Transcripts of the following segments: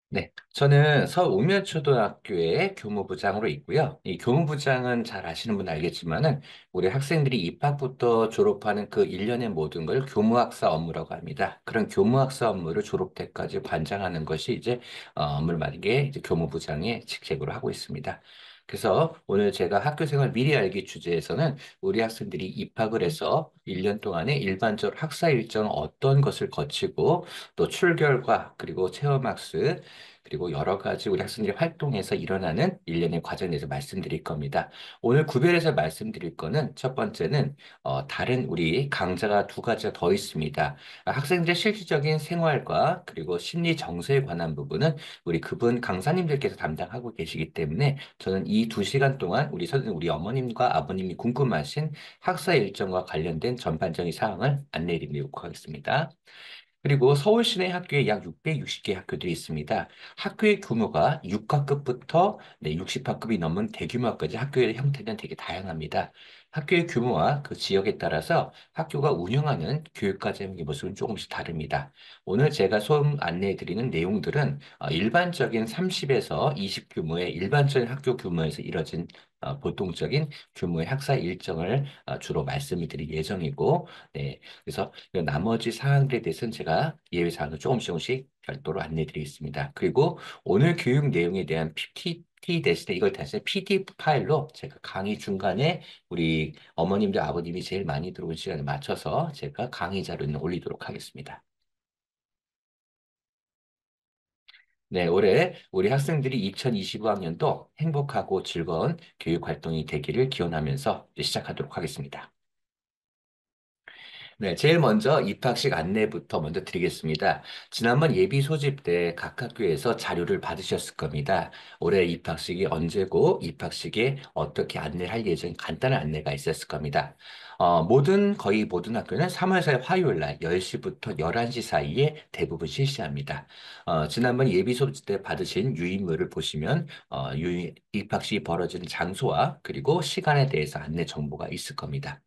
네, 저는 서울 옥면초등학교의 교무부장으로 있고요. 이 교무부장은 잘 아시는 분 알겠지만은 우리 학생들이 입학부터 졸업하는 그 일련의 모든 걸 교무학사 업무라고 합니다. 그런 교무학사 업무를 졸업 때까지 관장하는 것이 이제 업무를 맡은 게 이제 교무부장의 직책으로 하고 있습니다. 그래서 오늘 제가 학교생활 미리 알기 주제에서는 우리 학생들이 입학을 해서 1년 동안의 일반적 학사 일정 어떤 것을 거치고 또 출결과 그리고 체험학습 그리고 여러 가지 우리 학생들이 활동에서 일어나는 일련의 과정에 대해서 말씀드릴 겁니다. 오늘 구별해서 말씀드릴 거는 첫 번째는 다른 우리 강좌가 두 가지가 더 있습니다. 학생들의 실질적인 생활과 그리고 심리 정서에 관한 부분은 우리 그분 강사님들께서 담당하고 계시기 때문에 저는 이 두 시간 동안 우리 어머님과 아버님이 궁금하신 학사 일정과 관련된 전반적인 사항을 안내해 드리도록 하겠습니다. 그리고 서울 시내 학교에 약 660개 학교들이 있습니다. 학교의 규모가 6학급부터 60학급이 넘은 대규모까지 학교의 형태는 되게 다양합니다. 학교의 규모와 그 지역에 따라서 학교가 운영하는 교육과정의 모습은 조금씩 다릅니다. 오늘 제가 처음 안내해드리는 내용들은 일반적인 30에서 20 규모의 일반적인 학교 규모에서 이뤄진 보통적인 규모의 학사 일정을 주로 말씀을 드릴 예정이고, 네. 그래서 나머지 사항들에 대해서는 제가 예외 사항을 조금씩 별도로 안내해 드리겠습니다. 그리고 오늘 교육 내용에 대한 PPT 대신에 이걸 대신에 PDF 파일로 제가 강의 중간에 우리 어머님들, 아버님이 제일 많이 들어온 시간에 맞춰서 제가 강의 자료는 올리도록 하겠습니다. 네, 올해 우리 학생들이 2025학년도 행복하고 즐거운 교육 활동이 되기를 기원하면서 이제 시작하도록 하겠습니다. 네, 제일 먼저 입학식 안내부터 먼저 드리겠습니다. 지난번 예비 소집 때 각 학교에서 자료를 받으셨을 겁니다. 올해 입학식이 언제고 입학식에 어떻게 안내를 할 예정 간단한 안내가 있었을 겁니다. 거의 모든 학교는 3월 4일 화요일 날 10시부터 11시 사이에 대부분 실시합니다. 지난번 예비 소집 때 받으신 유인물을 보시면 입학식이 벌어지는 장소와 그리고 시간에 대해서 안내 정보가 있을 겁니다.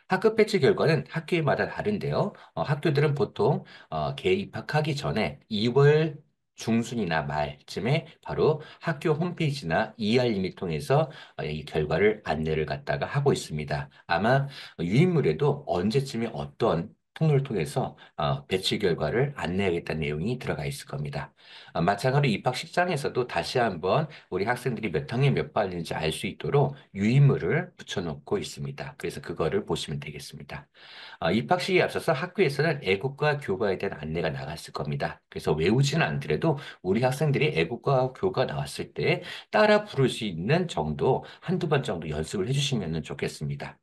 학급 배치 결과는 학교마다 다른데요. 학교들은 보통 개 입학하기 전에 2월 중순이나 말쯤에 바로 학교 홈페이지나 이알림을 통해서 이 결과를 안내를 갖다가 하고 있습니다. 아마 유인물에도 언제쯤에 어떤 통로를 통해서 배치 결과를 안내하겠다는 내용이 들어가 있을 겁니다. 마찬가지로 입학식장에서도 다시 한번 우리 학생들이 몇 학년 몇 반인지 알 수 있도록 유인물을 붙여놓고 있습니다. 그래서 그거를 보시면 되겠습니다. 입학식에 앞서서 학교에서는 애국가 교과에 대한 안내가 나갔을 겁니다. 그래서 외우지는 않더라도 우리 학생들이 애국가 교과 나왔을 때 따라 부를 수 있는 정도 한두 번 정도 연습을 해주시면 좋겠습니다.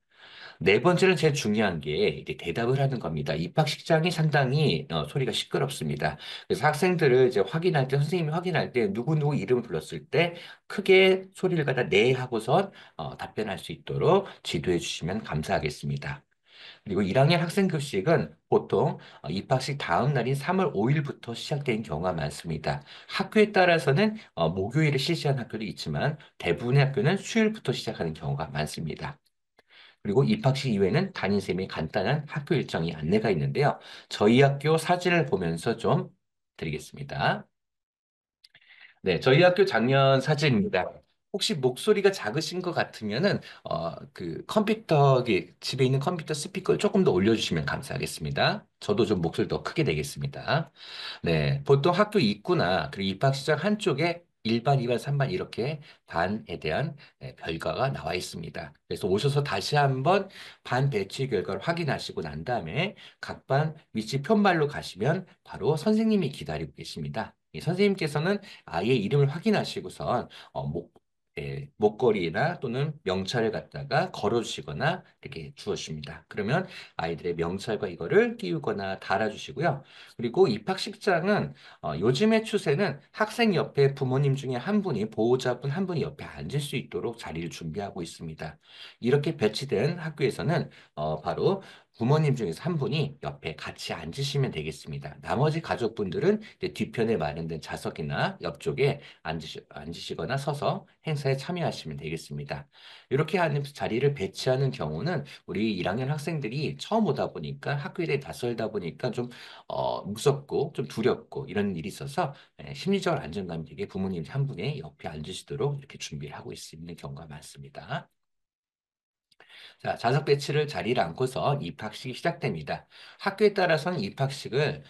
네 번째는 제일 중요한 게 이제 대답을 하는 겁니다. 입학식장이 상당히 소리가 시끄럽습니다. 그래서 학생들을 이제 확인할 때, 선생님이 확인할 때 누구누구 이름을 불렀을 때 크게 소리를 갖다 네 하고선 답변할 수 있도록 지도해 주시면 감사하겠습니다. 그리고 1학년 학생 급식은 보통 입학식 다음 날인 3월 5일부터 시작되는 경우가 많습니다. 학교에 따라서는 목요일에 실시하는 학교도 있지만 대부분의 학교는 수요일부터 시작하는 경우가 많습니다. 그리고 입학식 이후에는 담임쌤이 간단한 학교 일정이 안내가 있는데요. 저희 학교 사진을 보면서 좀 드리겠습니다. 네, 저희 학교 작년 사진입니다. 혹시 목소리가 작으신 것 같으면은 그 컴퓨터 집에 있는 컴퓨터 스피커를 조금 더 올려주시면 감사하겠습니다. 저도 좀 목소리 더 크게 내겠습니다. 네, 보통 학교 입구나 그리고 입학 시장 한쪽에 1반, 2반, 3반 이렇게 반에 대한 결과가 나와 있습니다. 그래서 오셔서 다시 한번 반 배치 결과를 확인하시고 난 다음에 각 반 위치 편말로 가시면 바로 선생님이 기다리고 계십니다. 이 선생님께서는 아이의 이름을 확인하시고선 목걸이나 또는 명찰을 갖다가 걸어주시거나 이렇게 주어줍니다. 그러면 아이들의 명찰과 이거를 띄우거나 달아주시고요. 그리고 입학식장은 요즘의 추세는 학생 옆에 부모님 중에 한 분이 보호자분 한 분이 옆에 앉을 수 있도록 자리를 준비하고 있습니다. 이렇게 배치된 학교에서는 바로 부모님 중에서 한 분이 옆에 같이 앉으시면 되겠습니다. 나머지 가족분들은 이제 뒤편에 마련된 좌석이나 옆쪽에 앉으시거나 서서 행사에 참여하시면 되겠습니다. 이렇게 하는 자리를 배치하는 경우는 우리 1학년 학생들이 처음 오다 보니까 학교에 대해 낯설다 보니까 좀 무섭고 좀 두렵고 이런 일이 있어서 심리적으로 안정감이 되게 부모님 한 분의 옆에 앉으시도록 이렇게 준비를 하고 있는 경우가 많습니다. 자, 좌석 배치를 자리를 앉고서 입학식이 시작됩니다. 학교에 따라서는 입학식을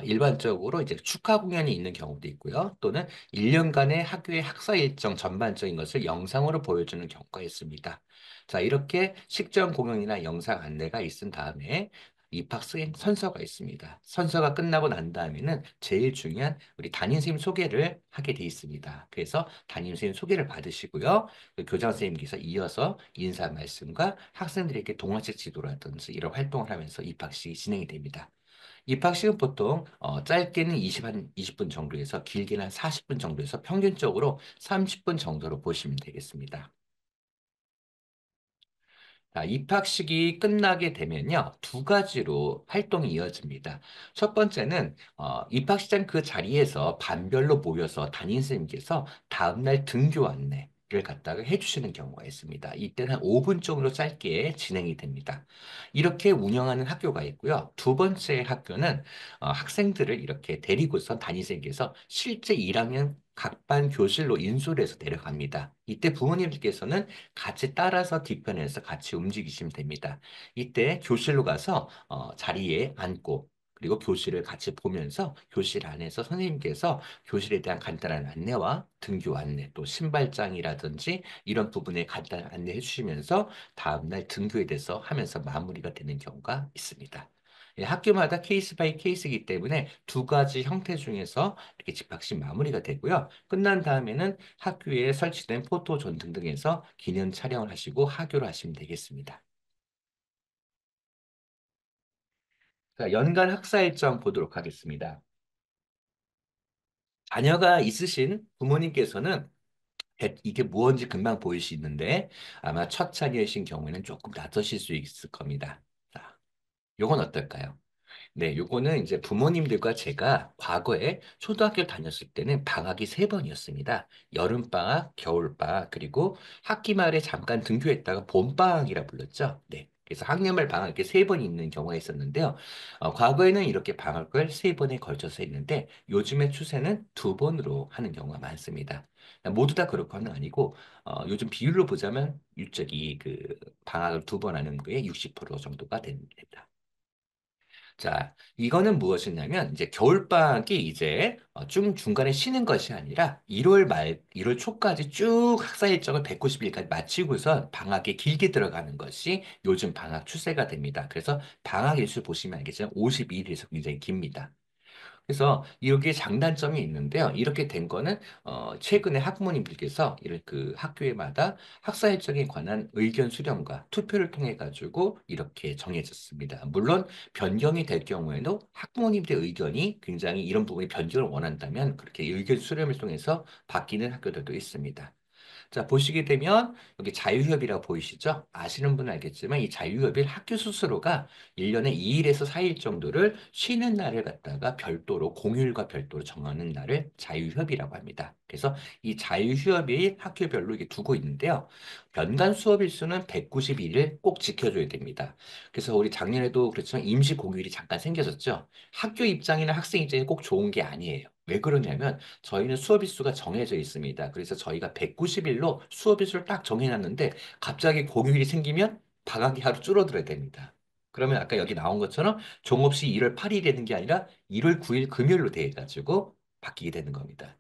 일반적으로 이제 축하 공연이 있는 경우도 있고요. 또는 1년간의 학교의 학사 일정 전반적인 것을 영상으로 보여주는 경우가 있습니다. 자, 이렇게 식전 공연이나 영상 안내가 있은 다음에 입학 수행 선서가 있습니다. 선서가 끝나고 난 다음에는 제일 중요한 우리 담임 선생님 소개를 하게 돼 있습니다. 그래서 담임 선생님 소개를 받으시고요. 그 교장 선생님께서 이어서 인사 말씀과 학생들에게 동화책 지도라든지 이런 활동을 하면서 입학식이 진행이 됩니다. 입학식은 보통 짧게는 20분 정도에서 길게는 한 40분 정도에서 평균적으로 30분 정도로 보시면 되겠습니다. 자, 입학식이 끝나게 되면요, 두 가지로 활동이 이어집니다. 첫 번째는, 입학식장 그 자리에서 반별로 모여서 담임 선생님께서 다음날 등교 안내를 갖다가 해주시는 경우가 있습니다. 이때는 한 5분 정도 짧게 진행이 됩니다. 이렇게 운영하는 학교가 있고요. 두 번째 학교는 학생들을 이렇게 데리고서 담임 선생님께서 실제 1학년 각 반 교실로 인솔해서 내려갑니다. 이때 부모님들께서는 같이 따라서 뒤편에서 같이 움직이시면 됩니다. 이때 교실로 가서 자리에 앉고 그리고 교실을 같이 보면서 교실 안에서 선생님께서 교실에 대한 간단한 안내와 등교 안내, 또 신발장이라든지 이런 부분에 간단한 안내해 주시면서 다음날 등교에 대해서 하면서 마무리가 되는 경우가 있습니다. 예, 학교마다 케이스 바이 케이스이기 때문에 두 가지 형태 중에서 이렇게 집합식 마무리가 되고요. 끝난 다음에는 학교에 설치된 포토존 등등에서 기념 촬영을 하시고 하교를 하시면 되겠습니다. 자, 연간 학사 일정 보도록 하겠습니다. 자녀가 있으신 부모님께서는 이게 무언지 금방 보일 수 있는데 아마 첫 자녀이신 경우에는 조금 낯서실 수 있을 겁니다. 자, 요건 어떨까요? 네, 요거는 이제 부모님들과 제가 과거에 초등학교 다녔을 때는 방학이 세 번이었습니다. 여름방학, 겨울방학, 그리고 학기 말에 잠깐 등교했다가 봄방학이라 불렀죠. 네. 그래서 학년말 방학 이렇게 세 번 있는 경우가 있었는데요. 과거에는 이렇게 방학을 세 번에 걸쳐서 했는데 요즘의 추세는 두 번으로 하는 경우가 많습니다. 모두 다 그렇고는 아니고 요즘 비율로 보자면 유적이 그 방학을 두 번 하는 거에 60% 정도가 됩니다. 자, 이거는 무엇이냐면, 이제 겨울방학이 이제 좀 중간에 쉬는 것이 아니라 1월 말, 1월 초까지 쭉 학사 일정을 190일까지 마치고서 방학에 길게 들어가는 것이 요즘 방학 추세가 됩니다. 그래서 방학 일수 보시면 알겠지만 52일에서 굉장히 깁니다. 그래서 여기에 장단점이 있는데요. 이렇게 된 거는 최근에 학부모님들께서 이런 그 학교에마다 학사 일정에 관한 의견 수렴과 투표를 통해 가지고 이렇게 정해졌습니다. 물론 변경이 될 경우에도 학부모님들의 의견이 굉장히 이런 부분에 변경을 원한다면 그렇게 의견 수렴을 통해서 바뀌는 학교들도 있습니다. 자, 보시게 되면 여기 자유협이라고 보이시죠? 아시는 분은 알겠지만 이 자유협일 학교 스스로가 1년에 2일에서 4일 정도를 쉬는 날을 갖다가 별도로 공휴일과 별도로 정하는 날을 자유협이라고 합니다. 그래서 이 자유휴업일 학교별로 이게 두고 있는데요. 연간 수업 일수는 191일 꼭 지켜줘야 됩니다. 그래서 우리 작년에도 그렇지만 임시 공휴일이 잠깐 생겨졌죠. 학교 입장이나 학생 입장이 꼭 좋은 게 아니에요. 왜 그러냐면 저희는 수업 일수가 정해져 있습니다. 그래서 저희가 190일로 수업 일수를 딱 정해놨는데 갑자기 공휴일이 생기면 방학이 하루 줄어들어야 됩니다. 그러면 아까 여기 나온 것처럼 종업시 1월 8일이 되는 게 아니라 1월 9일 금요일로 돼가지고 바뀌게 되는 겁니다.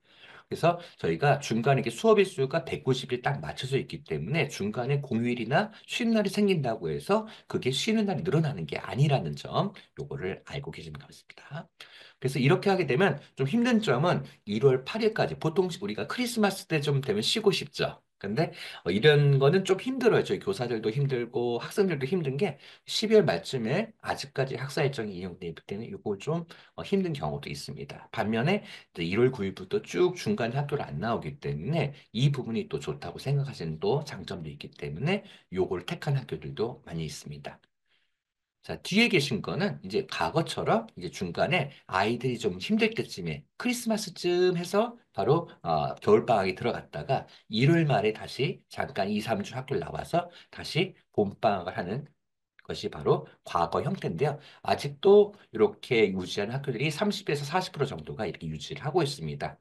그래서 저희가 중간에 이렇게 수업 일수가 190일 딱 맞춰져 있기 때문에 중간에 공휴일이나 쉬는 날이 생긴다고 해서 그게 쉬는 날이 늘어나는 게 아니라는 점, 요거를 알고 계시면 감사합니다. 그래서 이렇게 하게 되면 좀 힘든 점은 1월 8일까지 보통 우리가 크리스마스 때 좀 되면 쉬고 싶죠. 근데 이런 거는 좀 힘들어요. 저희 교사들도 힘들고 학생들도 힘든 게 12월 말쯤에 아직까지 학사 일정이 이용되기 때문에 이거 좀 힘든 경우도 있습니다. 반면에 이제 1월 9일부터 쭉 중간 학교를 안 나오기 때문에 이 부분이 또 좋다고 생각하시는 또 장점도 있기 때문에 요걸 택한 학교들도 많이 있습니다. 자, 뒤에 계신 거는 이제 과거처럼 이제 중간에 아이들이 좀 힘들 때쯤에 크리스마스쯤 해서 바로 겨울방학이 들어갔다가 1월 말에 다시 잠깐 2, 3주 학교를 나와서 다시 봄방학을 하는 것이 바로 과거 형태인데요. 아직도 이렇게 유지하는 학교들이 30에서 40% 정도가 이렇게 유지를 하고 있습니다.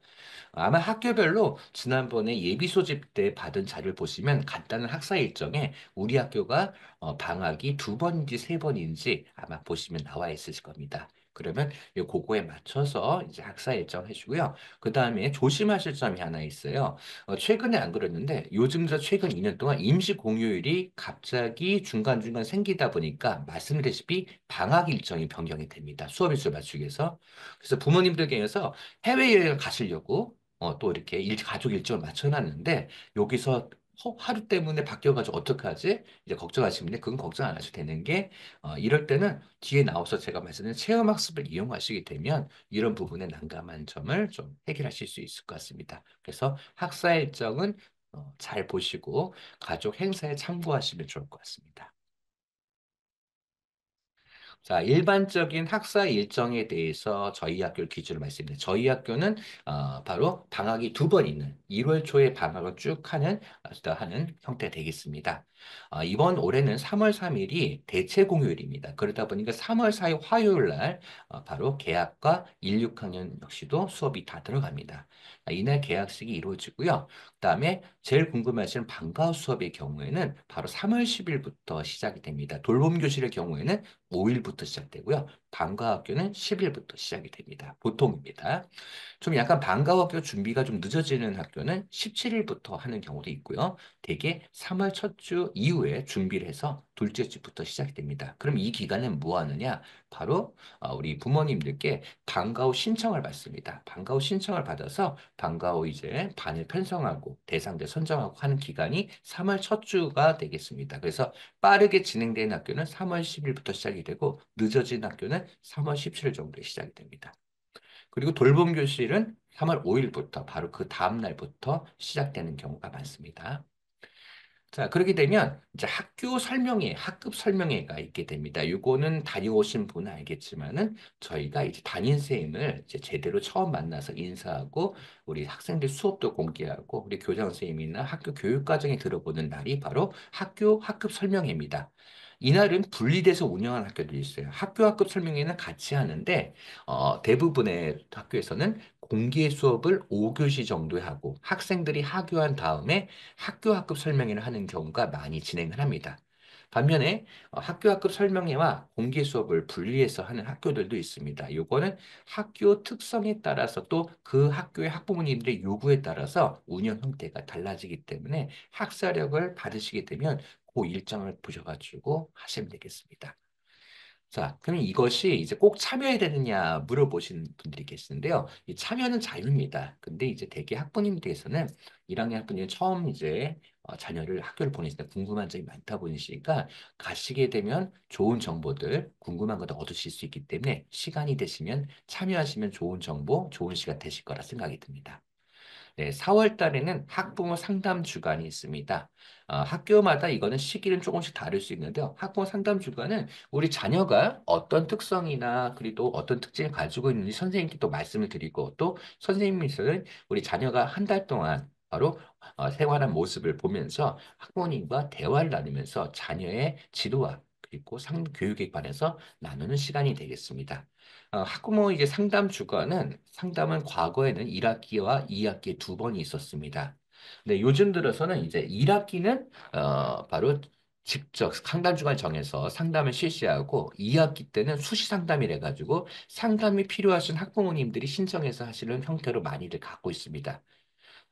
아마 학교별로 지난번에 예비 소집 때 받은 자료를 보시면 간단한 학사 일정에 우리 학교가 방학이 두 번인지 세 번인지 아마 보시면 나와 있으실 겁니다. 그러면 이 그거에 맞춰서 이제 학사 일정 해주고요. 그 다음에 조심하실 점이 하나 있어요. 최근에 안 그랬는데 요즘 들어 최근 2년 동안 임시 공휴일이 갑자기 중간중간 생기다 보니까 말씀드렸다시피 방학 일정이 변경이 됩니다. 수업 일수를 맞추기 위해서. 그래서 부모님들께서 해외여행을 가시려고 또 이렇게 가족 일정을 맞춰놨는데 여기서 하루 때문에 바뀌어가지고 어떡하지? 이제 걱정하시는데 그건 걱정 안 하셔도 되는 게 이럴 때는 뒤에 나와서 제가 말씀드린 체험학습을 이용하시게 되면 이런 부분에 난감한 점을 좀 해결하실 수 있을 것 같습니다. 그래서 학사 일정은 잘 보시고 가족 행사에 참고하시면 좋을 것 같습니다. 자, 일반적인 학사 일정에 대해서 저희 학교를 기준으로 말씀드립니다. 저희 학교는 바로 방학이 두 번 있는 1월 초에 방학을 쭉 하는 형태 되겠습니다. 이번 올해는 3월 3일이 대체 공휴일입니다. 그러다 보니까 3월 4일 화요일 날 바로 개학과 1, 6학년 역시도 수업이 다 들어갑니다. 이날 개학식이 이루어지고요. 그다음에 제일 궁금하신 방과후 수업의 경우에는 바로 3월 10일부터 시작이 됩니다. 돌봄 교실의 경우에는 5일부터 시작되고요. 방과학교는 10일부터 시작이 됩니다. 보통입니다. 좀 약간 방과 학교 준비가 좀 늦어지는 학교는 17일부터 하는 경우도 있고요. 대개 3월 첫 주 이후에 준비를 해서 둘째 주부터 시작이 됩니다. 그럼 이 기간은 뭐 하느냐? 바로 우리 부모님들께 방과 후 신청을 받습니다. 방과 후 신청을 받아서 방과 후 이제 반을 편성하고 대상자 선정하고 하는 기간이 3월 첫 주가 되겠습니다. 그래서 빠르게 진행되는 학교는 3월 10일부터 시작이 되고 늦어진 학교는 3월 17일 정도에 시작이 됩니다. 그리고 돌봄 교실은 3월 5일부터 바로 그 다음 날부터 시작되는 경우가 많습니다. 자, 그렇게 되면 이제 학교 설명회, 학급 설명회가 있게 됩니다. 요거는 다녀오신 분은 알겠지만은 저희가 이제 담임선생님을 이제 제대로 처음 만나서 인사하고 우리 학생들 수업도 공개하고 우리 교장 선생님이나 학교 교육과정에 들어보는 날이 바로 학교 학급 설명회입니다. 이날은 분리돼서 운영하는 학교들이 있어요. 학교 학급 설명회는 같이 하는데 대부분의 학교에서는 공개 수업을 5교시 정도 하고 학생들이 하교한 다음에 학교 학급 설명회를 하는 경우가 많이 진행을 합니다. 반면에 학교 학급 설명회와 공개 수업을 분리해서 하는 학교들도 있습니다. 요거는 학교 특성에 따라서 또 그 학교의 학부모님들의 요구에 따라서 운영 형태가 달라지기 때문에 학사력을 받으시게 되면 그 일정을 보셔가지고 하시면 되겠습니다. 자, 그러면 이것이 이제 꼭 참여해야 되느냐 물어보시는 분들이 계시는데요. 이 참여는 자유입니다. 근데 이제 대개 학부모님께서는 1학년 학부모님 처음 이제 자녀를 학교를 보내실 때 궁금한 점이 많다 보니까 가시게 되면 좋은 정보들, 궁금한 것도 얻으실 수 있기 때문에 시간이 되시면 참여하시면 좋은 정보, 좋은 시간 되실 거라 생각이 듭니다. 네, 4월 달에는 학부모 상담 주간이 있습니다. 학교마다 이거는 시기는 조금씩 다를 수 있는데요. 학부모 상담 주간은 우리 자녀가 어떤 특성이나 그리고 어떤 특징을 가지고 있는지 선생님께 또 말씀을 드리고 또 선생님께서는 우리 자녀가 한 달 동안 바로 생활한 모습을 보면서 학부모님과 대화를 나누면서 자녀의 지도와 그리고 교육에 관해서 나누는 시간이 되겠습니다. 학부모 이제 상담은 과거에는 1학기와 2학기 두 번이 있었습니다. 근데 요즘 들어서는 이제 1학기는 바로 직접 상담 주간 정해서 상담을 실시하고 2학기 때는 수시 상담이라 가지고 상담이 필요하신 학부모님들이 신청해서 하시는 형태로 많이들 갖고 있습니다.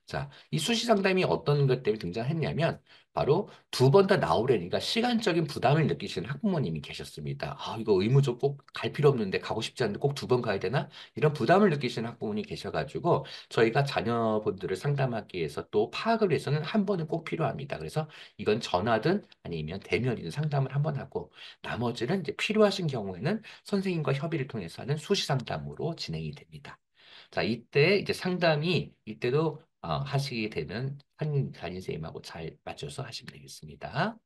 자, 이 수시 상담이 어떤 것 때문에 등장했냐면 바로 두 번 다 나오려니까 시간적인 부담을 느끼시는 학부모님이 계셨습니다. 이거 의무적 꼭 갈 필요 없는데 가고 싶지 않은데 꼭 두 번 가야 되나? 이런 부담을 느끼시는 학부모님이 계셔가지고 저희가 자녀분들을 상담하기 위해서 또 파악을 위해서는 한 번은 꼭 필요합니다. 그래서 이건 전화든 아니면 대면이든 상담을 한 번 하고 나머지는 이제 필요하신 경우에는 선생님과 협의를 통해서 하는 수시 상담으로 진행이 됩니다. 자, 이때 이제 상담이 이때도 하시게 되면 담임 선생님하고 잘 맞춰서 하시면 되겠습니다.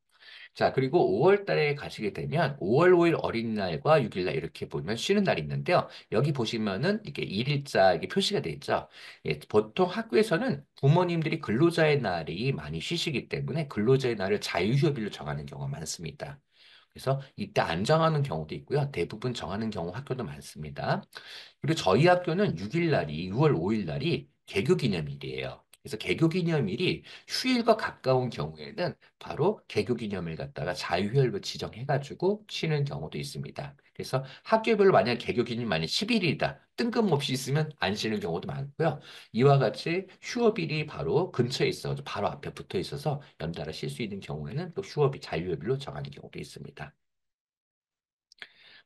자, 그리고 5월 달에 가시게 되면 5월 5일 어린이날과 6일날 이렇게 보면 쉬는 날이 있는데요. 여기 보시면은 이렇게 일일자 이게 표시가 돼 있죠. 예, 보통 학교에서는 부모님들이 근로자의 날이 많이 쉬시기 때문에 근로자의 날을 자유휴업일로 정하는 경우가 많습니다. 그래서 이때 안 정하는 경우도 있고요. 대부분 정하는 경우 학교도 많습니다. 그리고 저희 학교는 6일 날이, 6월 5일 날이 개교 기념일이에요. 그래서 개교 기념일이 휴일과 가까운 경우에는 바로 개교 기념일 갖다가 자유휴일로 지정해가지고 쉬는 경우도 있습니다. 그래서 학교별로 만약 개교 기념일 만약 10일이다. 뜬금없이 있으면 안 쉬는 경우도 많고요. 이와 같이 휴업일이 바로 근처에 있어, 바로 앞에 붙어 있어서 연달아 쉴 수 있는 경우에는 또 휴업이 자유휴일로 정하는 경우도 있습니다.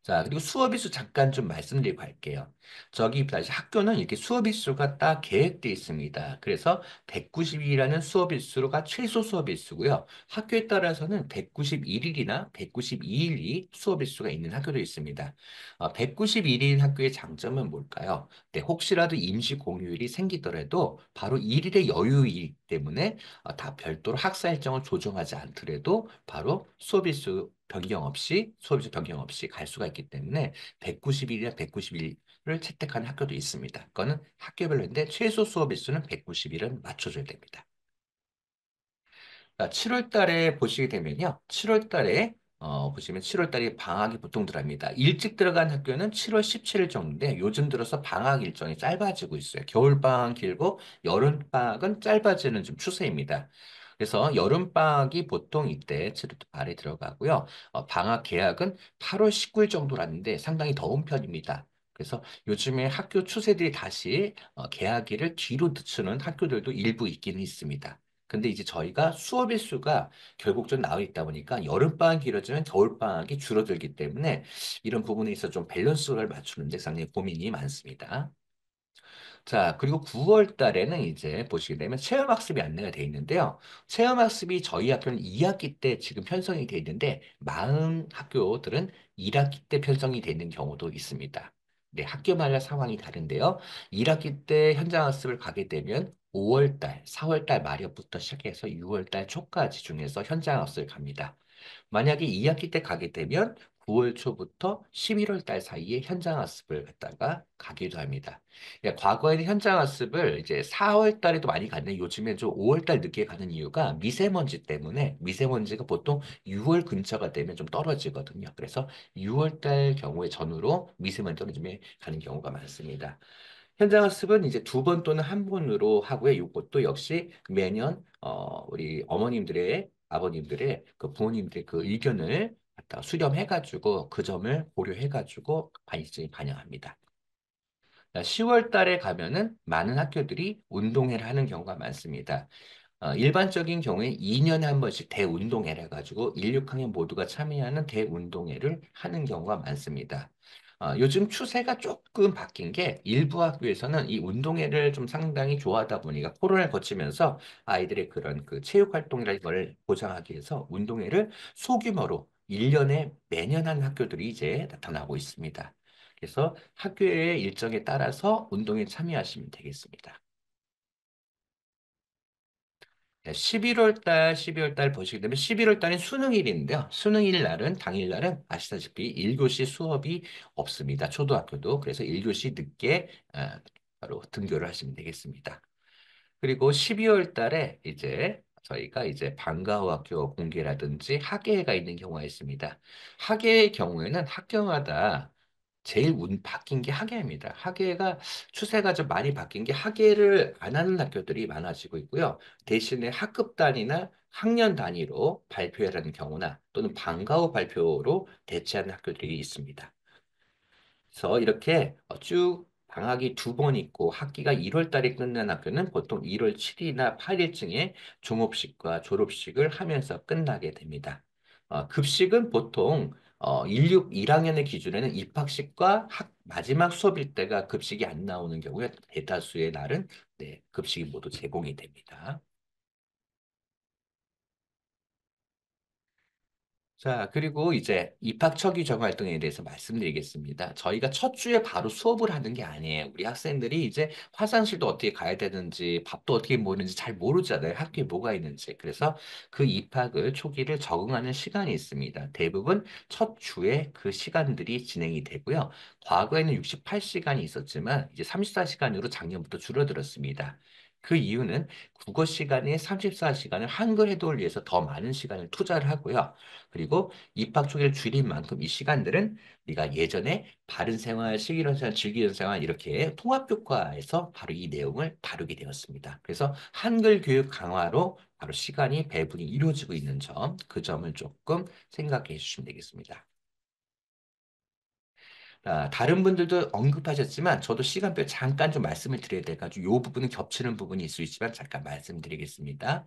자, 그리고 수업 일수 잠깐 좀 말씀드리고 갈게요. 저기 다시 학교는 이렇게 수업 일수가 딱 계획되어 있습니다. 그래서 190일이라는 수업 일수가 최소 수업 일수고요. 학교에 따라서는 191일이나 192일이 수업 일수가 있는 학교도 있습니다. 191일 학교의 장점은 뭘까요? 네, 혹시라도 임시 공휴일이 생기더라도 바로 1일의 여유이기 때문에 다 별도로 학사 일정을 조정하지 않더라도 바로 수업 일수 변경 없이 수업일수 변경 없이 갈 수가 있기 때문에 190일이나 191일을 채택하는 학교도 있습니다. 그거는 학교별로인데 최소 수업일수는 190일은 맞춰줘야 됩니다. 7월 달에 보시게 되면요. 7월 달에 보시면 7월 달에 방학이 보통 들어갑니다. 일찍 들어간 학교는 7월 17일 정도인데 요즘 들어서 방학 일정이 짧아지고 있어요. 겨울방학 길고 여름방학은 짧아지는 좀 추세입니다. 그래서 여름방학이 보통 이때 7월 말에 들어가고요. 방학 개학은 8월 19일 정도라는데 상당히 더운 편입니다. 그래서 요즘에 학교 추세들이 다시 개학일을 뒤로 늦추는 학교들도 일부 있기는 있습니다. 근데 이제 저희가 수업 일수가 결국 좀 나와 있다 보니까 여름방학이 길어지면 겨울방학이 줄어들기 때문에 이런 부분에 있어서 좀 밸런스를 맞추는데 상당히 고민이 많습니다. 자, 그리고 9월 달에는 이제 보시게 되면 체험학습이 안내가 돼 있는데요. 체험학습이 저희 학교는 2학기 때 지금 편성이 돼 있는데, 많은 학교들은 1학기 때 편성이 돼 있는 경우도 있습니다. 네, 학교마다 상황이 다른데요. 1학기 때 현장학습을 가게 되면 5월 달, 4월 달 말부터 시작해서 6월 달 초까지 중에서 현장학습을 갑니다. 만약에 2학기 때 가게 되면 9월 초부터 11월 달 사이에 현장 학습을 갖다가 가기도 합니다. 과거에는 현장 학습을 이제 4월 달에도 많이 갔는데 요즘에 좀 5월 달 늦게 가는 이유가 미세먼지 때문에 미세먼지가 보통 6월 근처가 되면 좀 떨어지거든요. 그래서 6월 달 경우에 전후로 미세먼지 떨어지면 가는 경우가 많습니다. 현장 학습은 이제 두 번 또는 한 번으로 하고요. 이것도 역시 매년 우리 어머님들의 아버님들의 그 부모님들의 그 의견을 갖다 수렴해가지고 그 점을 고려해가지고 일정이 반영합니다. 10월 달에 가면은 많은 학교들이 운동회를 하는 경우가 많습니다. 일반적인 경우에 2년에 한 번씩 대운동회를 해가지고 1, 6학년 모두가 참여하는 대운동회를 하는 경우가 많습니다. 요즘 추세가 조금 바뀐 게 일부 학교에서는 이 운동회를 좀 상당히 좋아하다 보니까 코로나를 거치면서 아이들의 그런 그 체육 활동이라는 걸 보장하기 위해서 운동회를 소규모로 1년에 매년 하는 학교들이 이제 나타나고 있습니다. 그래서 학교의 일정에 따라서 운동에 참여하시면 되겠습니다. 11월 달, 12월 달 보시게 되면 11월 달은 수능일인데요. 수능일 날은 당일날은 아시다시피 1교시 수업이 없습니다. 초등학교도. 그래서 1교시 늦게 바로 등교를 하시면 되겠습니다. 그리고 12월 달에 이제 저희가 이제 방과후 학교 공개라든지 학예회가 있는 경우가 있습니다. 학예의 경우에는 학교마다 제일 바뀐 게 학예입니다. 학예가 추세가 좀 많이 바뀐 게 학예를 안 하는 학교들이 많아지고 있고요. 대신에 학급 단위나 학년 단위로 발표회라는 경우나 또는 방과 후 발표로 대체하는 학교들이 있습니다. 그래서 이렇게 쭉 방학이 두 번 있고 학기가 1월 달에 끝난 학교는 보통 1월 7일이나 8일쯤에 종업식과 졸업식을 하면서 끝나게 됩니다. 급식은 보통 1학년의 기준에는 입학식과 마지막 수업일 때가 급식이 안 나오는 경우에 대다수의 날은 네, 급식이 모두 제공이 됩니다. 자, 그리고 이제 입학 초기 정활동에 대해서 말씀드리겠습니다. 저희가 첫 주에 바로 수업을 하는 게 아니에요. 우리 학생들이 이제 화장실도 어떻게 가야 되는지, 밥도 어떻게 먹는지 잘 모르잖아요. 학교에 뭐가 있는지. 그래서 그 입학을 초기를 적응하는 시간이 있습니다. 대부분 첫 주에 그 시간들이 진행이 되고요. 과거에는 68시간이 있었지만 이제 34시간으로 작년부터 줄어들었습니다. 그 이유는 국어 시간에 34시간을 한글 해독을 위해서 더 많은 시간을 투자를 하고요. 그리고 입학 초기를 줄인 만큼 이 시간들은 네가 예전에 바른 생활, 슬기로운 생활, 즐기는 생활 이렇게 통합교과에서 바로 이 내용을 다루게 되었습니다. 그래서 한글 교육 강화로 바로 시간이 배분이 이루어지고 있는 점, 그 점을 조금 생각해 주시면 되겠습니다. 다른 분들도 언급하셨지만 저도 시간표 잠깐 좀 말씀을 드려야 돼가지고 이 부분은 겹치는 부분이 있을 수 있지만 잠깐 말씀드리겠습니다.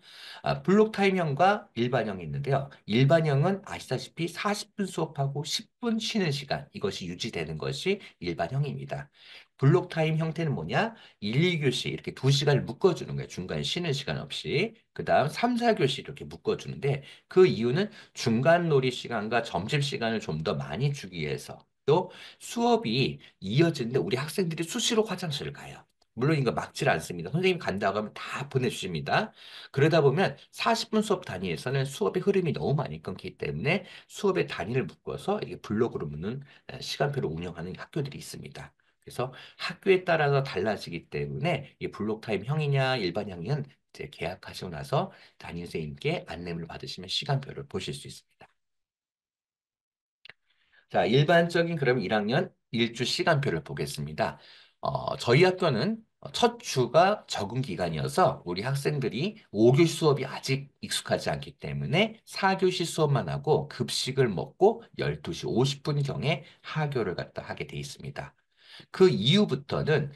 블록 타임형과 일반형이 있는데요. 일반형은 아시다시피 40분 수업하고 10분 쉬는 시간 이것이 유지되는 것이 일반형입니다. 블록 타임 형태는 뭐냐? 1, 2교시 이렇게 2시간을 묶어주는 거예요. 중간에 쉬는 시간 없이. 그 다음 3, 4교시 이렇게 묶어주는데 그 이유는 중간 놀이 시간과 점심 시간을 좀 더 많이 주기 위해서 또 수업이 이어지는데 우리 학생들이 수시로 화장실을 가요. 물론 이거 막질 않습니다. 선생님이 간다고 하면 다 보내주십니다. 그러다 보면 40분 수업 단위에서는 수업의 흐름이 너무 많이 끊기기 때문에 수업의 단위를 묶어서 이게 블록으로 묶는 시간표를 운영하는 학교들이 있습니다. 그래서 학교에 따라서 달라지기 때문에 이 블록 타임 형이냐 일반형은 이제 계약하시고 나서 담임 선생님께 안내를 받으시면 시간표를 보실 수 있습니다. 자, 일반적인 그럼 1학년 일주 시간표를 보겠습니다. 저희 학교는 첫 주가 적응 기간이어서 우리 학생들이 5교시 수업이 아직 익숙하지 않기 때문에 4교시 수업만 하고 급식을 먹고 12시 50분경에 하교를 갖다 하게 돼 있습니다. 그 이후부터는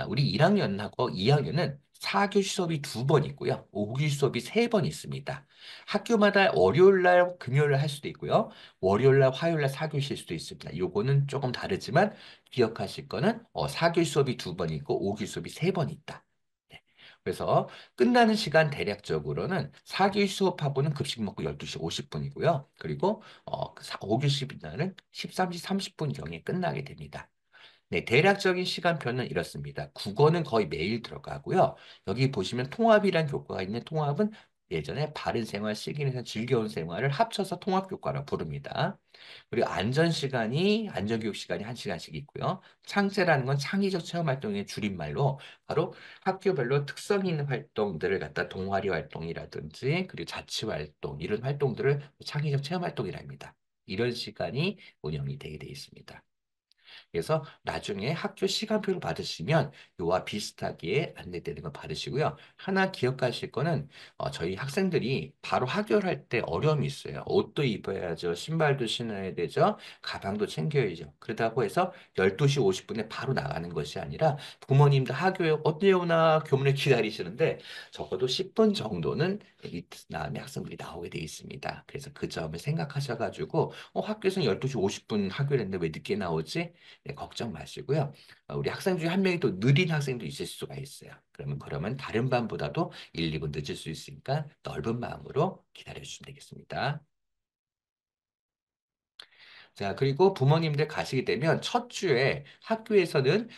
우리 1학년하고 2학년은 4교시 수업이 2번 있고요. 5교시 수업이 3번 있습니다. 학교마다 월요일 날, 금요일 날 할 수도 있고요. 월요일 날, 화요일 날 4교시일 수도 있습니다. 요거는 조금 다르지만 기억하실 거는 4교시 수업이 2번 있고 5교시 수업이 3번 있다. 네. 그래서 끝나는 시간 대략적으로는 4교시 수업하고는 급식 먹고 12시 50분이고요. 그리고 5교시 날은 13시 30분경에 끝나게 됩니다. 네, 대략적인 시간표는 이렇습니다. 국어는 거의 매일 들어가고요. 여기 보시면 통합이란 교과가 있는 통합은 예전에 바른 생활, 슬기는 즐거운 생활을 합쳐서 통합교과라 부릅니다. 그리고 안전교육 시간이 1시간씩 있고요. 창체라는 건 창의적 체험 활동의 줄임말로 바로 학교별로 특성 있는 활동들을 갖다 동아리 활동이라든지 그리고 자치 활동, 이런 활동들을 창의적 체험 활동이랍니다. 이런 시간이 운영이 되게 되어 있습니다. 그래서 나중에 학교 시간표를 받으시면 요와 비슷하게 안내되는 거 받으시고요. 하나 기억하실 거는 저희 학생들이 바로 학교를 할 때 어려움이 있어요. 옷도 입어야죠. 신발도 신어야 되죠. 가방도 챙겨야죠. 그렇다고 해서 12시 50분에 바로 나가는 것이 아니라 부모님도 학교에 언제 오나 교문을 기다리시는데 적어도 10분 정도는 이 다음에 학생들이 나오게 돼 있습니다. 그래서 그 점을 생각하셔가지고 학교에서는 12시 50분 학교를 했는데 왜 늦게 나오지? 네, 걱정 마시고요. 우리 학생 중에 한 명이 또 느린 학생도 있을 수가 있어요. 그러면 다른 반보다도 1, 2분 늦을 수 있으니까 넓은 마음으로 기다려 주시면 되겠습니다. 자, 그리고 부모님들 가시게 되면 첫 주에 학교에서는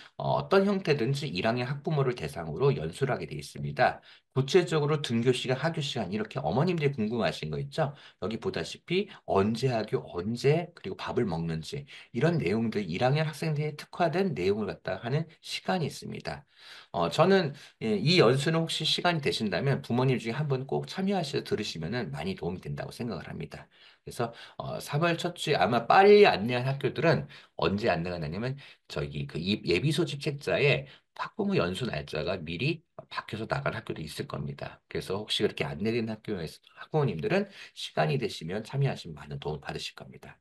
떤 형태든지 1학년 학부모를 대상으로 연수를 하게 돼 있습니다. 구체적으로 등교 시간, 하교 시간 이렇게 어머님들이 궁금하신 거 있죠? 여기 보다시피 언제 하교, 언제 그리고 밥을 먹는지 이런 내용들 1학년 학생들에 특화된 내용을 갖다 하는 시간이 있습니다. 저는 이 연수는 혹시 시간이 되신다면 부모님 중에 한 분 꼭 참여하셔서 들으시면 많이 도움이 된다고 생각을 합니다. 그래서 3월 첫 주에 아마 빨리 안내한 학교들은 언제 안내가 나냐면 저기 그 예비 소집 책자에 학부모 연수 날짜가 미리 박혀서 나간 학교도 있을 겁니다. 그래서 혹시 그렇게 안내된 학교에서 학부모님들은 시간이 되시면 참여하시면 많은 도움을 받으실 겁니다.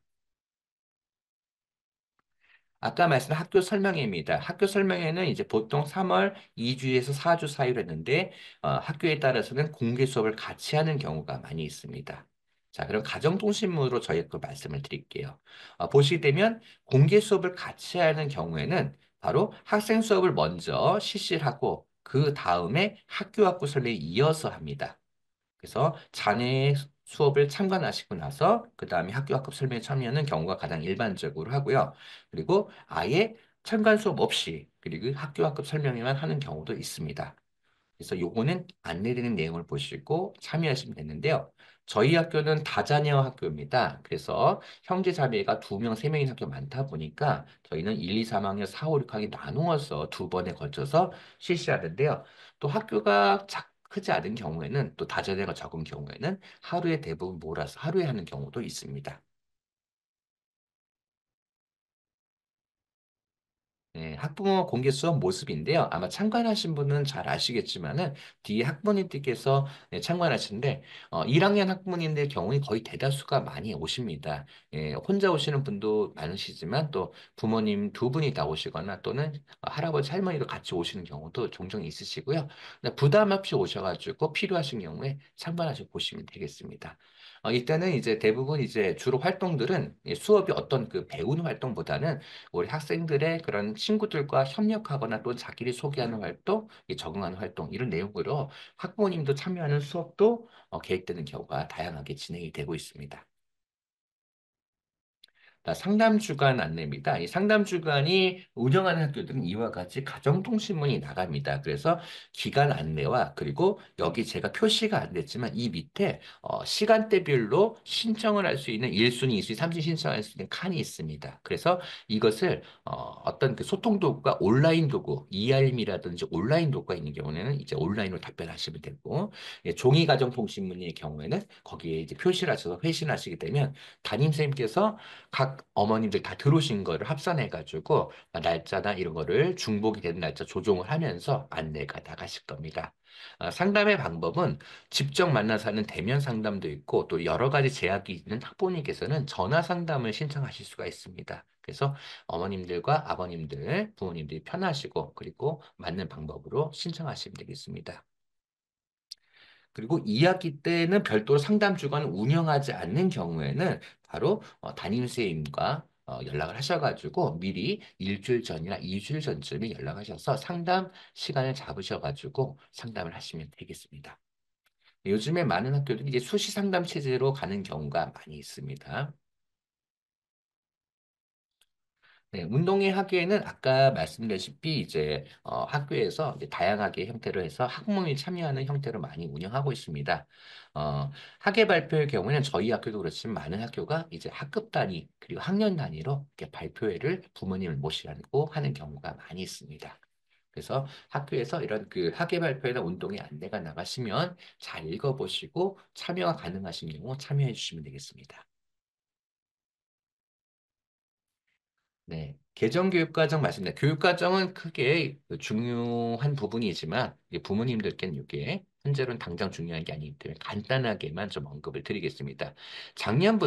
아까 말씀한 학교 설명회입니다. 학교 설명회는 이제 보통 3월 2주에서 4주 사이로 했는데 학교에 따라서는 공개 수업을 같이 하는 경우가 많이 있습니다. 자, 그럼 가정통신문으로 저희 그 말씀을 드릴게요. 보시게 되면 공개 수업을 같이 하는 경우에는 바로 학생 수업을 먼저 실시를 하고 그 다음에 학교 선생님이 이어서 합니다. 그래서 자녀의 수업을 참관하시고 나서 그 다음에 학교 학급 설명에 참여하는 경우가 가장 일반적으로 하고요. 그리고 아예 참관 수업 없이 그리고 학교 학급 설명회만 하는 경우도 있습니다. 그래서 요거는 안내되는 내용을 보시고 참여하시면 되는데요. 저희 학교는 다자녀 학교입니다. 그래서 형제 자매가 2명, 3명인 학교 많다 보니까 저희는 1, 2, 3학년 4, 5, 6학기 나누어서 2번에 걸쳐서 실시하는데요. 또 학교가 크지 않은 경우에는 또 다자녀가 적은 경우에는 하루에 대부분 몰아서 하루에 하는 경우도 있습니다. 네, 학부모 공개 수업 모습인데요. 아마 참관하신 분은 잘 아시겠지만은 뒤에 학부모님들께서 네, 참관하시는데 1학년 학부모님들 경우에 거의 대다수가 많이 오십니다. 예, 혼자 오시는 분도 많으시지만 또 부모님 2분이 다 오시거나 또는 할아버지 할머니도 같이 오시는 경우도 종종 있으시고요. 근데 부담 없이 오셔가지고 필요하신 경우에 참관하셔 보시면 되겠습니다. 일단은 이제 대부분 이제 주로 활동들은 수업이 어떤 그 배우는 활동보다는 우리 학생들의 그런 친구들과 협력하거나 또 자기를 소개하는 활동, 적응하는 활동 이런 내용으로 학부모님도 참여하는 수업도 계획되는 경우가 다양하게 진행이 되고 있습니다. 상담 주간 안내입니다. 이 상담 주간이 운영하는 학교들은 이와 같이 가정통신문이 나갑니다. 그래서 기간 안내와 그리고 여기 제가 표시가 안 됐지만 이 밑에 시간대별로 신청을 할 수 있는 1순위, 2순위, 3순위 신청할 수 있는 칸이 있습니다. 그래서 이것을 어떤 그 소통 도구가 온라인 도구, ERM이라든지 온라인 도구가 있는 경우에는 이제 온라인으로 답변하시면 되고 종이 가정통신문의 경우에는 거기에 이제 표시를 하셔서 회신하시게 되면 담임선생님께서 각 어머님들 다 들어오신 거를 합산해가지고 날짜나 이런 거를 중복이 되는 날짜 조정을 하면서 안내가 나가실 겁니다. 상담의 방법은 직접 만나서 하는 대면 상담도 있고 또 여러 가지 제약이 있는 학부모님께서는 전화 상담을 신청하실 수가 있습니다. 그래서 어머님들과 아버님들, 부모님들이 편하시고 그리고 맞는 방법으로 신청하시면 되겠습니다. 그리고 2학기 때는 별도로 상담 주간을 운영하지 않는 경우에는 바로 담임선생님과 연락을 하셔가지고 미리 일주일 전이나 2주일 전쯤에 연락하셔서 상담 시간을 잡으셔가지고 상담을 하시면 되겠습니다. 요즘에 많은 학교들이 이제 수시 상담 체제로 가는 경우가 많이 있습니다. 네, 운동회 하기에는 아까 말씀드렸다시피 이제 학교에서 이제 다양하게 형태로 해서 학부모님이 참여하는 형태로 많이 운영하고 있습니다. 어, 학예 발표의 경우에는 저희 학교도 그렇지만 많은 학교가 이제 학급 단위 그리고 학년 단위로 이렇게 발표회를 부모님을 모시고 하는 경우가 많이 있습니다. 그래서 학교에서 이런 그 학예 발표회나 운동회 안내가 나가시면 잘 읽어보시고 참여가 가능하신 경우 참여해 주시면 되겠습니다. 네. 개정교육과정 맞습니다. 교육과정은 크게 그 중요한 부분이지만 이게 부모님들께는 이게 현재로는 당장 중요한 게 아니기 때문에 간단하게만 좀 언급을 드리겠습니다. 작년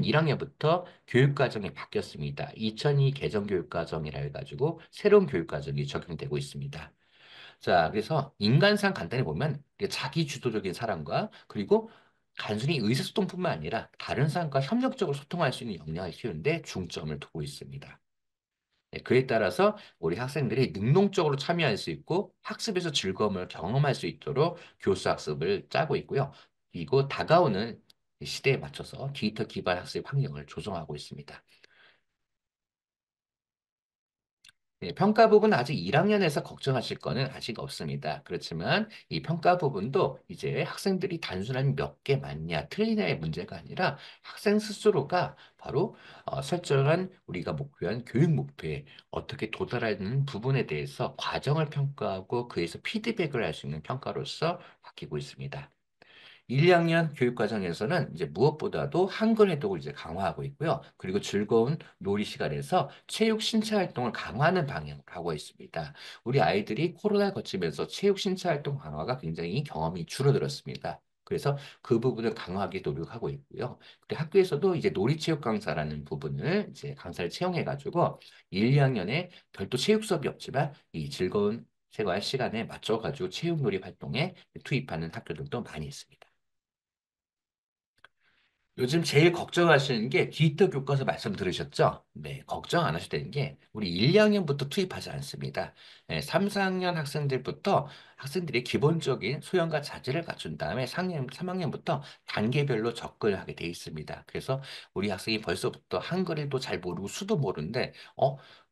1학년부터 교육과정이 바뀌었습니다. 2002 개정교육과정이라 해가지고 새로운 교육과정이 적용되고 있습니다. 자, 그래서 인간상 간단히 보면 이게 자기 주도적인 사람과 그리고 단순히 의사소통뿐만 아니라 다른 사람과 협력적으로 소통할 수 있는 역량을 키우는데 중점을 두고 있습니다. 네, 그에 따라서 우리 학생들이 능동적으로 참여할 수 있고 학습에서 즐거움을 경험할 수 있도록 교수 학습을 짜고 있고요. 그리고 다가오는 시대에 맞춰서 디지털 기반 학습 환경을 조성하고 있습니다. 네, 평가 부분 아직 1학년에서 걱정하실 거는 아직 없습니다. 그렇지만 이 평가 부분도 이제 학생들이 단순한 몇 개 맞냐, 틀리냐의 문제가 아니라 학생 스스로가 바로 설정한 우리가 목표한 교육 목표에 어떻게 도달하는 부분에 대해서 과정을 평가하고 그에서 피드백을 할 수 있는 평가로서 바뀌고 있습니다. 1, 2학년 교육 과정에서는 이제 무엇보다도 한글 회독을 이제 강화하고 있고요. 그리고 즐거운 놀이 시간에서 체육 신체 활동을 강화하는 방향으로 하고 있습니다. 우리 아이들이 코로나 거치면서 체육 신체 활동 강화가 굉장히 경험이 줄어들었습니다. 그래서 그 부분을 강화하게 노력하고 있고요. 그리고 학교에서도 이제 놀이체육 강사라는 부분을 이제 강사를 채용해가지고 1, 2학년에 별도 체육 수업이 없지만 이 즐거운 생활 시간에 맞춰가지고 체육놀이 활동에 투입하는 학교들도 많이 있습니다. 요즘 제일 걱정하시는 게 디지털 교과서 말씀 들으셨죠? 네, 걱정 안 하셔도 되는 게 우리 1, 2학년부터 투입하지 않습니다. 네, 3, 4학년 학생들부터 학생들이 기본적인 소양과 자질을 갖춘 다음에 3학년부터 단계별로 접근을 하게 돼 있습니다. 그래서 우리 학생이 벌써부터 한글도 잘 모르고 수도 모르는데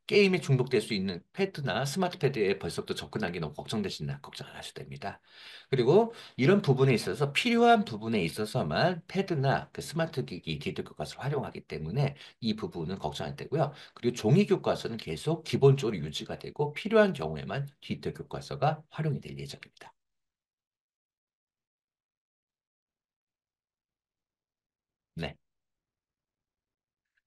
게임에 중독될 수 있는 패드나 스마트 패드에 벌써부터 접근하기 너무 걱정되신다. 걱정 안 하셔도 됩니다. 그리고 이런 부분에 있어서 필요한 부분에 있어서만 패드나 그 스마트 기기, 디지털 교과서를 활용하기 때문에 이 부분은 걱정 안 되고요. 그리고 종이 교과서는 계속 기본적으로 유지가 되고 필요한 경우에만 디지털 교과서가 활용이 될 예정입니다. 네.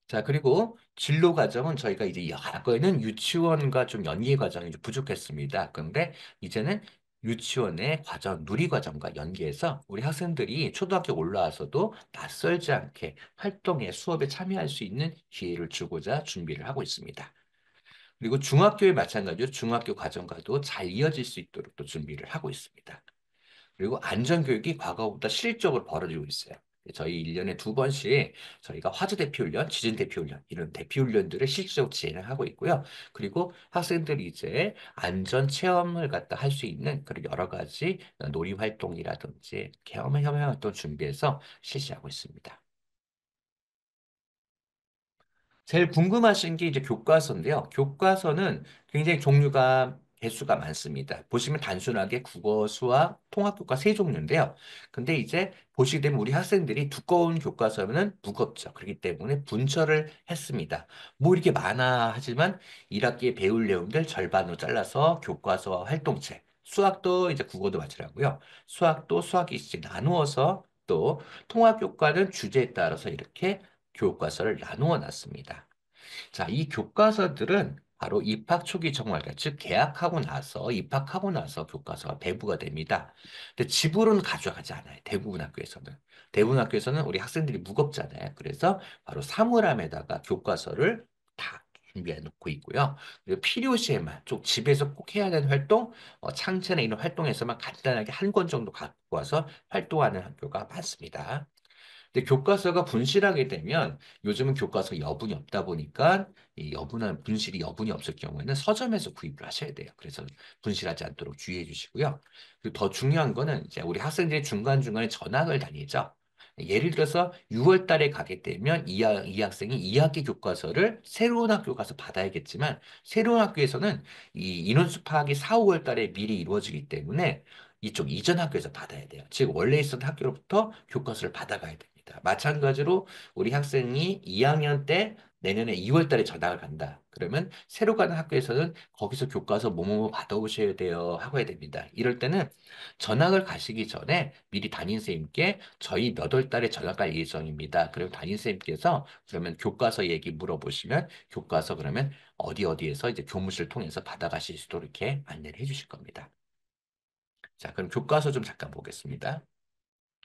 자, 그리고 진로 과정은 저희가 이제 과거에는 유치원과 좀 연계 과정이 좀 부족했습니다. 그런데 이제는 유치원의 과정, 누리 과정과 연계해서 우리 학생들이 초등학교 올라와서도 낯설지 않게 활동에 수업에 참여할 수 있는 기회를 주고자 준비를 하고 있습니다. 그리고 중학교에 마찬가지로 중학교 과정과도 잘 이어질 수 있도록 또 준비를 하고 있습니다. 그리고 안전교육이 과거보다 실질적으로 벌어지고 있어요. 저희 1년에 두 번씩 저희가 화재 대피 훈련, 지진 대피 훈련, 이런 대피 훈련들을 실질적으로 진행하고 있고요. 그리고 학생들이 이제 안전 체험을 갖다 할 수 있는 그런 여러 가지 놀이 활동이라든지 체험 활동 준비해서 실시하고 있습니다. 제일 궁금하신 게 이제 교과서인데요. 교과서는 굉장히 종류가 개수가 많습니다. 보시면 단순하게 국어, 수학, 통합 교과 세 종류인데요. 근데 이제 보시게 되면 우리 학생들이 두꺼운 교과서는 무겁죠. 그렇기 때문에 분철을 했습니다. 뭐 이렇게 많아 하지만 1학기에 배울 내용들 절반으로 잘라서 교과서와 활동책, 수학도 이제 국어도 마찬가지고요. 수학도 수학이 이제 나누어서 또 통합 교과는 주제에 따라서 이렇게 교과서를 나누어 놨습니다. 자, 이 교과서들은 바로 입학 초기 정활과 즉 입학하고 나서 교과서가 배부가 됩니다. 근데 집으로는 가져가지 않아요. 대부분 학교에서는. 대부분 학교에서는 우리 학생들이 무겁잖아요. 그래서 바로 사물함에다가 교과서를 다 준비해 놓고 있고요. 그리고 필요시에만 좀 집에서 꼭 해야 되는 활동, 창체나 이런 활동에서만 간단하게 한 권 정도 갖고 와서 활동하는 학교가 많습니다. 근데 교과서가 분실하게 되면 요즘은 교과서 여분이 없다 보니까 이 여분한 분실이 여분이 없을 경우에는 서점에서 구입을 하셔야 돼요. 그래서 분실하지 않도록 주의해 주시고요. 그리고 더 중요한 거는 이제 우리 학생들이 중간중간에 전학을 다니죠. 예를 들어서 6월 달에 가게 되면 이 학생이 2학기 교과서를 새로운 학교 가서 받아야겠지만 새로운 학교에서는 이 인원수 파악이 4, 5월 달에 미리 이루어지기 때문에 이쪽 이전 학교에서 받아야 돼요. 즉 원래 있었던 학교로부터 교과서를 받아가야 됩니다. 마찬가지로 우리 학생이 2학년 때 내년에 2월 달에 전학을 간다. 그러면 새로 가는 학교에서는 거기서 교과서 뭐뭐 받아오셔야 돼요 하고 해야 됩니다. 이럴 때는 전학을 가시기 전에 미리 담임선생님께 저희 몇 월 달에 전학 갈 예정입니다. 그럼 담임선생님께서 그러면 교과서 얘기 물어보시면 교과서 그러면 어디에서 이제 교무실 통해서 받아가실 수 있도록 이렇게 안내를 해주실 겁니다. 자, 그럼 교과서 좀 잠깐 보겠습니다.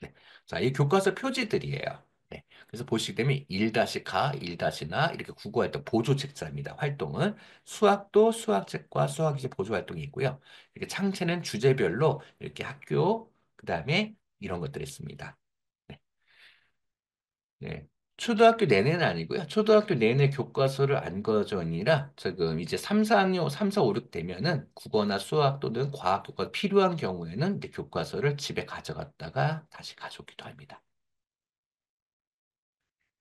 네. 자, 이 교과서 표지들이에요. 네. 그래서 보시게 되면 1-가, 1-나 이렇게 국어했던 보조 책자입니다. 활동은 수학도 수학책과 수학이제 보조 활동이 있고요. 이렇게 창체는 주제별로 이렇게 학교, 그다음에 이런 것들이 있습니다. 네. 네. 초등학교 내내는 아니고요. 초등학교 내내 교과서를 안 거전이라 지금 이제 3, 4학년, 3, 4, 5, 6 되면은 국어나 수학 또는 과학 교과가 필요한 경우에는 이제 교과서를 집에 가져갔다가 다시 가져오기도 합니다.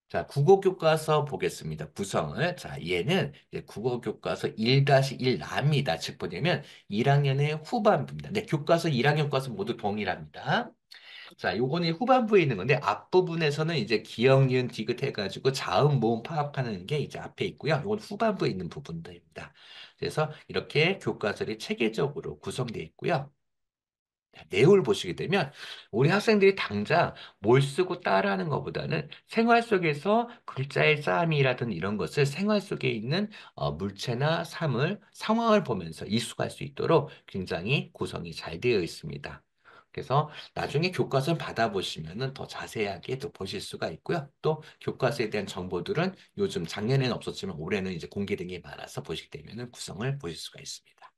자, 국어 교과서 보겠습니다. 구성을. 자, 얘는 이제 국어 교과서 1-1 납니다. 즉 뭐냐면 1학년의 후반부입니다. 네, 교과서 1학년 교과서 모두 동일합니다. 자, 요거는 후반부에 있는 건데 앞부분에서는 이제 기억, 니은, 디귿 해가지고 자음, 모음 파악하는 게 이제 앞에 있고요. 요건 후반부에 있는 부분들입니다. 그래서 이렇게 교과서들이 체계적으로 구성되어 있고요. 내용을 보시게 되면 우리 학생들이 당장 뭘 쓰고 따라하는 것보다는 생활 속에서 글자의 싸움이라든 이런 것을 생활 속에 있는 물체나 사물, 상황을 보면서 이수할 수 있도록 굉장히 구성이 잘 되어 있습니다. 그래서 나중에 교과서 받아보시면은 더 자세하게 또 보실 수가 있고요. 또 교과서에 대한 정보들은 요즘 작년에는 없었지만 올해는 이제 공개된 게 많아서 보시게 되면은 구성을 보실 수가 있습니다.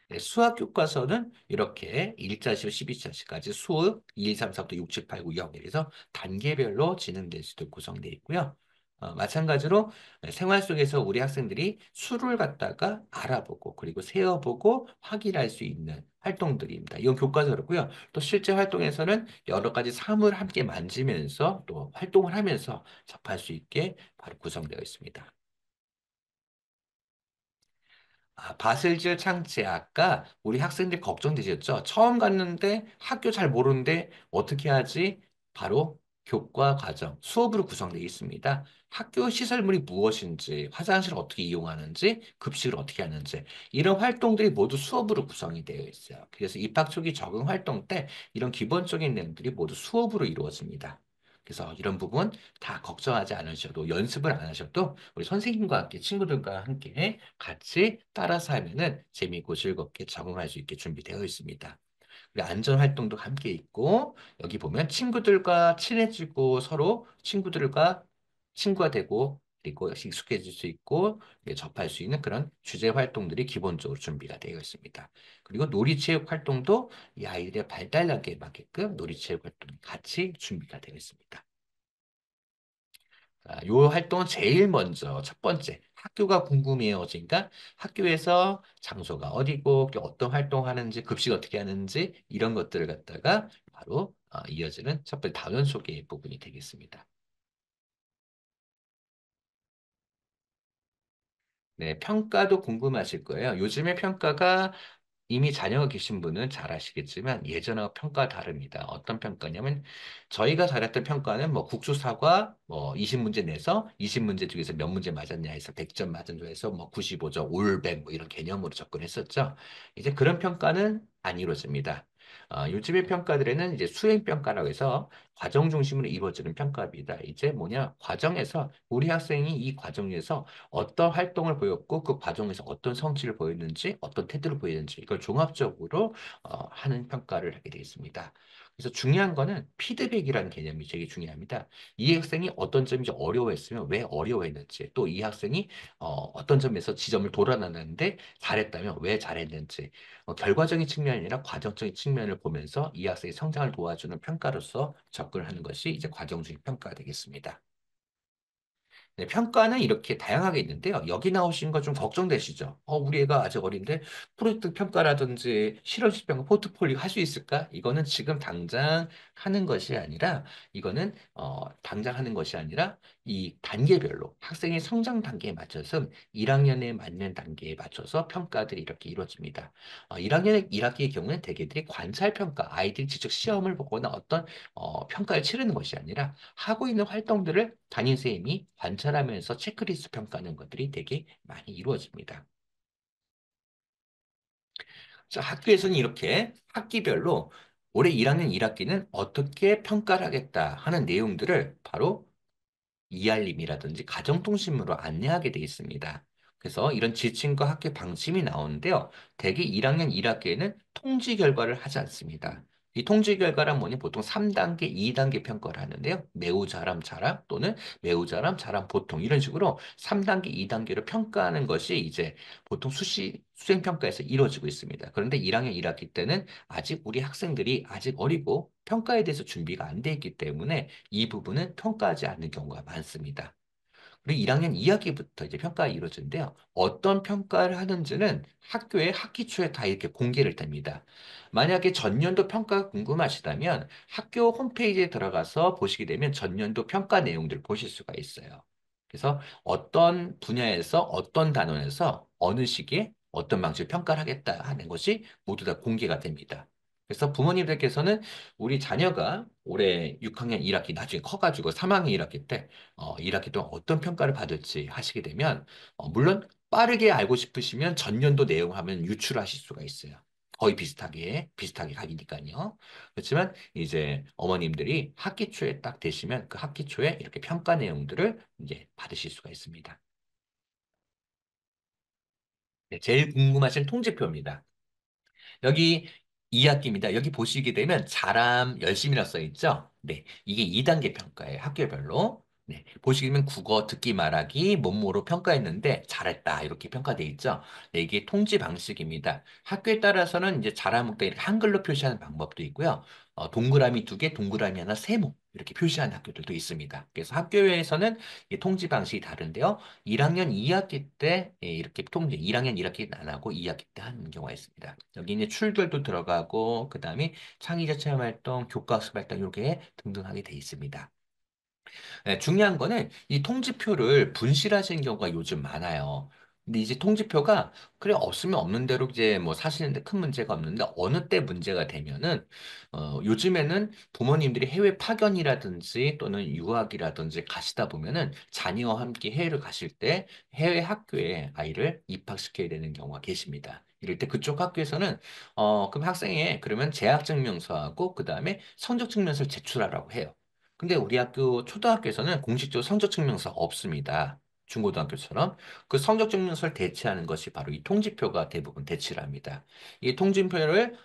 네, 수학 교과서는 이렇게 1자시로 12자시까지 수업 1, 2, 3, 4부터 6, 7, 8, 9, 0 이래서 단계별로 진행될 수도 구성되어 있고요. 마찬가지로 생활 속에서 우리 학생들이 수를 갖다가 알아보고 그리고 세어보고 확인할 수 있는 활동들입니다. 이건 교과서로고요. 또 실제 활동에서는 여러 가지 사물 함께 만지면서 또 활동을 하면서 접할 수 있게 바로 구성되어 있습니다. 바슬즈 창제 아까 우리 학생들 걱정되셨죠? 처음 갔는데 학교 잘 모르는데 어떻게 하지? 바로 교과 과정, 수업으로 구성되어 있습니다. 학교 시설물이 무엇인지, 화장실을 어떻게 이용하는지, 급식을 어떻게 하는지 이런 활동들이 모두 수업으로 구성이 되어 있어요. 그래서 입학 초기 적응 활동 때 이런 기본적인 내용들이 모두 수업으로 이루어집니다. 그래서 이런 부분 다 걱정하지 않으셔도 연습을 안 하셔도 우리 선생님과 함께 친구들과 함께 같이 따라서 하면은 재미있고 즐겁게 적응할 수 있게 준비되어 있습니다. 그리고 안전 활동도 함께 있고 여기 보면 친구들과 친해지고 서로 친구들과 친구가 되고 그리고 익숙해질 수 있고 접할 수 있는 그런 주제 활동들이 기본적으로 준비가 되어 있습니다. 그리고 놀이체육 활동도 이 아이들의 발달하게 맞게끔 놀이체육 활동이 같이 준비가 되어 있습니다. 요 활동은 제일 먼저 첫 번째 학교가 궁금해요지니까 학교에서 장소가 어디고 또 어떤 활동하는지 급식 어떻게 하는지 이런 것들을 갖다가 바로 이어지는 첫 번째 단원 소개 부분이 되겠습니다. 네, 평가도 궁금하실 거예요. 요즘에 평가가 이미 자녀가 계신 분은 잘 아시겠지만 예전하고 평가 다릅니다. 어떤 평가냐면 저희가 잘했던 평가는 뭐 국수사과 뭐 20문제 내서 20문제 중에서 몇 문제 맞았냐 해서 100점 맞은 조에서 뭐 95점, 올백 뭐 이런 개념으로 접근했었죠. 이제 그런 평가는 안 이루어집니다. 요즘의 평가들에는 이제 수행평가라고 해서 과정 중심으로 이루어지는 평가입니다. 이제 뭐냐, 과정에서 우리 학생이 이 과정에서 어떤 활동을 보였고 그 과정에서 어떤 성취를 보였는지 어떤 태도를 보였는지 이걸 종합적으로 하는 평가를 하게 되어 있습니다. 그래서 중요한 거는 피드백이라는 개념이 되게 중요합니다. 이 학생이 어떤 점이 어려워했으면 왜 어려워했는지 또 이 학생이 어떤 점에서 지점을 돌아놨는데 잘했다면 왜 잘했는지 결과적인 측면이 아니라 과정적인 측면을 보면서 이 학생의 성장을 도와주는 평가로서 접근하는 것이 이제 과정적인 평가가 되겠습니다. 네, 평가는 이렇게 다양하게 있는데요. 여기 나오신 거 좀 걱정되시죠? 우리 애가 아직 어린데 프로젝트 평가라든지 실험실 평가, 포트폴리오 할 수 있을까? 이거는 지금 당장 하는 것이 아니라 이거는 당장 하는 것이 아니라 이 단계별로 학생의 성장 단계에 맞춰서 1학년에 맞는 단계에 맞춰서 평가들이 이렇게 이루어집니다. 1학년 1학기의 경우는 대개들이 관찰 평가, 아이들이 직접 시험을 보거나 어떤 평가를 치르는 것이 아니라 하고 있는 활동들을 담임선생님이 관찰하면서 체크리스트 평가하는 것들이 되게 많이 이루어집니다. 자, 학교에서는 이렇게 학기별로 올해 1학년 1학기는 어떻게 평가를 하겠다 하는 내용들을 바로 이알림이라든지 가정통신문으로 안내하게 돼 있습니다. 그래서 이런 지침과 학교 방침이 나오는데요. 대개 1학년 1학기에는 통지 결과를 하지 않습니다. 이 통지 결과란 뭐니? 보통 3단계, 2단계 평가를 하는데요. 매우 잘함, 잘함 또는 매우 잘함, 잘함, 보통 이런 식으로 3단계, 2단계로 평가하는 것이 이제 보통 수행평가에서 이루어지고 있습니다. 그런데 1학년 1학기 때는 아직 우리 학생들이 아직 어리고 평가에 대해서 준비가 안 돼 있기 때문에 이 부분은 평가하지 않는 경우가 많습니다. 그리고 1학년 2학기부터 이제 평가가 이루어지는데요. 어떤 평가를 하는지는 학교의 학기 초에 다 이렇게 공개를 됩니다. 만약에 전년도 평가가 궁금하시다면 학교 홈페이지에 들어가서 보시게 되면 전년도 평가 내용들을 보실 수가 있어요. 그래서 어떤 분야에서 어떤 단원에서 어느 시기에 어떤 방식으로 평가를 하겠다 하는 것이 모두 다 공개가 됩니다. 그래서 부모님들께서는 우리 자녀가 올해 6학년 1학기 나중에 커가지고 3학년 1학기 때 1학기 동안 어떤 평가를 받을지 하시게 되면 물론 빠르게 알고 싶으시면 전년도 내용하면 유출하실 수가 있어요. 거의 비슷하게 가기니까요. 그렇지만 이제 어머님들이 학기 초에 딱 되시면 그 학기 초에 이렇게 평가 내용들을 이제 받으실 수가 있습니다. 네, 제일 궁금하신 통지표입니다. 여기 2학기입니다. 여기 보시게 되면 잘함, 열심히라 써 있죠? 네, 이게 2단계 평가예요. 학교별로. 네, 보시면 국어 듣기 말하기 몸으로 평가했는데 잘했다 이렇게 평가돼 있죠. 네, 이게 통지 방식입니다. 학교에 따라서는 이제 잘하면 이렇게 한글로 표시하는 방법도 있고요. 동그라미 두 개, 동그라미 하나, 세모 이렇게 표시하는 학교들도 있습니다. 그래서 학교에서는 이 통지 방식이 다른데요. 1학년 2학기 때 이렇게 통지, 1학년 1학기는 안 하고 2학기 때 하는 경우가 있습니다. 여기 이제 출결도 들어가고 그다음에 창의적 체험 활동, 교과학습 활동 이렇게 등등 하게 돼 있습니다. 네, 중요한 거는 이 통지표를 분실하시는 경우가 요즘 많아요. 근데 이제 통지표가 그래 없으면 없는 대로 이제 뭐 사시는데 큰 문제가 없는데 어느 때 문제가 되면은 요즘에는 부모님들이 해외 파견이라든지 또는 유학이라든지 가시다 보면은 자녀와 함께 해외를 가실 때 해외 학교에 아이를 입학시켜야 되는 경우가 계십니다. 이럴 때 그쪽 학교에서는 그럼 학생의 그러면 재학 증명서하고 그다음에 성적 증명서를 제출하라고 해요. 근데 우리 학교 초등학교에서는 공식적으로 성적 증명서 없습니다. 중고등학교처럼 그 성적 증명서를 대체하는 것이 바로 이 통지표가 대부분 대체를 합니다. 이 통지표를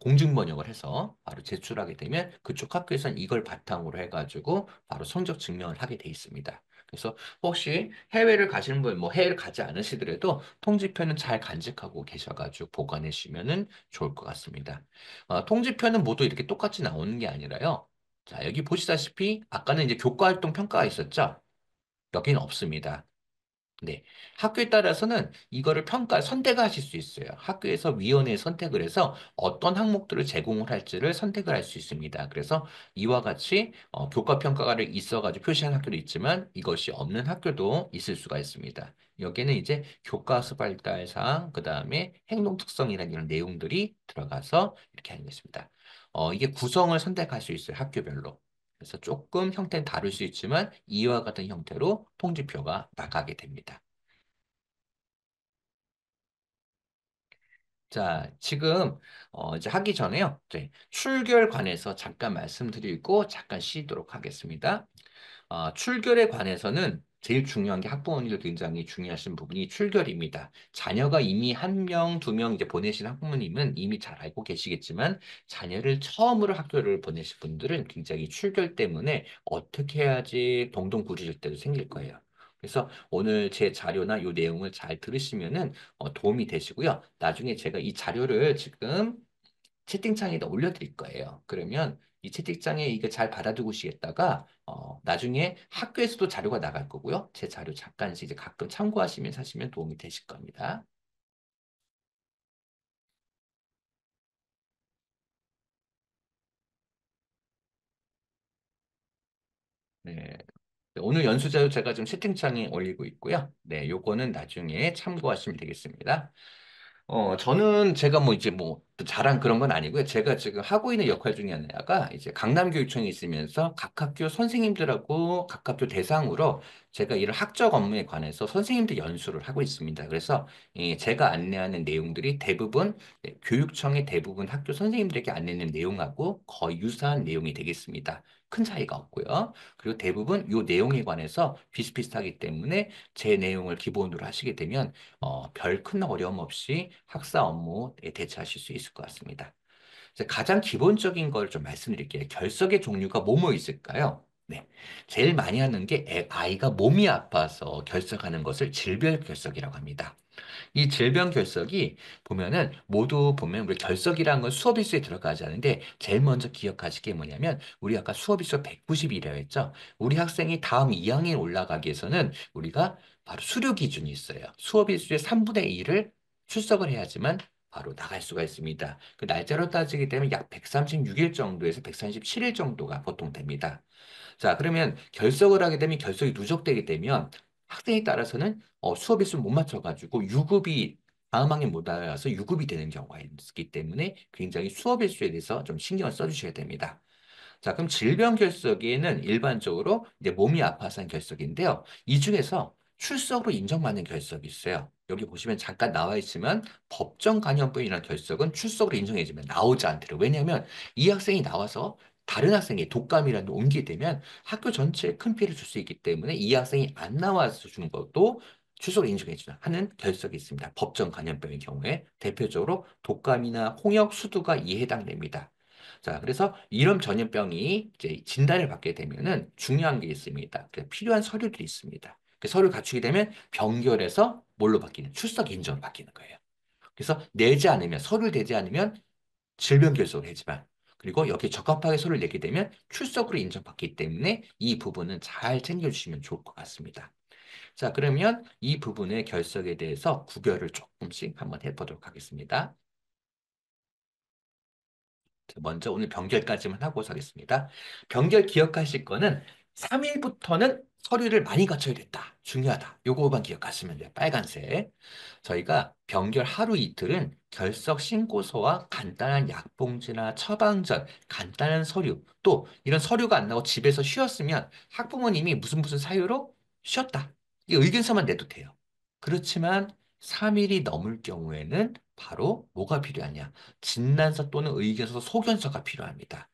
공증 번역을 해서 바로 제출하게 되면 그쪽 학교에서는 이걸 바탕으로 해가지고 바로 성적 증명을 하게 돼 있습니다. 그래서 혹시 해외를 가시는 분, 뭐 해외를 가지 않으시더라도 통지표는 잘 간직하고 계셔가지고 보관해 주시면은 좋을 것 같습니다. 통지표는 모두 이렇게 똑같이 나오는 게 아니라요. 자, 여기 보시다시피 아까는 이제 교과활동 평가가 있었죠? 여기는 없습니다. 네. 학교에 따라서는 이거를 선택을 하실 수 있어요. 학교에서 위원회 선택을 해서 어떤 항목들을 제공을 할지를 선택을 할 수 있습니다. 그래서 이와 같이 교과 평가가를 있어가지고 표시한 학교도 있지만 이것이 없는 학교도 있을 수가 있습니다. 여기는 이제 교과 수발달 사항, 그 다음에 행동 특성이라는 이런 내용들이 들어가서 이렇게 하는 것입니다. 이게 구성을 선택할 수 있어요. 학교별로. 그래서 조금 형태는 다를 수 있지만 이와 같은 형태로 통지표가 나가게 됩니다. 자, 지금 이제 하기 전에요. 이제 출결 관해서 잠깐 말씀드리고 잠깐 쉬도록 하겠습니다. 출결에 관해서는 제일 중요한 게 학부모님들 굉장히 중요하신 부분이 출결입니다. 자녀가 이미 한 명, 두 명 이제 보내신 학부모님은 이미 잘 알고 계시겠지만 자녀를 처음으로 학교를 보내실 분들은 굉장히 출결 때문에 어떻게 해야지 동동 구리실 때도 생길 거예요. 그래서 오늘 제 자료나 이 내용을 잘 들으시면은 도움이 되시고요. 나중에 제가 이 자료를 지금 채팅창에다 올려드릴 거예요. 그러면 이 채팅창에 이게 잘 받아두시겠다가 나중에 학교에서도 자료가 나갈 거고요. 제 자료 잠깐씩 이제 가끔 참고하시면 사시면 도움이 되실 겁니다. 네. 오늘 연수 자료 제가 지금 채팅창에 올리고 있고요. 네, 요거는 나중에 참고하시면 되겠습니다. 저는 제가 뭐 이제 뭐 자랑 그런 건 아니고요. 제가 지금 하고 있는 역할 중에 하나가 이제 강남교육청에 있으면서 각 학교 선생님들하고 각 학교 대상으로 제가 이런 학적 업무에 관해서 선생님들 연수를 하고 있습니다. 그래서 제가 안내하는 내용들이 대부분 교육청의 대부분 학교 선생님들에게 안내하는 내용하고 거의 유사한 내용이 되겠습니다. 큰 차이가 없고요. 그리고 대부분 이 내용에 관해서 비슷비슷하기 때문에 제 내용을 기본으로 하시게 되면 별 큰 어려움 없이 학사 업무에 대처하실 수 있을 것 같습니다. 이제 가장 기본적인 걸 좀 말씀드릴게요. 결석의 종류가 뭐뭐 있을까요? 네. 제일 많이 하는 게 아이가 몸이 아파서 결석하는 것을 질별 결석이라고 합니다. 이 질병 결석이 보면은 모두 보면 우리 결석이라는 건 수업 일수에 들어가지 않은데 제일 먼저 기억하실 게 뭐냐면 우리 아까 수업 일수 190이라고 했죠. 우리 학생이 다음 2학년 올라가기 위해서는 우리가 바로 수료 기준이 있어요. 수업 일수의 3분의 1을 출석을 해야지만 바로 나갈 수가 있습니다. 그 날짜로 따지게 되면 약 136일 정도에서 137일 정도가 보통 됩니다. 자, 그러면 결석을 하게 되면 결석이 누적되게 되면 학생에 따라서는 수업 일수 못 맞춰가지고 유급이 다음 학년 못 알아서 유급이 되는 경우가 있기 때문에 굉장히 수업 일수에 대해서 좀 신경을 써주셔야 됩니다. 자, 그럼 질병 결석에는 일반적으로 이제 몸이 아파서 한 결석인데요. 이 중에서 출석으로 인정받는 결석이 있어요. 여기 보시면 잠깐 나와 있지만 법정 감염병이라는 결석은 출석으로 인정해지면 나오지 않더라고요. 왜냐하면 이 학생이 나와서 다른 학생이 독감이라는 데 옮기게 되면 학교 전체에 큰 피해를 줄 수 있기 때문에 이 학생이 안 나와서 주는 것도 출석을 인정해주는 하는 결석이 있습니다. 법정 감염병의 경우에 대표적으로 독감이나 홍역, 수두가 이에 해당됩니다. 자, 그래서 이런 전염병이 이제 진단을 받게 되면은 중요한 게 있습니다. 필요한 서류들이 있습니다. 그 서류를 갖추게 되면 병결에서 뭘로 바뀌는? 출석 인정으로 바뀌는 거예요. 그래서 내지 않으면, 서류를 대지 않으면 질병 결석을 하지만, 그리고 여기에 적합하게 서류를 내게 되면 출석으로 인정받기 때문에 이 부분은 잘 챙겨주시면 좋을 것 같습니다. 자, 그러면 이 부분의 결석에 대해서 구별을 조금씩 한번 해보도록 하겠습니다. 먼저 오늘 병결까지만 하고 하겠습니다. 병결 기억하실 거는 3일부터는 서류를 많이 갖춰야 됐다. 중요하다. 요거만 기억하시면 돼요. 빨간색. 저희가 병결 하루 이틀은 결석 신고서와 간단한 약봉지나 처방전, 간단한 서류, 또 이런 서류가 안 나고 집에서 쉬었으면 학부모님이 무슨 사유로 쉬었다. 이 의견서만 내도 돼요. 그렇지만 3일이 넘을 경우에는 바로 뭐가 필요하냐? 진단서 또는 의견서, 소견서가 필요합니다.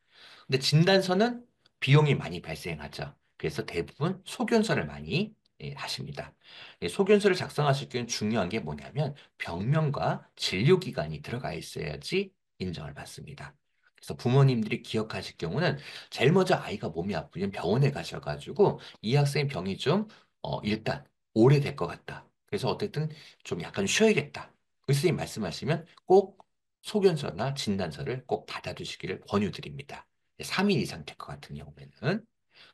근데 진단서는 비용이 많이 발생하죠. 그래서 대부분 소견서를 많이 하십니다. 소견서를 작성하실 경우는 중요한 게 뭐냐면 병명과 진료기간이 들어가 있어야지 인정을 받습니다. 그래서 부모님들이 기억하실 경우는 제일 먼저 아이가 몸이 아프면 병원에 가셔가지고 이 학생 병이 좀 일단 오래될 것 같다. 그래서 어쨌든 좀 약간 쉬어야겠다. 교수님 말씀하시면 꼭 소견서나 진단서를 꼭 받아두시기를 권유드립니다. 3일 이상 될 것 같은 경우에는.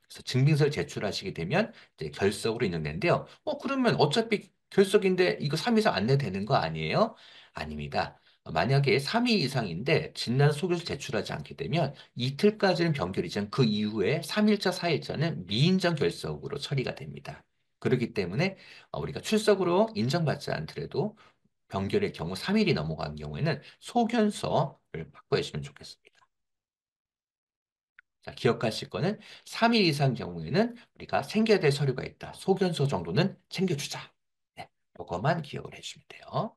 그래서 증빙서를 제출하시게 되면 이제 결석으로 인정되는데요. 그러면 어차피 결석인데 이거 3일 이상 안 내도 되는 거 아니에요? 아닙니다. 만약에 3일 이상인데 진단 소견서 제출하지 않게 되면 이틀까지는 병결이지만 그 이후에 3일차, 4일차는 미인정 결석으로 처리가 됩니다. 그렇기 때문에 우리가 출석으로 인정받지 않더라도 병결의 경우 3일이 넘어간 경우에는 소견서를 바꿔주시면 좋겠습니다. 자, 기억하실 거는 3일 이상 경우에는 우리가 챙겨야 될 서류가 있다. 소견서 정도는 챙겨주자. 네, 이것만 기억을 해주시면 돼요.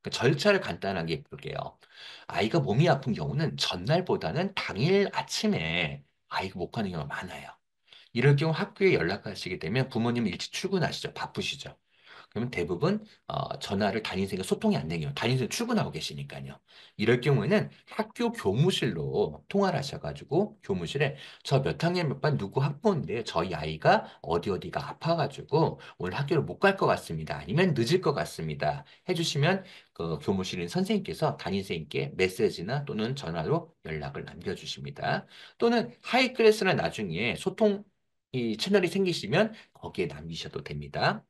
그 절차를 간단하게 볼게요. 아이가 몸이 아픈 경우는 전날보다는 당일 아침에 아이가 못 가는 경우가 많아요. 이럴 경우 학교에 연락하시게 되면 부모님 일찍 출근하시죠. 바쁘시죠. 그러면 대부분 전화를 담임선생님과 소통이 안 되는 경우, 담임선생님 출근하고 계시니까요. 이럴 경우에는 학교 교무실로 통화를 하셔가지고 교무실에 저 몇 학년 몇 반 누구 학부모인데 저희 아이가 어디가 아파가지고 오늘 학교를 못 갈 것 같습니다. 아니면 늦을 것 같습니다. 해주시면 그 교무실인 선생님께서 담임선생님께 메시지나 또는 전화로 연락을 남겨주십니다. 또는 하이클래스나 나중에 소통 이 채널이 생기시면 거기에 남기셔도 됩니다.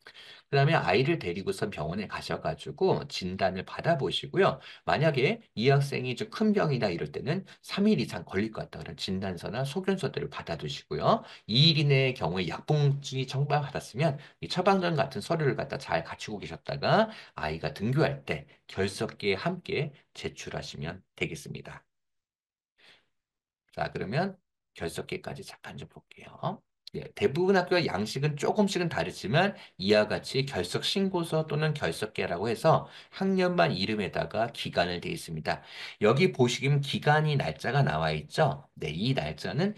그다음에 아이를 데리고서 병원에 가셔가지고 진단을 받아보시고요. 만약에 이 학생이 좀 큰 병이다 이럴 때는 3일 이상 걸릴 것 같다 그런 진단서나 소견서들을 받아두시고요. 2일 이내의 경우에 약봉지 청구받았으면 이 처방전 같은 서류를 갖다 잘 갖추고 계셨다가 아이가 등교할 때 결석기에 함께 제출하시면 되겠습니다. 자, 그러면 결석기까지 잠깐 좀 볼게요. 예, 대부분 학교의 양식은 조금씩은 다르지만 이와 같이 결석 신고서 또는 결석계라고 해서 학년반 이름에다가 기간을 되어 있습니다. 여기 보시면 기간이 날짜가 나와 있죠. 네, 이 날짜는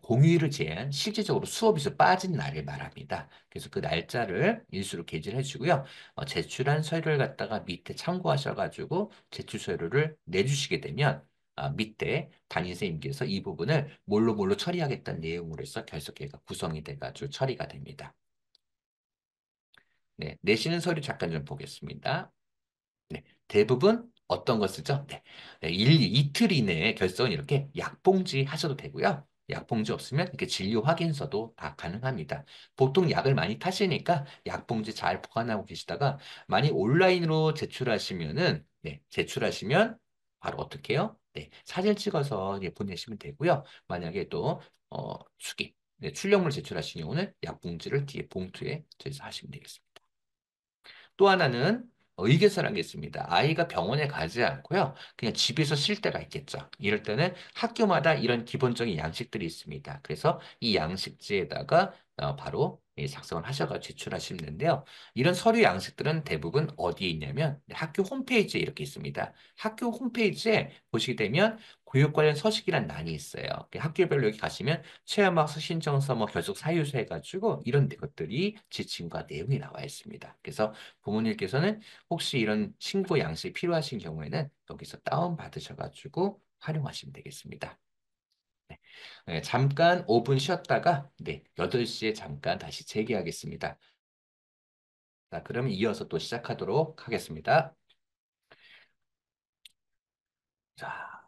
공휴일을 제한 실질적으로 수업에서 빠진 날을 말합니다. 그래서 그 날짜를 일수로 게재해 주고요. 제출한 서류를 갖다가 밑에 참고하셔가지고 제출 서류를 내주시게 되면 밑에 담임 선생님께서 이 부분을 뭘로 처리하겠다는 내용으로 해서 결석계가 구성이 돼가지고 처리가 됩니다. 네, 내시는 서류 잠깐 좀 보겠습니다. 네, 대부분 어떤 거 쓰죠? 네, 이틀 이내에 결석은 이렇게 약봉지 하셔도 되고요. 약봉지 없으면 이렇게 진료 확인서도 다 가능합니다. 보통 약을 많이 타시니까 약봉지 잘 보관하고 계시다가 만약 온라인으로 제출하시면은 네, 제출하시면 바로 어떻게 해요? 네, 사진 찍어서 보내시면 되고요. 만약에 또 수기, 네, 출력물 제출하신 경우는 약봉지를 뒤에 봉투에 저희서 하시면 되겠습니다. 또 하나는 의계서라는 게 있습니다. 아이가 병원에 가지 않고요. 그냥 집에서 쉴 때가 있겠죠. 이럴 때는 학교마다 이런 기본적인 양식들이 있습니다. 그래서 이 양식지에다가 바로 작성을 하셔서 제출하시면 되는데요. 이런 서류 양식들은 대부분 어디에 있냐면 학교 홈페이지에 이렇게 있습니다. 학교 홈페이지에 보시게 되면 교육 관련 서식이란欄이 있어요. 학교별로 여기 가시면 체험학습 신청서, 뭐 결속 사유서 해가지고 이런 것들이 지침과 내용이 나와 있습니다. 그래서 부모님께서는 혹시 이런 신고 양식이 필요하신 경우에는 여기서 다운 받으셔가지고 활용하시면 되겠습니다. 네. 잠깐 5분 쉬었다가 네, 8시에 잠깐 다시 재개하겠습니다. 자, 그럼 이어서 또 시작하도록 하겠습니다. 자,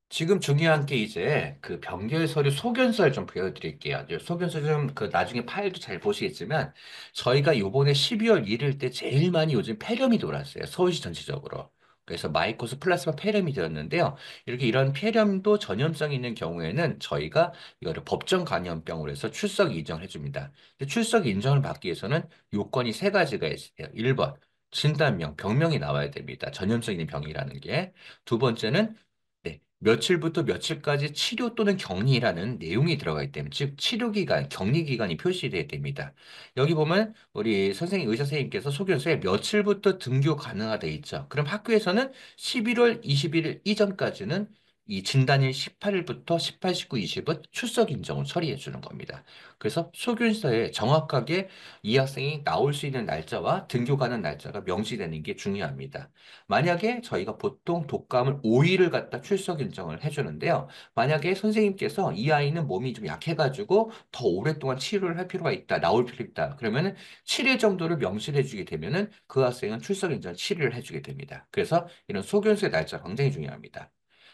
지금 중요한 게 이제 그 병결 서류 소견서를 좀 보여드릴게요. 이제 소견서 좀 그 나중에 파일도 잘 보시겠지만 저희가 요번에 12월 1일 때 제일 많이 요즘 폐렴이 돌았어요. 서울시 전체적으로. 그래서 마이코스 플라스마 폐렴이 되었는데요. 이렇게 이런 폐렴도 전염성이 있는 경우에는 저희가 이거를 법정 감염병으로 해서 출석 인정을 해줍니다. 근데 출석 인정을 받기 위해서는 요건이 세 가지가 있어요. 1번, 진단명, 병명이 나와야 됩니다. 전염성 있는 병이라는 게. 두 번째는 네, 며칠부터 며칠까지 치료 또는 격리라는 내용이 들어가 있기 때문에 즉 치료기간, 격리기간이 표시되어야 됩니다. 여기 보면 우리 선생님, 의사 선생님께서 소견서에 며칠부터 등교 가능하다 있죠. 그럼 학교에서는 11월 21일 이전까지는 이 진단일 18일부터 18, 19, 20은 출석 인정을 처리해 주는 겁니다. 그래서 소견서에 정확하게 이 학생이 나올 수 있는 날짜와 등교 가는 날짜가 명시되는 게 중요합니다. 만약에 저희가 보통 독감을 5일을 갖다 출석 인정을 해주는데요. 만약에 선생님께서 이 아이는 몸이 좀 약해가지고 더 오랫동안 치료를 할 필요가 있다, 나올 필요 있다. 그러면은 7일 정도를 명시해 주게 되면은 그 학생은 출석 인정 7일을 해주게 됩니다. 그래서 이런 소견서의 날짜가 굉장히 중요합니다.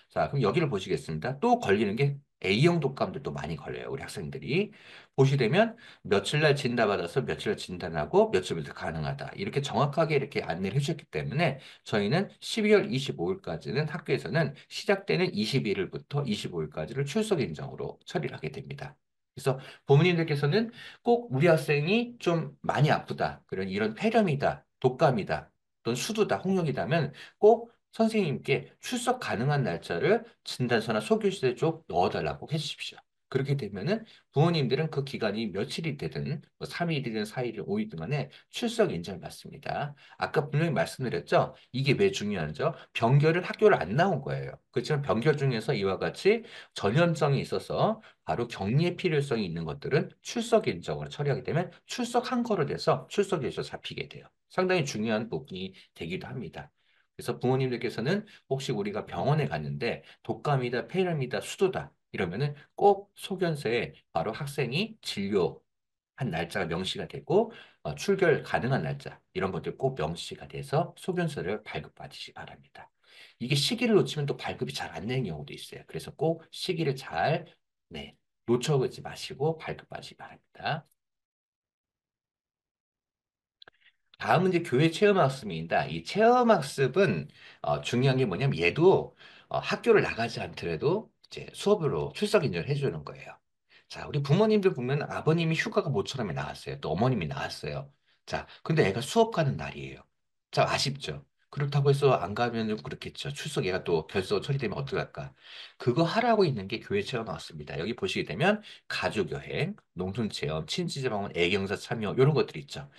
자, 그럼 여기를 보시겠습니다. 또 걸리는 게 A형 독감들도 많이 걸려요. 우리 학생들이. 보시되면 며칠 날 진단받아서 며칠 날 진단하고 며칠부터 가능하다. 이렇게 정확하게 이렇게 안내를 해주셨기 때문에 저희는 12월 25일까지는 학교에서는 시작되는 21일부터 25일까지를 출석 인정으로 처리를 하게 됩니다. 그래서 부모님들께서는 꼭 우리 학생이 좀 많이 아프다. 그런 이런 폐렴이다. 독감이다. 또는 수두다. 홍역이다면 꼭 선생님께 출석 가능한 날짜를 진단서나 소교시에 쪽 넣어달라고 해주십시오. 그렇게 되면은 부모님들은 그 기간이 며칠이 되든 뭐 3일이든 4일이든 5일이든 간에 출석 인정을 받습니다. 아까 분명히 말씀드렸죠? 이게 왜 중요하죠? 병결을 학교를 안 나온 거예요. 그렇지만 병결 중에서 이와 같이 전염성이 있어서 바로 격리의 필요성이 있는 것들은 출석 인정을 처리하게 되면 출석한 거로 돼서 출석에서 잡히게 돼요. 상당히 중요한 부분이 되기도 합니다. 그래서 부모님들께서는 혹시 우리가 병원에 갔는데 독감이다, 폐렴이다, 수두다 이러면은 꼭 소견서에 바로 학생이 진료한 날짜가 명시가 되고 출결 가능한 날짜 이런 것들 꼭 명시가 돼서 소견서를 발급받으시기 바랍니다. 이게 시기를 놓치면 또 발급이 잘 안 되는 경우도 있어요. 그래서 꼭 시기를 잘 네, 놓쳐지 마시고 발급받으시기 바랍니다. 다음은 이제 교회 체험학습입니다. 이 체험학습은 중요한 게 뭐냐면 얘도 학교를 나가지 않더라도 이제 수업으로 출석 인정을 해주는 거예요. 자, 우리 부모님들 보면 아버님이 휴가가 모처럼에 나왔어요. 또 어머님이 나왔어요. 자, 근데 애가 수업 가는 날이에요. 자, 아쉽죠? 그렇다고 해서 안 가면 좀 그렇겠죠. 출석 얘가 또 결석 처리되면 어떡할까? 그거 하라고 있는 게 교회 체험 학습입니다. 여기 보시게 되면 가족여행, 농촌체험, 친지방문, 애경사 참여 이런 것들이 있죠.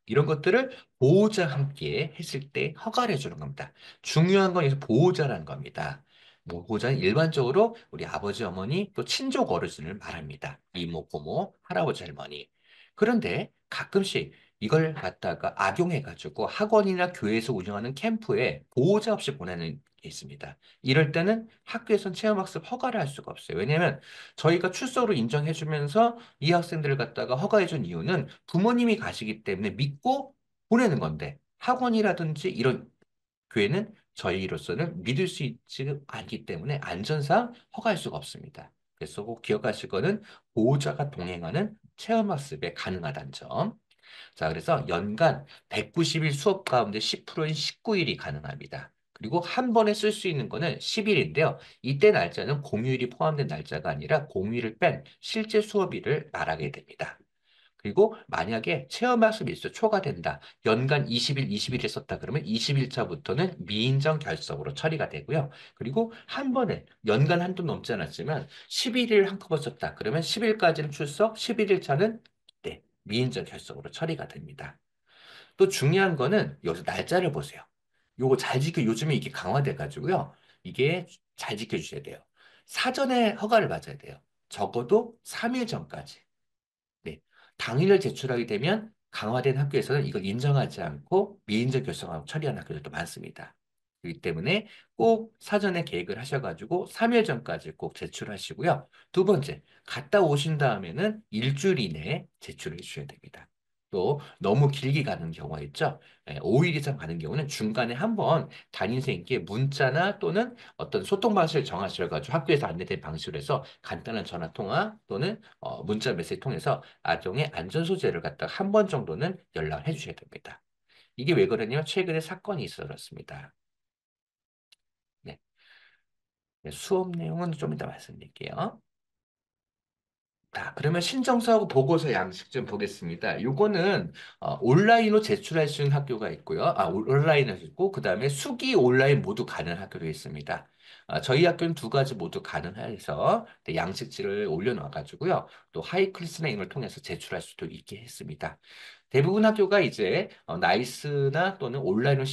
이런 것들을 보호자와 함께 했을 때 허가를 해주는 겁니다. 중요한 건 여기서 보호자라는 겁니다. 뭐 보호자는 일반적으로 우리 아버지, 어머니, 또 친족 어르신을 말합니다. 이모, 고모, 할아버지, 할머니. 그런데 가끔씩 이걸 갖다가 악용해가지고 학원이나 교회에서 운영하는 캠프에 보호자 없이 보내는 게 있습니다. 이럴 때는 학교에선 체험학습 허가를 할 수가 없어요. 왜냐하면 저희가 출석으로 인정해주면서 이 학생들을 갖다가 허가해준 이유는 부모님이 가시기 때문에 믿고 보내는 건데 학원이라든지 이런 교회는 저희로서는 믿을 수 있지 않기 때문에 안전상 허가할 수가 없습니다. 그래서 꼭 기억하실 거는 보호자가 동행하는 체험학습에 가능하다는 점. 자, 그래서 연간 190일 수업 가운데 10%인 19일이 가능합니다. 그리고 한 번에 쓸 수 있는 거는 10일인데요. 이때 날짜는 공휴일이 포함된 날짜가 아니라 공휴일을 뺀 실제 수업일을 말하게 됩니다. 그리고 만약에 체험학습 일수 초과된다. 연간 20일, 20일에 썼다 그러면 20일차부터는 미인정 결석으로 처리가 되고요. 그리고 한 번에 연간 한도 넘지 않았지만 11일 한꺼번에 썼다. 그러면 10일까지는 출석, 11일차는 네, 미인정 결석으로 처리가 됩니다. 또 중요한 거는 여기서 날짜를 보세요. 요거 잘 요즘에 이게 강화돼 가지고요. 이게 잘 지켜주셔야 돼요. 사전에 허가를 받아야 돼요. 적어도 3일 전까지. 네. 당일을 제출하게 되면 강화된 학교에서는 이걸 인정하지 않고 미인적 결석하고 처리하는 학교들도 많습니다. 그렇기 때문에 꼭 사전에 계획을 하셔가지고 3일 전까지 꼭 제출하시고요. 두 번째, 갔다 오신 다음에는 일주일 이내에 제출해 주셔야 됩니다. 또 너무 길게 가는 경우가 있죠. 5일 이상 가는 경우는 중간에 한번 담임선생님께 문자나 또는 어떤 소통 방식을 정하셔가지고 학교에서 안내된 방식으로 해서 간단한 전화 통화 또는 문자 메시지 통해서 아동의 안전 소재를 갖다가 한 번 정도는 연락을 해주셔야 됩니다. 이게 왜 그러냐면 최근에 사건이 있어졌습니다. 네. 네, 수업 내용은 좀 이따 말씀드릴게요. 자, 그러면 신청서하고 보고서 양식 좀 보겠습니다. 요거는 온라인으로 제출할 수 있는 학교가 있고요. 온라인으로 있고 그다음에 수기 온라인 모두 가능한 학교도 있습니다. 저희 학교는 두 가지 모두 가능해서 네, 양식지를 올려놔가지고요. 또 하이클래스나 이걸 통해서 제출할 수도 있게 했습니다. 대부분 학교가 이제 나이스나 또는 온라인으로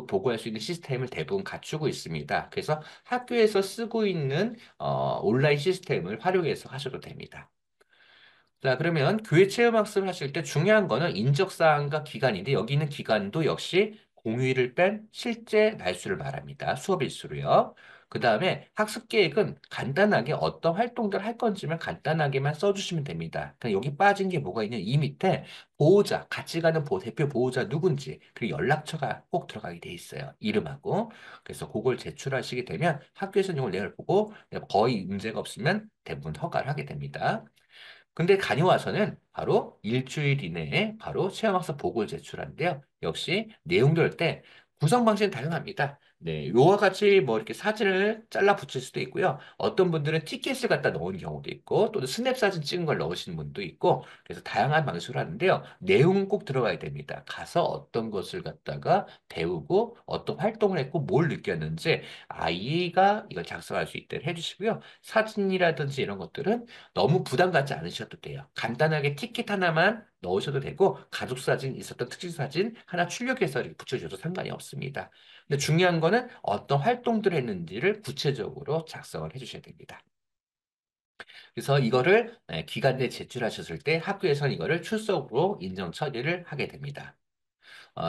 보고할 수 있는 시스템을 대부분 갖추고 있습니다. 그래서 학교에서 쓰고 있는 온라인 시스템을 활용해서 하셔도 됩니다. 자, 그러면 교회 체험학습을 하실 때 중요한 거는 인적사항과 기간인데 여기 있는 기간도 역시 공휴일을 뺀 실제 날수를 말합니다. 수업 일수로요. 그 다음에 학습 계획은 간단하게 어떤 활동들 할 건지만 간단하게만 써주시면 됩니다. 그러니까 여기 빠진 게 뭐가 있냐? 이 밑에 보호자, 같이 가는 대표 보호자 누군지, 그리고 연락처가 꼭 들어가게 돼 있어요. 이름하고. 그래서 그걸 제출하시게 되면 학교에서는 이걸 내용을 보고 거의 문제가 없으면 대부분 허가를 하게 됩니다. 근데 다녀와서는 바로 일주일 이내에 바로 체험학습 보고를 제출하는데요. 역시 내용들 때 구성 방식은 다양합니다. 네, 요와 같이 뭐 이렇게 사진을 잘라 붙일 수도 있고요. 어떤 분들은 티켓을 갖다 넣은 경우도 있고, 또는 스냅 사진 찍은 걸 넣으시는 분도 있고, 그래서 다양한 방식으로 하는데요. 내용은 꼭 들어가야 됩니다. 가서 어떤 것을 갖다가 배우고, 어떤 활동을 했고, 뭘 느꼈는지 아이가 이걸 작성할 수 있도록 해주시고요. 사진이라든지 이런 것들은 너무 부담 갖지 않으셔도 돼요. 간단하게 티켓 하나만 넣으셔도 되고 가족 사진 있었던 특징 사진 하나 출력해서 이렇게 붙여줘도 상관이 없습니다. 근데 중요한 거는 어떤 활동들을 했는지를 구체적으로 작성을 해주셔야 됩니다. 그래서 이거를 기간 내에 제출하셨을 때 학교에서는 이거를 출석으로 인정 처리를 하게 됩니다.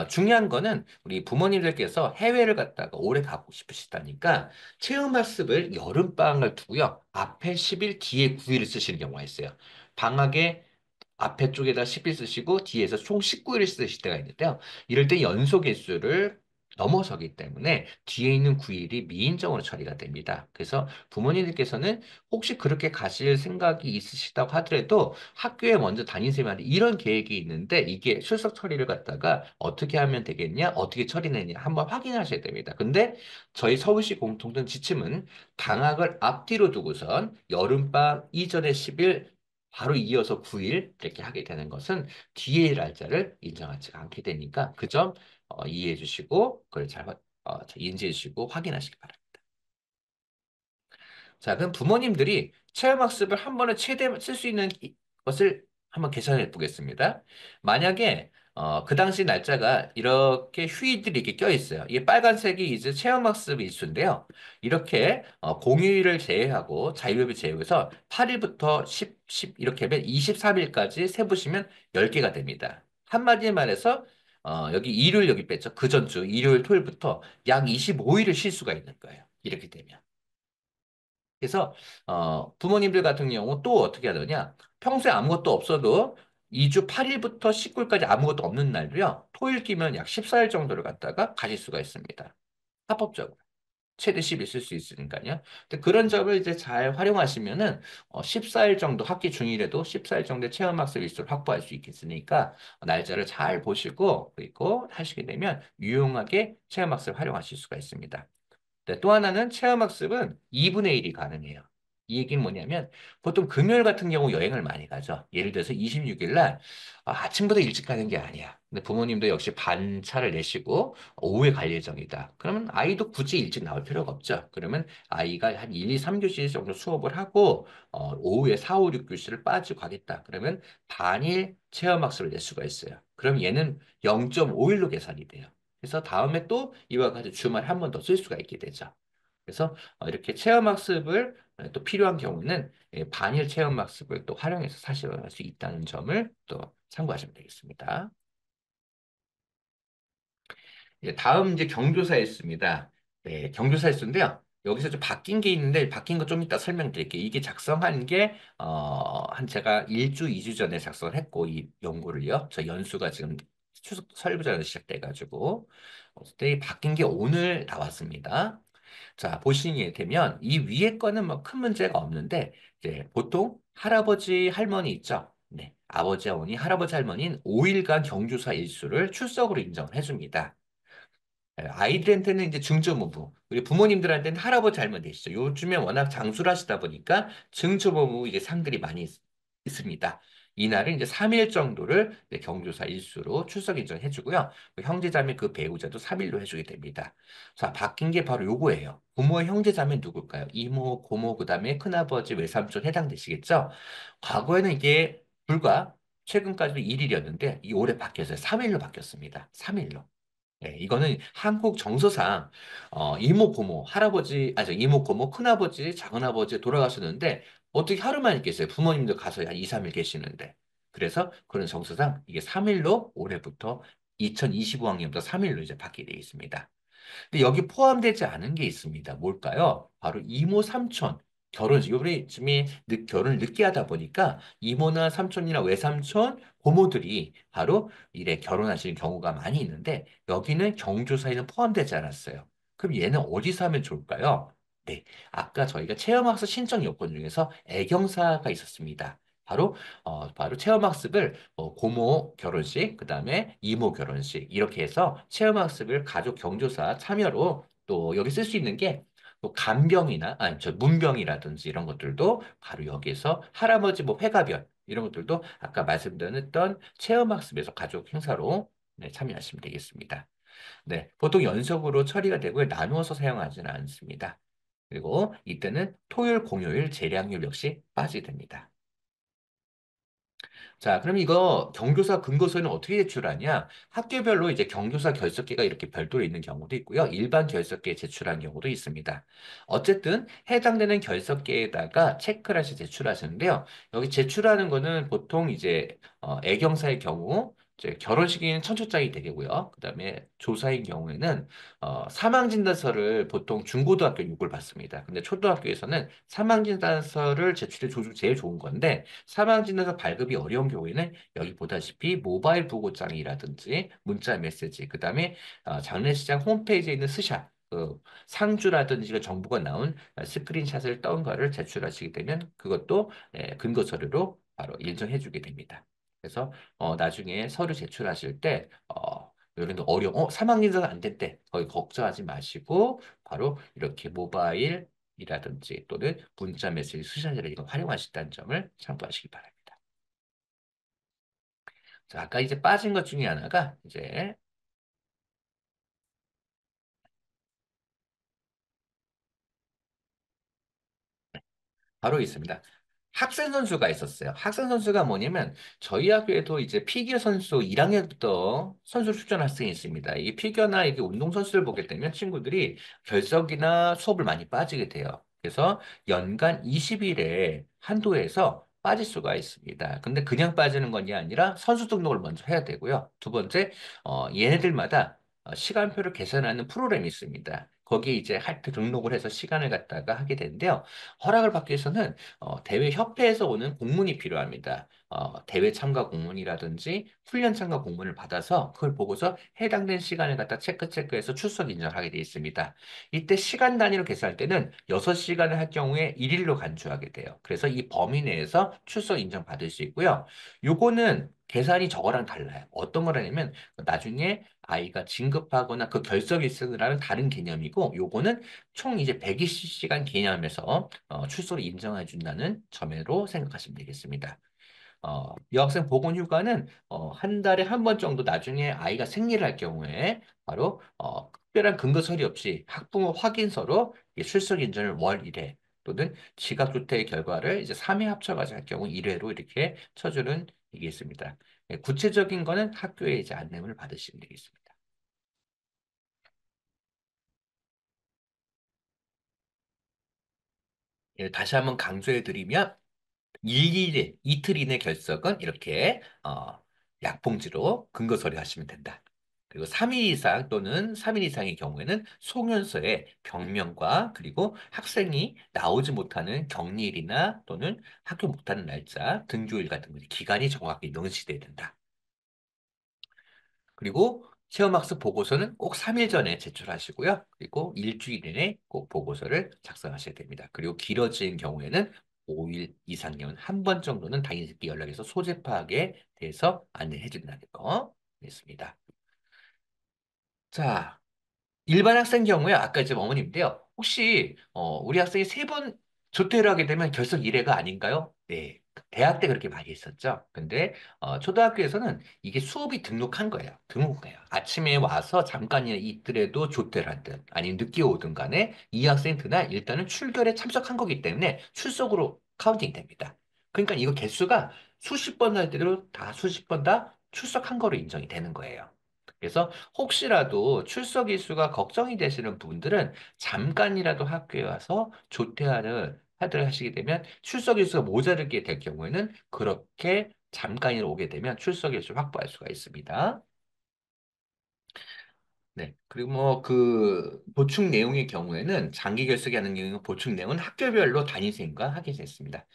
중요한 거는 우리 부모님들께서 해외를 갔다가 오래 가고 싶으시다니까 체험학습을 여름방학을 두고요. 앞에 10일, 뒤에 9일을 쓰시는 경우가 있어요. 방학에 앞에 쪽에다 10일 쓰시고 뒤에서 총 19일을 쓰실 때가 있는데요. 이럴 때 연속 일수를 넘어서기 때문에 뒤에 있는 9일이 미인정으로 처리가 됩니다. 그래서 부모님들께서는 혹시 그렇게 가실 생각이 있으시다고 하더라도 학교에 먼저 담임선생님한테 이런 계획이 있는데 이게 출석 처리를 갖다가 어떻게 하면 되겠냐, 어떻게 처리되냐 한번 확인하셔야 됩니다. 근데 저희 서울시 공통된 지침은 방학을 앞뒤로 두고선 여름방학 이전에 10일 바로 이어서 9일 이렇게 하게 되는 것은 뒤에 날짜를 인정하지 않게 되니까 그 점 이해해 주시고 그걸 잘 인지해 주시고 확인하시기 바랍니다. 자, 그럼 부모님들이 체험학습을 한 번에 최대 쓸 수 있는 것을 한번 계산해 보겠습니다. 만약에 그 당시 날짜가 이렇게 휴일들이 이렇게 껴 있어요. 이게 빨간색이 이제 체험학습 일수인데요. 이렇게 공휴일을 제외하고 자율휴일 제외해서 8일부터 10 이렇게 하면 23일까지 세보시면 10개가 됩니다. 한마디로 말해서 여기 일요일 여기 뺐죠. 그 전주 일요일 토요일부터 약 25일을 쉴 수가 있는 거예요. 이렇게 되면. 그래서 부모님들 같은 경우 또 어떻게 하느냐? 평소에 아무것도 없어도 2주 8일부터 19일까지 아무것도 없는 날도요. 토일 끼면 약 14일 정도를 갖다가 가질 수가 있습니다. 합법적으로. 최대 10일 쓸 수 있으니까요. 근데 그런 점을 이제 잘 활용하시면은 14일 정도 학기 중일에도 14일 정도의 체험학습 일수를 확보할 수 있겠으니까 날짜를 잘 보시고 그리고 하시게 되면 유용하게 체험학습을 활용하실 수가 있습니다. 네, 또 하나는 체험학습은 2분의 1이 가능해요. 이 얘기는 뭐냐면 보통 금요일 같은 경우 여행을 많이 가죠. 예를 들어서 26일 날 아침부터 일찍 가는 게 아니야. 근데 부모님도 역시 반차를 내시고 오후에 갈 예정이다. 그러면 아이도 굳이 일찍 나올 필요가 없죠. 그러면 아이가 한 1, 2, 3교시 정도 수업을 하고 오후에 4, 5, 6교시를 빠지고 가겠다. 그러면 반일 체험학습을 낼 수가 있어요. 그럼 얘는 0.5일로 계산이 돼요. 그래서 다음에 또 이와 같이 주말에 한 번 더 쓸 수가 있게 되죠. 그래서 이렇게 체험학습을 또 필요한 경우는 반일 체험학습을 또 활용해서 사실할 수 있다는 점을 또 참고하시면 되겠습니다. 예, 다음 이제 경조사에 있습니다. 네, 경조사에 있는데요. 여기서 좀 바뀐 게 있는데, 바뀐 거 좀 이따 설명드릴게요. 이게 작성한 게, 한 제가 1주, 2주 전에 작성을 했고, 이 연구를요. 저 연수가 지금 추석 설부 전에 시작돼가지고, 그때 바뀐 게 오늘 나왔습니다. 자, 보시게 되면, 이 위에 거는 뭐 큰 문제가 없는데, 이제 보통 할아버지, 할머니 있죠? 네. 아버지, 어머니, 할아버지, 할머니는 5일간 경조사 일수를 출석으로 인정을 해줍니다. 예, 아이들한테는 이제 증조부부, 그리고 부모님들한테는 할아버지 할머니 되시죠. 요즘에 워낙 장수를 하시다 보니까 증조부부 이게 상들이 많이 있습니다. 이날은 이제 3일 정도를 이제 경조사 일수로 출석 인정해 주고요. 그 형제자매 그 배우자도 3일로 해주게 됩니다. 자, 바뀐 게 바로 요거예요. 부모의 형제자매 누굴까요? 이모, 고모, 그다음에 큰아버지, 외삼촌 해당되시겠죠? 과거에는 이게 불과 최근까지도 1일이었는데 이 올해 바뀌어서 3일로 바뀌었습니다. 3일로. 네, 이거는 한국 정서상 이모, 고모, 할아버지, 아니, 이모, 고모, 큰아버지, 작은아버지 돌아가셨는데 어떻게 하루만 있겠어요? 부모님들 가서 한 2, 3일 계시는데. 그래서 그런 정서상 이게 3일로 올해부터 2025학년부터 3일로 이제 바뀌게 되어 있습니다. 근데 여기 포함되지 않은 게 있습니다. 뭘까요? 바로 이모, 삼촌. 결혼식, 요즘에 결혼을 늦게 하다 보니까 이모나 삼촌이나 외삼촌, 고모들이 바로 이래 결혼하시는 경우가 많이 있는데 여기는 경조사에는 포함되지 않았어요. 그럼 얘는 어디서 하면 좋을까요? 네, 아까 저희가 체험학습 신청 요건 중에서 애경사가 있었습니다. 바로 체험학습을 고모 결혼식, 그 다음에 이모 결혼식, 이렇게 해서 체험학습을 가족 경조사 참여로 또 여기 쓸 수 있는 게 또 간병이나, 아니, 문병이라든지 이런 것들도 바로 여기에서 할아버지 뭐 회가변, 이런 것들도 아까 말씀드렸던 체험학습에서 가족 행사로 네, 참여하시면 되겠습니다. 네, 보통 연속으로 처리가 되고 나누어서 사용하지는 않습니다. 그리고 이때는 토요일, 공휴일 재량률 역시 빠지게 됩니다. 자, 그럼 이거 경조사 근거서는 어떻게 제출하냐? 학교별로 이제 경조사 결석계가 이렇게 별도로 있는 경우도 있고요. 일반 결석계 제출한 경우도 있습니다. 어쨌든 해당되는 결석계에다가 체크를 하시 제출하시는데요. 여기 제출하는 거는 보통 이제 애경사의 경우 이제 결혼식인 천초장이 되겠고요. 그다음에 조사인 경우에는 사망진단서를 보통 중고등학교 요구를 받습니다. 근데 초등학교에서는 사망진단서를 제출해 줘도 제일 좋은 건데 사망진단서 발급이 어려운 경우에는 여기 보다시피 모바일 보고장이라든지 문자 메시지, 그다음에 장례식장 홈페이지에 있는 스샷, 그 상주라든지 그 정보가 나온 스크린샷을 떤 거를 제출하시게 되면 그것도 근거 서류로 바로 인정해주게 됩니다. 그래서 나중에 서류 제출하실 때 이런 사망인사가 안 됐대. 거의 걱정하지 마시고 바로 이렇게 모바일이라든지 또는 문자 메시지 수신자를 이거 활용하신다는 점을 참고하시기 바랍니다. 자, 아까 이제 빠진 것 중에 하나가 이제 바로 있습니다. 학생 선수가 있었어요. 학생 선수가 뭐냐면 저희 학교에도 이제 피겨 선수 1학년부터 선수 출전 학생이 있습니다. 이 피겨나 이게 운동 선수를 보게 되면 친구들이 결석이나 수업을 많이 빠지게 돼요. 그래서 연간 20일에 한도에서 빠질 수가 있습니다. 근데 그냥 빠지는 건이 아니라 선수 등록을 먼저 해야 되고요. 두 번째, 얘네들마다 시간표를 계산하는 프로그램이 있습니다. 거기에 이제 할 때 등록을 해서 시간을 갖다가 하게 되는데요. 허락을 받기 위해서는 대회 협회에서 오는 공문이 필요합니다. 대회 참가 공문이라든지 훈련 참가 공문을 받아서 그걸 보고서 해당된 시간을 갖다 체크해서 출석 인정하게 되어 있습니다. 이때 시간 단위로 계산할 때는 6시간을 할 경우에 1일로 간주하게 돼요. 그래서 이 범위 내에서 출석 인정 받을 수 있고요. 요거는 계산이 저거랑 달라요. 어떤 거라냐면 나중에 아이가 진급하거나 그 결석이 있으라는 다른 개념이고 요거는 총 이제 120시간 개념에서 출소를 인정해 준다는 점으로 생각하시면 되겠습니다. 여학생 보건 휴가는 한 달에 한 번 정도 나중에 아이가 생리를 할 경우에 바로 특별한 근거서리 없이 학부모 확인서로 이 출석 인정을 월 1회 또는 지각조퇴의 결과를 이제 3회 합쳐가지고 할 경우 1회로 이렇게 쳐주는 이게 있습니다. 구체적인 거는 학교에 이제 안내문을 받으시면 되겠습니다. 다시 한번 강조해 드리면 일일, 이틀 이내 결석은 이렇게 약봉지로 근거 서류하시면 된다. 그리고 3일 이상 또는 3일 이상의 경우에는 송연서에 병명과 그리고 학생이 나오지 못하는 격리일이나 또는 학교 못하는 날짜, 등교일 같은 기간이 정확히 명시돼야 된다. 그리고 체험학습 보고서는 꼭 3일 전에 제출하시고요. 그리고 일주일 이내에 꼭 보고서를 작성하셔야 됩니다. 그리고 길어진 경우에는 5일 이상이면 한 번 정도는 당일께 연락해서 소재 파악에 대해서 안내해 준다는 거 있습니다. 자, 일반 학생 경우에 아까 이제 어머님인데요. 혹시 우리 학생이 세 번 조퇴를 하게 되면 결석 이래가 아닌가요? 네. 대학 때 그렇게 많이 했었죠. 근데 초등학교에서는 이게 수업이 등록한 거예요. 등록해요. 아침에 와서 잠깐이나 있더라도 조퇴를 하든 아니면 늦게 오든 간에 이 학생 그날 일단은 출결에 참석한 거기 때문에 출석으로 카운팅이 됩니다. 그러니까 이거 개수가 수십 번 할 때도 다 수십 번 다 출석한 거로 인정이 되는 거예요. 그래서 혹시라도 출석 일수가 걱정이 되시는 분들은 잠깐이라도 학교에 와서 조퇴하는 하들 하시게 되면 출석 일수가 모자르게 될 경우에는 그렇게 잠깐이라도 오게 되면 출석 일수를 확보할 수가 있습니다. 네. 그리고 뭐 그 보충 내용의 경우에는 장기 결석이 하는 경우 보충 내용은 학교별로 담임선생님과 하게 됐습니다.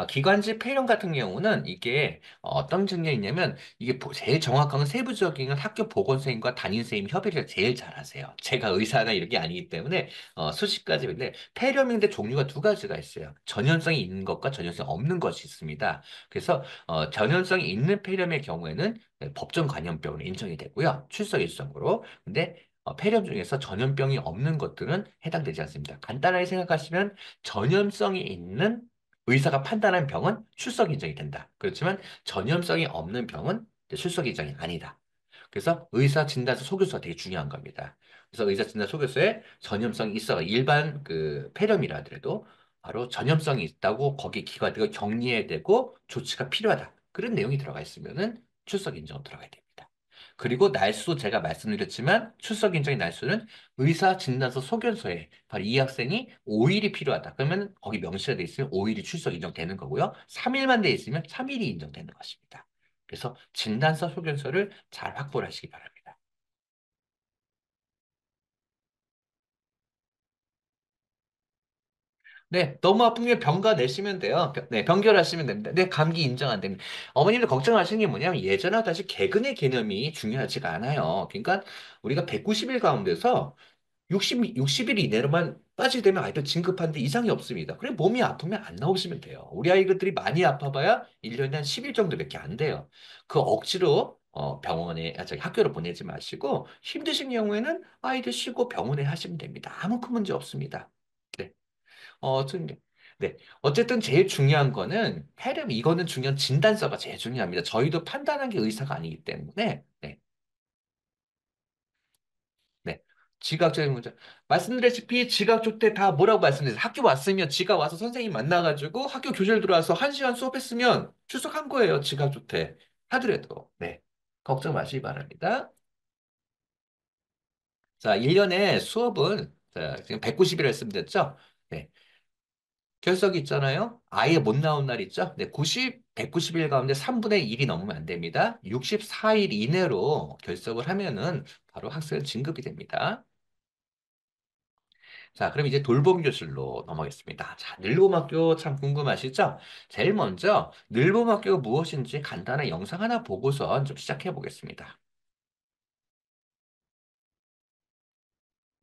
기관지 폐렴 같은 경우는 이게 어떤 증명이 있냐면 이게 제일 정확한 건 세부적인 건 학교 보건선생님과 담임선생님 협의를 제일 잘하세요. 제가 의사나 이런 게 아니기 때문에 수십 가지인데 폐렴인데 종류가 두 가지가 있어요. 전염성이 있는 것과 전염성이 없는 것이 있습니다. 그래서 전염성이 있는 폐렴의 경우에는 법정 감염병으로 인정이 되고요. 출석 일정으로. 근데 폐렴 중에서 전염병이 없는 것들은 해당되지 않습니다. 간단하게 생각하시면 전염성이 있는 의사가 판단한 병은 출석 인정이 된다. 그렇지만 전염성이 없는 병은 이제 출석 인정이 아니다. 그래서 의사 진단서 소개서가 되게 중요한 겁니다. 그래서 의사 진단 소개서에 전염성이 있어 일반 그 폐렴이라 하더라도 바로 전염성이 있다고 거기 기관들과 격리해야 되고 조치가 필요하다. 그런 내용이 들어가 있으면은 출석 인정 들어가야 됩니다. 그리고 날수 제가 말씀드렸지만 출석 인정의 날수는 의사 진단서 소견서에 바로 이 학생이 5일이 필요하다. 그러면 거기 명시가 돼 있으면 5일이 출석 인정되는 거고요. 3일만 돼 있으면 3일이 인정되는 것입니다. 그래서 진단서 소견서를 잘 확보를 하시기 바랍니다. 네, 너무 아프면 병가 내시면 돼요. 네, 병결하시면 됩니다. 네, 감기 인정 안 됩니다. 어머님들 걱정하시는 게 뭐냐면 예전와 다시 개근의 개념이 중요하지가 않아요. 그러니까 우리가 190일 가운데서 60일 이내로만 빠지게 되면 아이들 진급하는데 이상이 없습니다. 그래 몸이 아프면 안 나오시면 돼요. 우리 아이들이 많이 아파봐야 1년에 한 10일 정도밖에 안 돼요. 그 억지로 병원에, 저기 학교로 보내지 마시고 힘드신 경우에는 아이들 쉬고 병원에 하시면 됩니다. 아무 큰 문제 없습니다. 네. 좀, 네. 어쨌든 제일 중요한 거는 폐렴, 이거는 중요한 진단서가 제일 중요합니다. 저희도 판단한 게 의사가 아니기 때문에, 네. 네. 지각적인 문제. 말씀드렸다시피 지각 때 다 뭐라고 말씀드렸어요? 학교 왔으면 지각 와서 선생님 만나가지고 학교 교실 들어와서 1시간 수업했으면 출석한 거예요. 지각 때 하더라도. 네. 걱정 마시기 바랍니다. 자, 1년에 수업은 자, 지금 190일 했으면 됐죠? 네. 결석이 있잖아요. 아예 못 나온 날 있죠? 네, 190일 가운데 3분의 1이 넘으면 안 됩니다. 64일 이내로 결석을 하면은 바로 학생 진급이 됩니다. 자, 그럼 이제 돌봄 교실로 넘어가겠습니다. 자, 늘봄학교 참 궁금하시죠? 제일 먼저 늘봄학교가 무엇인지 간단한 영상 하나 보고서 좀 시작해 보겠습니다.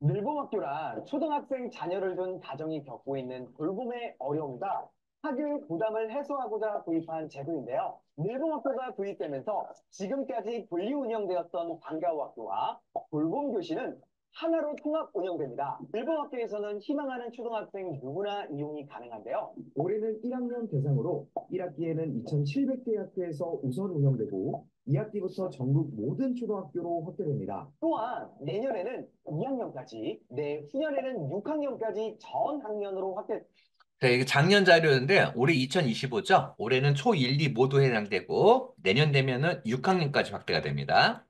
늘봄학교란 초등학생 자녀를 둔 가정이 겪고 있는 돌봄의 어려움과 학교 부담을 해소하고자 도입한 제도인데요. 늘봄학교가 도입되면서 지금까지 분리 운영되었던 방과후학교와 돌봄교실은 하나로 통합 운영됩니다. 늘봄학교에서는 희망하는 초등학생 누구나 이용이 가능한데요. 올해는 1학년 대상으로 1학기에는 2,700개 학교에서 우선 운영되고 2학기부터 전국 모든 초등학교로 확대됩니다. 또한 내년에는 2학년까지, 내후년에는 6학년까지 전 학년으로 확대. 네, 이게 작년 자료인데 올해 2025죠? 올해는 초 1, 2 모두 해당되고 내년 되면은 6학년까지 확대가 됩니다.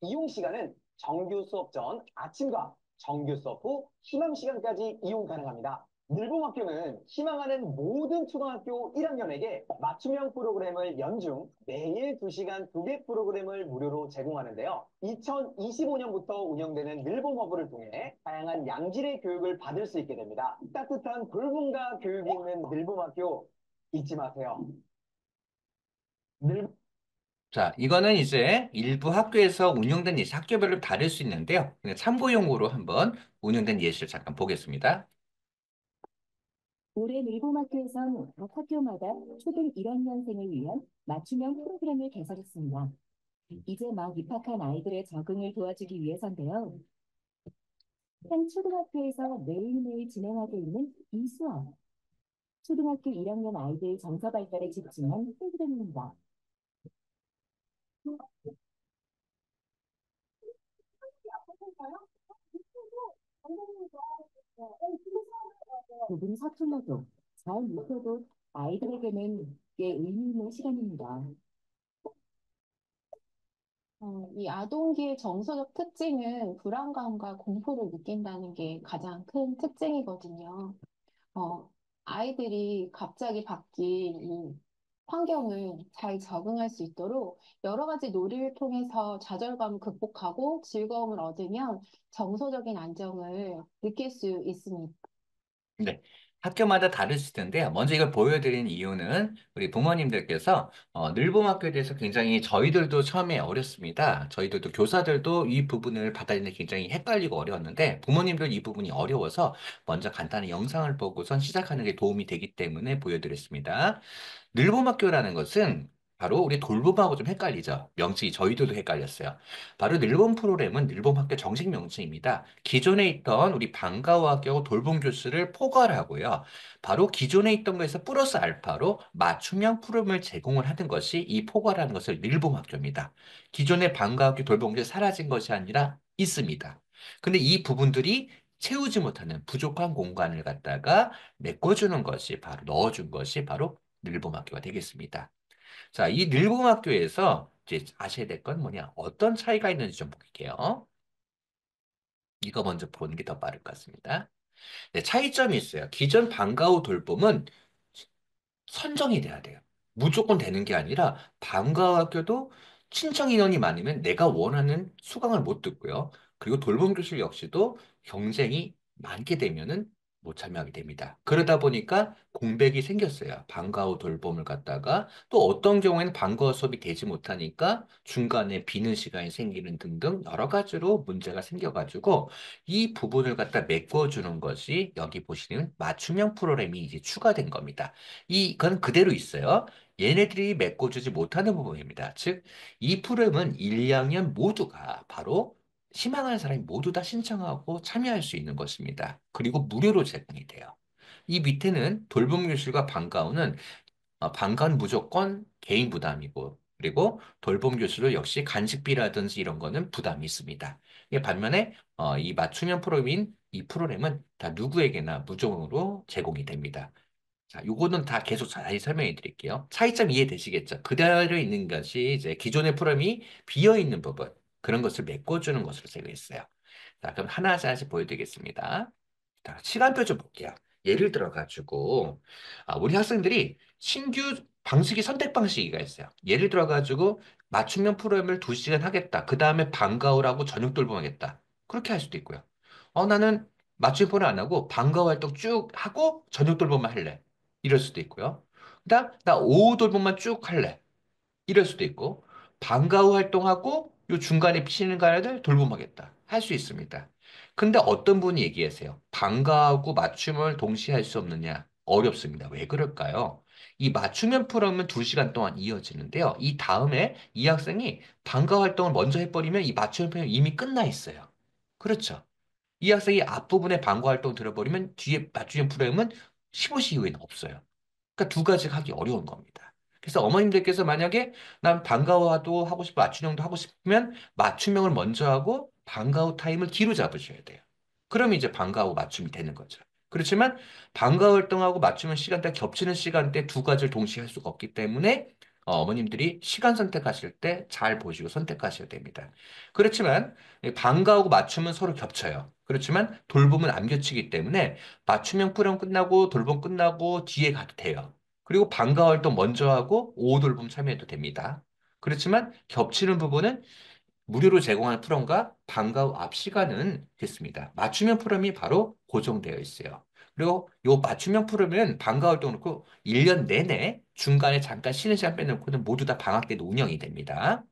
이용 시간은 정규 수업 전 아침과 정규 수업 후 희망 시간까지 이용 가능합니다. 늘봄학교는 희망하는 모든 초등학교 1학년에게 맞춤형 프로그램을 연중 매일 2시간 2개 프로그램을 무료로 제공하는데요. 2025년부터 운영되는 늘봄허브를 통해 다양한 양질의 교육을 받을 수 있게 됩니다. 따뜻한 돌봄과 교육이 있는 늘봄학교 잊지 마세요. 늘 자, 이거는 이제 일부 학교에서 운영된 예시, 학교별로 다를 수 있는데요. 그냥 참고용으로 한번 운영된 예시를 잠깐 보겠습니다. 올해 밀봉학교에선 각 학교마다 초등 1학년생을 위한 맞춤형 프로그램을 개설했습니다. 이제 막 입학한 아이들의 적응을 도와주기 위해서인데요. 한 초등학교에서 매일매일 진행하고 있는 이 수업. 초등학교 1학년 아이들 정서 발달에 집중한 프로그램입니다. 조금 서툴러도 잘 못해도 아이들에게는 꽤 의미 있는 시간입니다. 이 아동기의 정서적 특징은 불안감과 공포를 느낀다는 게 가장 큰 특징이거든요. 어, 아이들이 갑자기 바뀐 이 환경을 잘 적응할 수 있도록 여러 가지 놀이를 통해서 좌절감을 극복하고 즐거움을 얻으면 정서적인 안정을 느낄 수 있습니다. 네. 학교마다 다르실 텐데요. 먼저 이걸 보여드린 이유는 우리 부모님들께서 늘봄학교에 대해서 굉장히 저희들도 처음에 어렸습니다. 저희들도 교사들도 이 부분을 받아들이는 데 굉장히 헷갈리고 어려웠는데 부모님들 이 부분이 어려워서 먼저 간단히 영상을 보고선 시작하는 게 도움이 되기 때문에 보여드렸습니다. 늘봄학교라는 것은 바로 우리 돌봄하고 좀 헷갈리죠. 명칭이 저희들도 헷갈렸어요. 바로 늘봄 프로그램은 늘봄학교 정식 명칭입니다. 기존에 있던 우리 방과후 학교 돌봄 교수를 포괄하고요. 바로 기존에 있던 거에서 플러스 알파로 맞춤형 프로그램을 제공을 하는 것이 이 포괄하는 것을 늘봄학교입니다. 기존의 방과후 돌봄 교수 사라진 것이 아니라 있습니다. 근데 이 부분들이 채우지 못하는 부족한 공간을 갖다가 메꿔주는 것이 바로 넣어준 것이 바로 늘봄학교가 되겠습니다. 자, 이 늘봄학교에서 이제 아셔야 될 건 뭐냐? 어떤 차이가 있는지 좀 볼게요. 이거 먼저 보는 게 더 빠를 것 같습니다. 네, 차이점이 있어요. 기존 방과후 돌봄은 선정이 돼야 돼요. 무조건 되는 게 아니라 방과후 학교도 신청 인원이 많으면 내가 원하는 수강을 못 듣고요. 그리고 돌봄 교실 역시도 경쟁이 많게 되면은 못 참여하게 됩니다. 그러다 보니까 공백이 생겼어요. 방과후 돌봄을 갖다가 또 어떤 경우에는 방과후 수업이 되지 못하니까 중간에 비는 시간이 생기는 등등 여러 가지로 문제가 생겨가지고 이 부분을 갖다 메꿔주는 것이 여기 보시는 맞춤형 프로그램이 이제 추가된 겁니다. 이건 그대로 있어요. 얘네들이 메꿔주지 못하는 부분입니다. 즉, 이 프로그램은 1, 2학년 모두가 바로 희망하는 사람이 모두 다 신청하고 참여할 수 있는 것입니다. 그리고 무료로 제공이 돼요. 이 밑에는 돌봄 교실과 방과후는 방과후는 무조건 개인 부담이고 그리고 돌봄 교실도 역시 간식비라든지 이런 거는 부담이 있습니다. 반면에 이 맞춤형 프로그램인 이 프로그램은 다 누구에게나 무료로 제공이 됩니다. 자, 요거는 다 계속 자세히 설명해 드릴게요. 차이점 이해되시겠죠? 그대로 있는 것이 이제 기존의 프로그램이 비어 있는 부분, 그런 것을 메꿔주는 것으로 되어 있어요. 자, 그럼 하나씩 보여드리겠습니다. 자, 시간표 좀 볼게요. 예를 들어가지고, 우리 학생들이 신규 방식이 선택 방식이가 있어요. 예를 들어가지고, 맞춤형 프로그램을 2시간 하겠다. 그 다음에 방과후라고 저녁 돌봄하겠다. 그렇게 할 수도 있고요. 나는 맞춤 프로그램 안 하고 방과후 활동 쭉 하고 저녁 돌봄만 할래. 이럴 수도 있고요. 그다음 나 오후 돌봄만 쭉 할래. 이럴 수도 있고 방과 후 활동하고 요 중간에 쉬는 가야들 돌봄하겠다. 할 수 있습니다. 근데 어떤 분이 얘기하세요. 방과하고 맞춤을 동시에 할 수 없느냐? 어렵습니다. 왜 그럴까요? 이 맞춤형 프로그램은 2시간 동안 이어지는데요. 이 다음에 이 학생이 방과 활동을 먼저 해버리면 이 맞춤형 프로그램이 이미 끝나 있어요. 그렇죠. 이 학생이 앞부분에 방과 활동 들어버리면 뒤에 맞춤형 프로그램은 15시 이후에는 없어요. 그러니까 두 가지가 하기 어려운 겁니다. 그래서 어머님들께서 만약에 난 방과후도 하고 싶고 맞춤형도 하고 싶으면 맞춤형을 먼저 하고 방과후 타임을 뒤로 잡으셔야 돼요. 그러면 이제 방과후 맞춤이 되는 거죠. 그렇지만 방과후 활동하고 맞춤형 시간대 겹치는 시간대 두 가지를 동시에 할 수가 없기 때문에 어머님들이 시간 선택하실 때 잘 보시고 선택하셔야 됩니다. 그렇지만 방과후고 맞춤은 서로 겹쳐요. 그렇지만 돌봄은 안 겹치기 때문에 맞춤형 프로그램 끝나고 돌봄 끝나고 뒤에 가도 돼요. 그리고 방과 활동 먼저 하고 오후 돌봄 참여해도 됩니다. 그렇지만 겹치는 부분은 무료로 제공하는 프로그램과 방과 후 앞 시간은 됐습니다. 맞춤형 프로그램이 바로 고정되어 있어요. 그리고 요 맞춤형 프로그램은 방과 활동 놓고 1년 내내 중간에 잠깐 쉬는 시간 빼놓고는 모두 다 방학 때도 운영이 됩니다.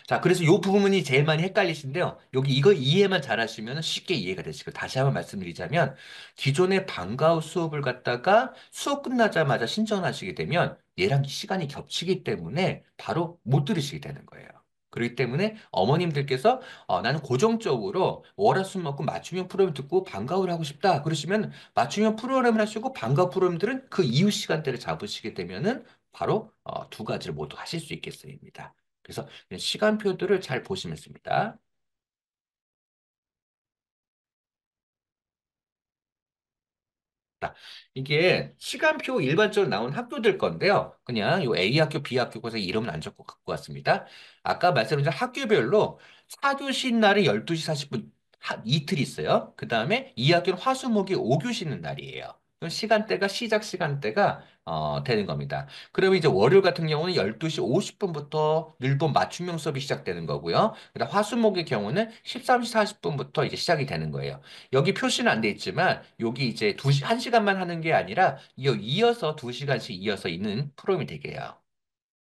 자, 그래서 요 부분이 제일 많이 헷갈리신데요. 여기 이거 이해만 잘하시면 쉽게 이해가 되시고 다시 한번 말씀드리자면 기존의 방과 후 수업을 갖다가 수업 끝나자마자 신청을 하시게 되면 얘랑 시간이 겹치기 때문에 바로 못 들으시게 되는 거예요. 그렇기 때문에 어머님들께서 나는 고정적으로 월화수목금 맞춤형 프로그램 듣고 방과 후를 하고 싶다. 그러시면 맞춤형 프로그램을 하시고 방과 후 프로그램들은 그 이후 시간대를 잡으시게 되면은 바로 두 가지를 모두 하실 수 있겠습니다. 그래서 시간표들을 잘 보시면 됩니다. 자, 이게 시간표 일반적으로 나온 학교들 건데요. 그냥 요 A 학교, B 학교 곳에 이름은 안 적고 갖고 왔습니다. 아까 말씀드린 학교별로 4교시 날은 12시 40분 이틀 있어요. 그 다음에 2학교는 화수목이 5교시 있는 날이에요. 그럼 시간대가 시작 시간대가 되는 겁니다. 그러면 이제 월요일 같은 경우는 12시 50분부터 늘본 맞춤형 수업이 시작되는 거고요. 그다음 화수목의 경우는 13시 40분부터 이제 시작이 되는 거예요. 여기 표시는 안 돼 있지만 여기 이제 1시간만 하는 게 아니라 이어서 2시간씩 이어서 있는 프로그램이 되게요.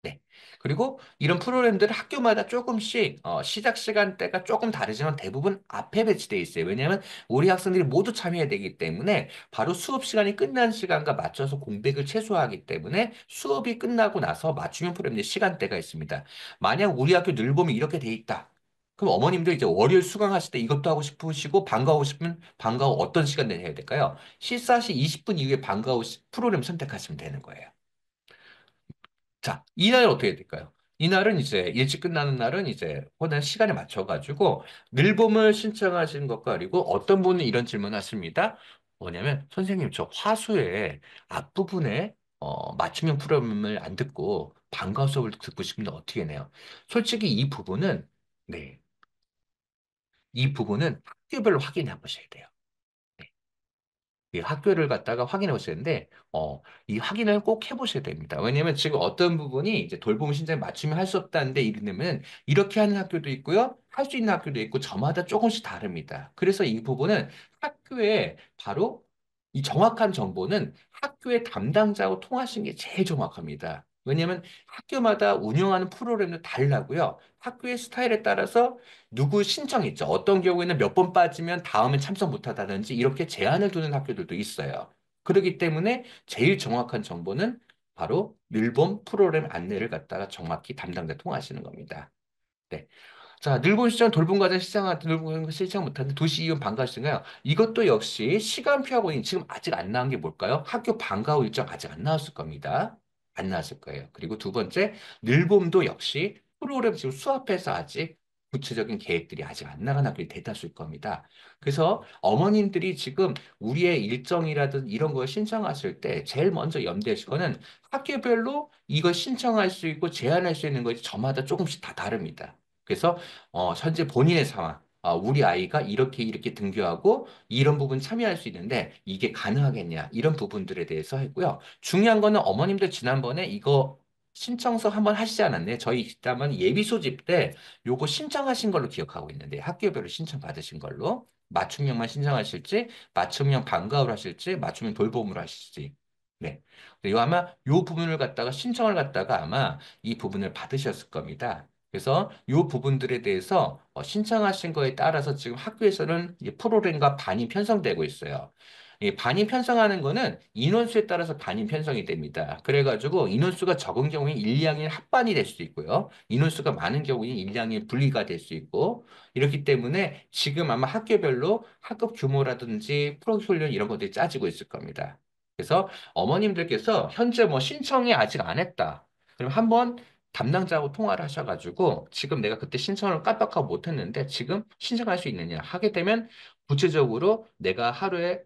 네. 그리고 이런 프로그램들은 학교마다 조금씩 시작 시간대가 조금 다르지만 대부분 앞에 배치되어 있어요. 왜냐하면 우리 학생들이 모두 참여해야 되기 때문에 바로 수업 시간이 끝난 시간과 맞춰서 공백을 최소화하기 때문에 수업이 끝나고 나서 맞춤형 프로그램의 시간대가 있습니다. 만약 우리 학교 늘 보면 이렇게 돼 있다. 그럼 어머님들 이제 월요일 수강하실 때 이것도 하고 싶으시고 방과 후 싶으면 방과 후 어떤 시간대 해야 될까요? 실사시 20분 이후에 방과 후 프로그램 선택하시면 되는 거예요. 자, 이날은 어떻게 해야 될까요? 이날은 이제 일찍 끝나는 날은 이제 호는 시간에 맞춰가지고 늘봄을 신청하신 것과 그리고 어떤 분은 이런 질문 하십니다. 뭐냐면 선생님 저 화수의 앞부분에 맞춤형 프로그램을 안 듣고 방과 수업을 듣고 싶은데 어떻게 해내요? 솔직히 네, 이 부분은 학교별로 확인해 보셔야 돼요. 네. 이 학교를 갖다가 확인해 보셔야 되는데, 이 확인을 꼭 해보셔야 됩니다. 왜냐면 지금 어떤 부분이 이제 돌봄 신청에 맞추면 할 수 없다는데 이러면 이렇게 하는 학교도 있고요. 할 수 있는 학교도 있고 저마다 조금씩 다릅니다. 그래서 이 부분은 학교에 바로 이 정확한 정보는 학교의 담당자하고 통하시는 게 제일 정확합니다. 왜냐하면 학교마다 운영하는 프로그램도 달라고요. 학교의 스타일에 따라서 누구 신청했죠. 어떤 경우에는 몇 번 빠지면 다음에 참석 못하다든지 이렇게 제한을 두는 학교들도 있어요. 그렇기 때문에 제일 정확한 정보는 바로 늘봄 프로그램 안내를 갖다가 정확히 담당자 통하시는 겁니다. 네. 자, 늘본 시장 돌봄 과정 늘본 시장 못하는 도시 이용 방과 시장가요. 이것도 역시 시간표하고는 지금 아직 안 나온 게 뭘까요? 학교 방과 후 일정 아직 안 나왔을 겁니다. 안 나왔을 거예요. 그리고 두 번째, 늘봄도 역시 프로그램 지금 수업해서 아직 구체적인 계획들이 아직 안 나간 학교이 대다수일 겁니다. 그래서 어머님들이 지금 우리의 일정이라든 이런 걸 신청하실 때 제일 먼저 염두하실 거는 학교별로 이걸 신청할 수 있고 제한할 수 있는 것이 저마다 조금씩 다 다릅니다. 그래서 현재 본인의 상황, 우리 아이가 이렇게 등교하고 이런 부분 참여할 수 있는데 이게 가능하겠냐 이런 부분들에 대해서 했고요. 중요한 거는 어머님들 지난번에 이거 신청서 한번 하시지 않았나요? 저희 집담은 예비 소집 때 요거 신청하신 걸로 기억하고 있는데 학교별로 신청 받으신 걸로 맞춤형만 신청하실지 맞춤형 방과후를 하실지 맞춤형 돌봄으로 하실지 네. 요 아마 요 부분을 갖다가 신청을 갖다가 아마 이 부분을 받으셨을 겁니다. 그래서 이 부분들에 대해서 신청하신 거에 따라서 지금 학교에서는 이 프로그램과 반이 편성되고 있어요. 이 반이 편성하는 거는 인원수에 따라서 반이 편성이 됩니다. 그래가지고 인원수가 적은 경우에 1, 2학년 합반이 될 수 있고요. 인원수가 많은 경우에 1, 2학년 분리가 될 수 있고 이렇기 때문에 지금 아마 학교별로 학급 규모라든지 프로필 이런 것들이 짜지고 있을 겁니다. 그래서 어머님들께서 현재 뭐 신청이 아직 안 했다. 그럼 한번 담당자하고 통화를 하셔가지고 지금 내가 그때 신청을 깜빡하고 못했는데 지금 신청할 수 있느냐 하게 되면 구체적으로 내가 하루에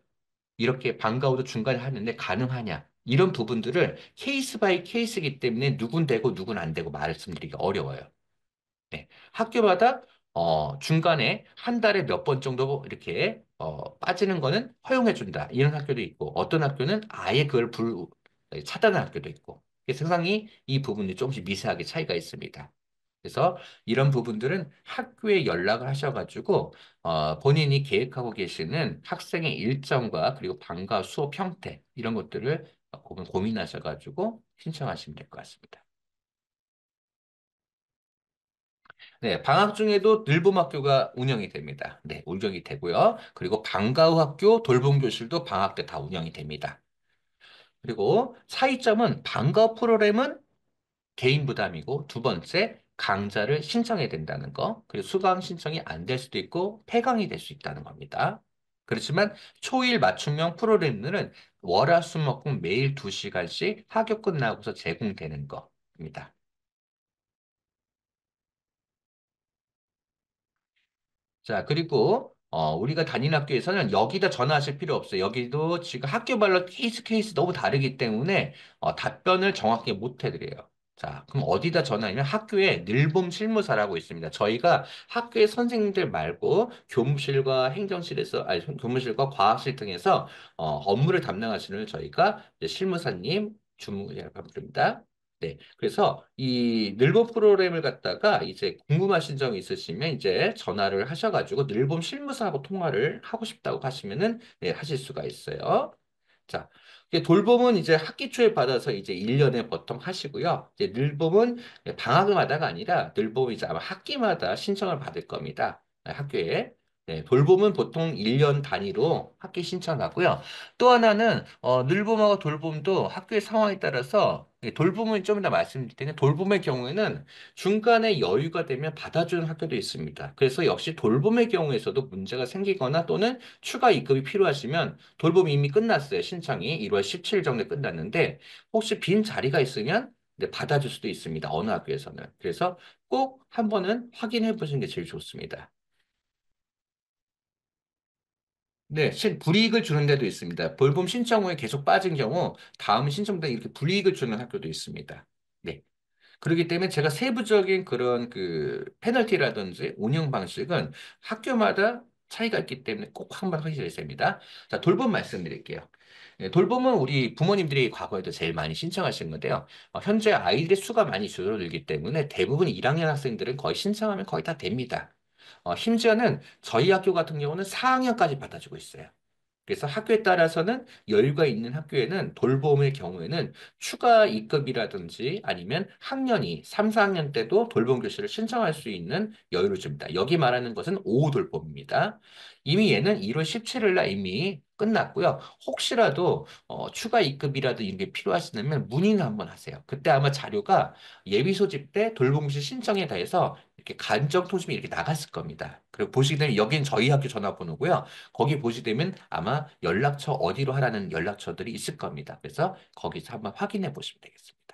이렇게 방과 후도 중간에 하는데 가능하냐 이런 부분들을 케이스 바이 케이스이기 때문에 누군 되고 누군 안 되고 말씀드리기 어려워요. 네. 학교마다 중간에 한 달에 몇 번 정도 이렇게 빠지는 거는 허용해 준다. 이런 학교도 있고 어떤 학교는 아예 그걸 차단하는 학교도 있고 세상이 이 부분이 조금씩 미세하게 차이가 있습니다. 그래서 이런 부분들은 학교에 연락을 하셔가지고 본인이 계획하고 계시는 학생의 일정과 그리고 방과 수업 형태 이런 것들을 고민하셔가지고 신청하시면 될 것 같습니다. 네, 방학 중에도 늘봄학교가 운영이 됩니다. 네, 운영이 되고요. 그리고 방과 후 학교 돌봄교실도 방학 때 다 운영이 됩니다. 그리고 차이점은 방과 후 프로그램은 개인 부담이고 두 번째 강좌를 신청해야 된다는 거. 그리고 수강 신청이 안 될 수도 있고 폐강이 될 수 있다는 겁니다. 그렇지만 초일 맞춤형 프로그램들은 월화수목금 매일 2시간씩 학교 끝나고서 제공되는 겁니다. 자, 그리고 우리가 다니는 학교에서는 여기다 전화하실 필요 없어요. 여기도 지금 학교별로 케이스 너무 다르기 때문에 답변을 정확하게 못 해드려요. 자, 그럼 어디다 전화하면 학교에 늘봄 실무사라고 있습니다. 저희가 학교의 선생님들 말고 교무실과 행정실에서, 아니, 교무실과 과학실 등에서 업무를 담당하시는 저희가 이제 실무사님 주무라고 부릅니다. 네. 그래서 이 늘봄 프로그램을 갖다가 이제 궁금하신 점이 있으시면 이제 전화를 하셔가지고 늘봄 실무사하고 통화를 하고 싶다고 하시면은 네, 하실 수가 있어요. 자, 이게 돌봄은 이제 학기 초에 받아서 이제 1년에 보통 하시고요. 이제 늘봄은 방학마다가 아니라 늘봄은 이제 아마 학기마다 신청을 받을 겁니다. 네, 학교에. 네, 돌봄은 보통 1년 단위로 학기 신청하고요. 또 하나는 늘봄하고 돌봄도 학교의 상황에 따라서 돌봄은 좀 이따 말씀드릴 텐데 돌봄의 경우에는 중간에 여유가 되면 받아주는 학교도 있습니다. 그래서 역시 돌봄의 경우에서도 문제가 생기거나 또는 추가 입금이 필요하시면 돌봄이 이미 끝났어요. 신청이 1월 17일 정도에 끝났는데 혹시 빈 자리가 있으면 네, 받아줄 수도 있습니다. 어느 학교에서는. 그래서 꼭 한 번은 확인해 보시는 게 제일 좋습니다. 네, 불이익을 주는 데도 있습니다. 돌봄 신청 후에 계속 빠진 경우 다음 신청 때 이렇게 불이익을 주는 학교도 있습니다. 네. 그렇기 때문에 제가 세부적인 그런 그 페널티라든지 운영 방식은 학교마다 차이가 있기 때문에 꼭 한번 하셔야 됩니다. 자, 돌봄 말씀드릴게요. 예, 돌봄은 우리 부모님들이 과거에도 제일 많이 신청하신 건데요. 현재 아이들의 수가 많이 줄어들기 때문에 대부분 1학년 학생들은 거의 신청하면 거의 다 됩니다. 심지어는 저희 학교 같은 경우는 4학년까지 받아주고 있어요. 그래서 학교에 따라서는 여유가 있는 학교에는 돌봄의 경우에는 추가 입급이라든지 아니면 학년이 3, 4학년 때도 돌봄 교실을 신청할 수 있는 여유를 줍니다. 여기 말하는 것은 오후 돌봄입니다. 이미 얘는 1월 17일 날 이미 끝났고요. 혹시라도 추가 입급이라도 이런 게 필요하시다면 문의는 한번 하세요. 그때 아마 자료가 예비 소집 때 돌봄 교실 신청에 대해서 이렇게 간접 통신이 이렇게 나갔을 겁니다. 그리고 보시게 되면 여기는 저희 학교 전화번호고요. 거기 보시되면 아마 연락처 어디로 하라는 연락처들이 있을 겁니다. 그래서 거기서 한번 확인해 보시면 되겠습니다.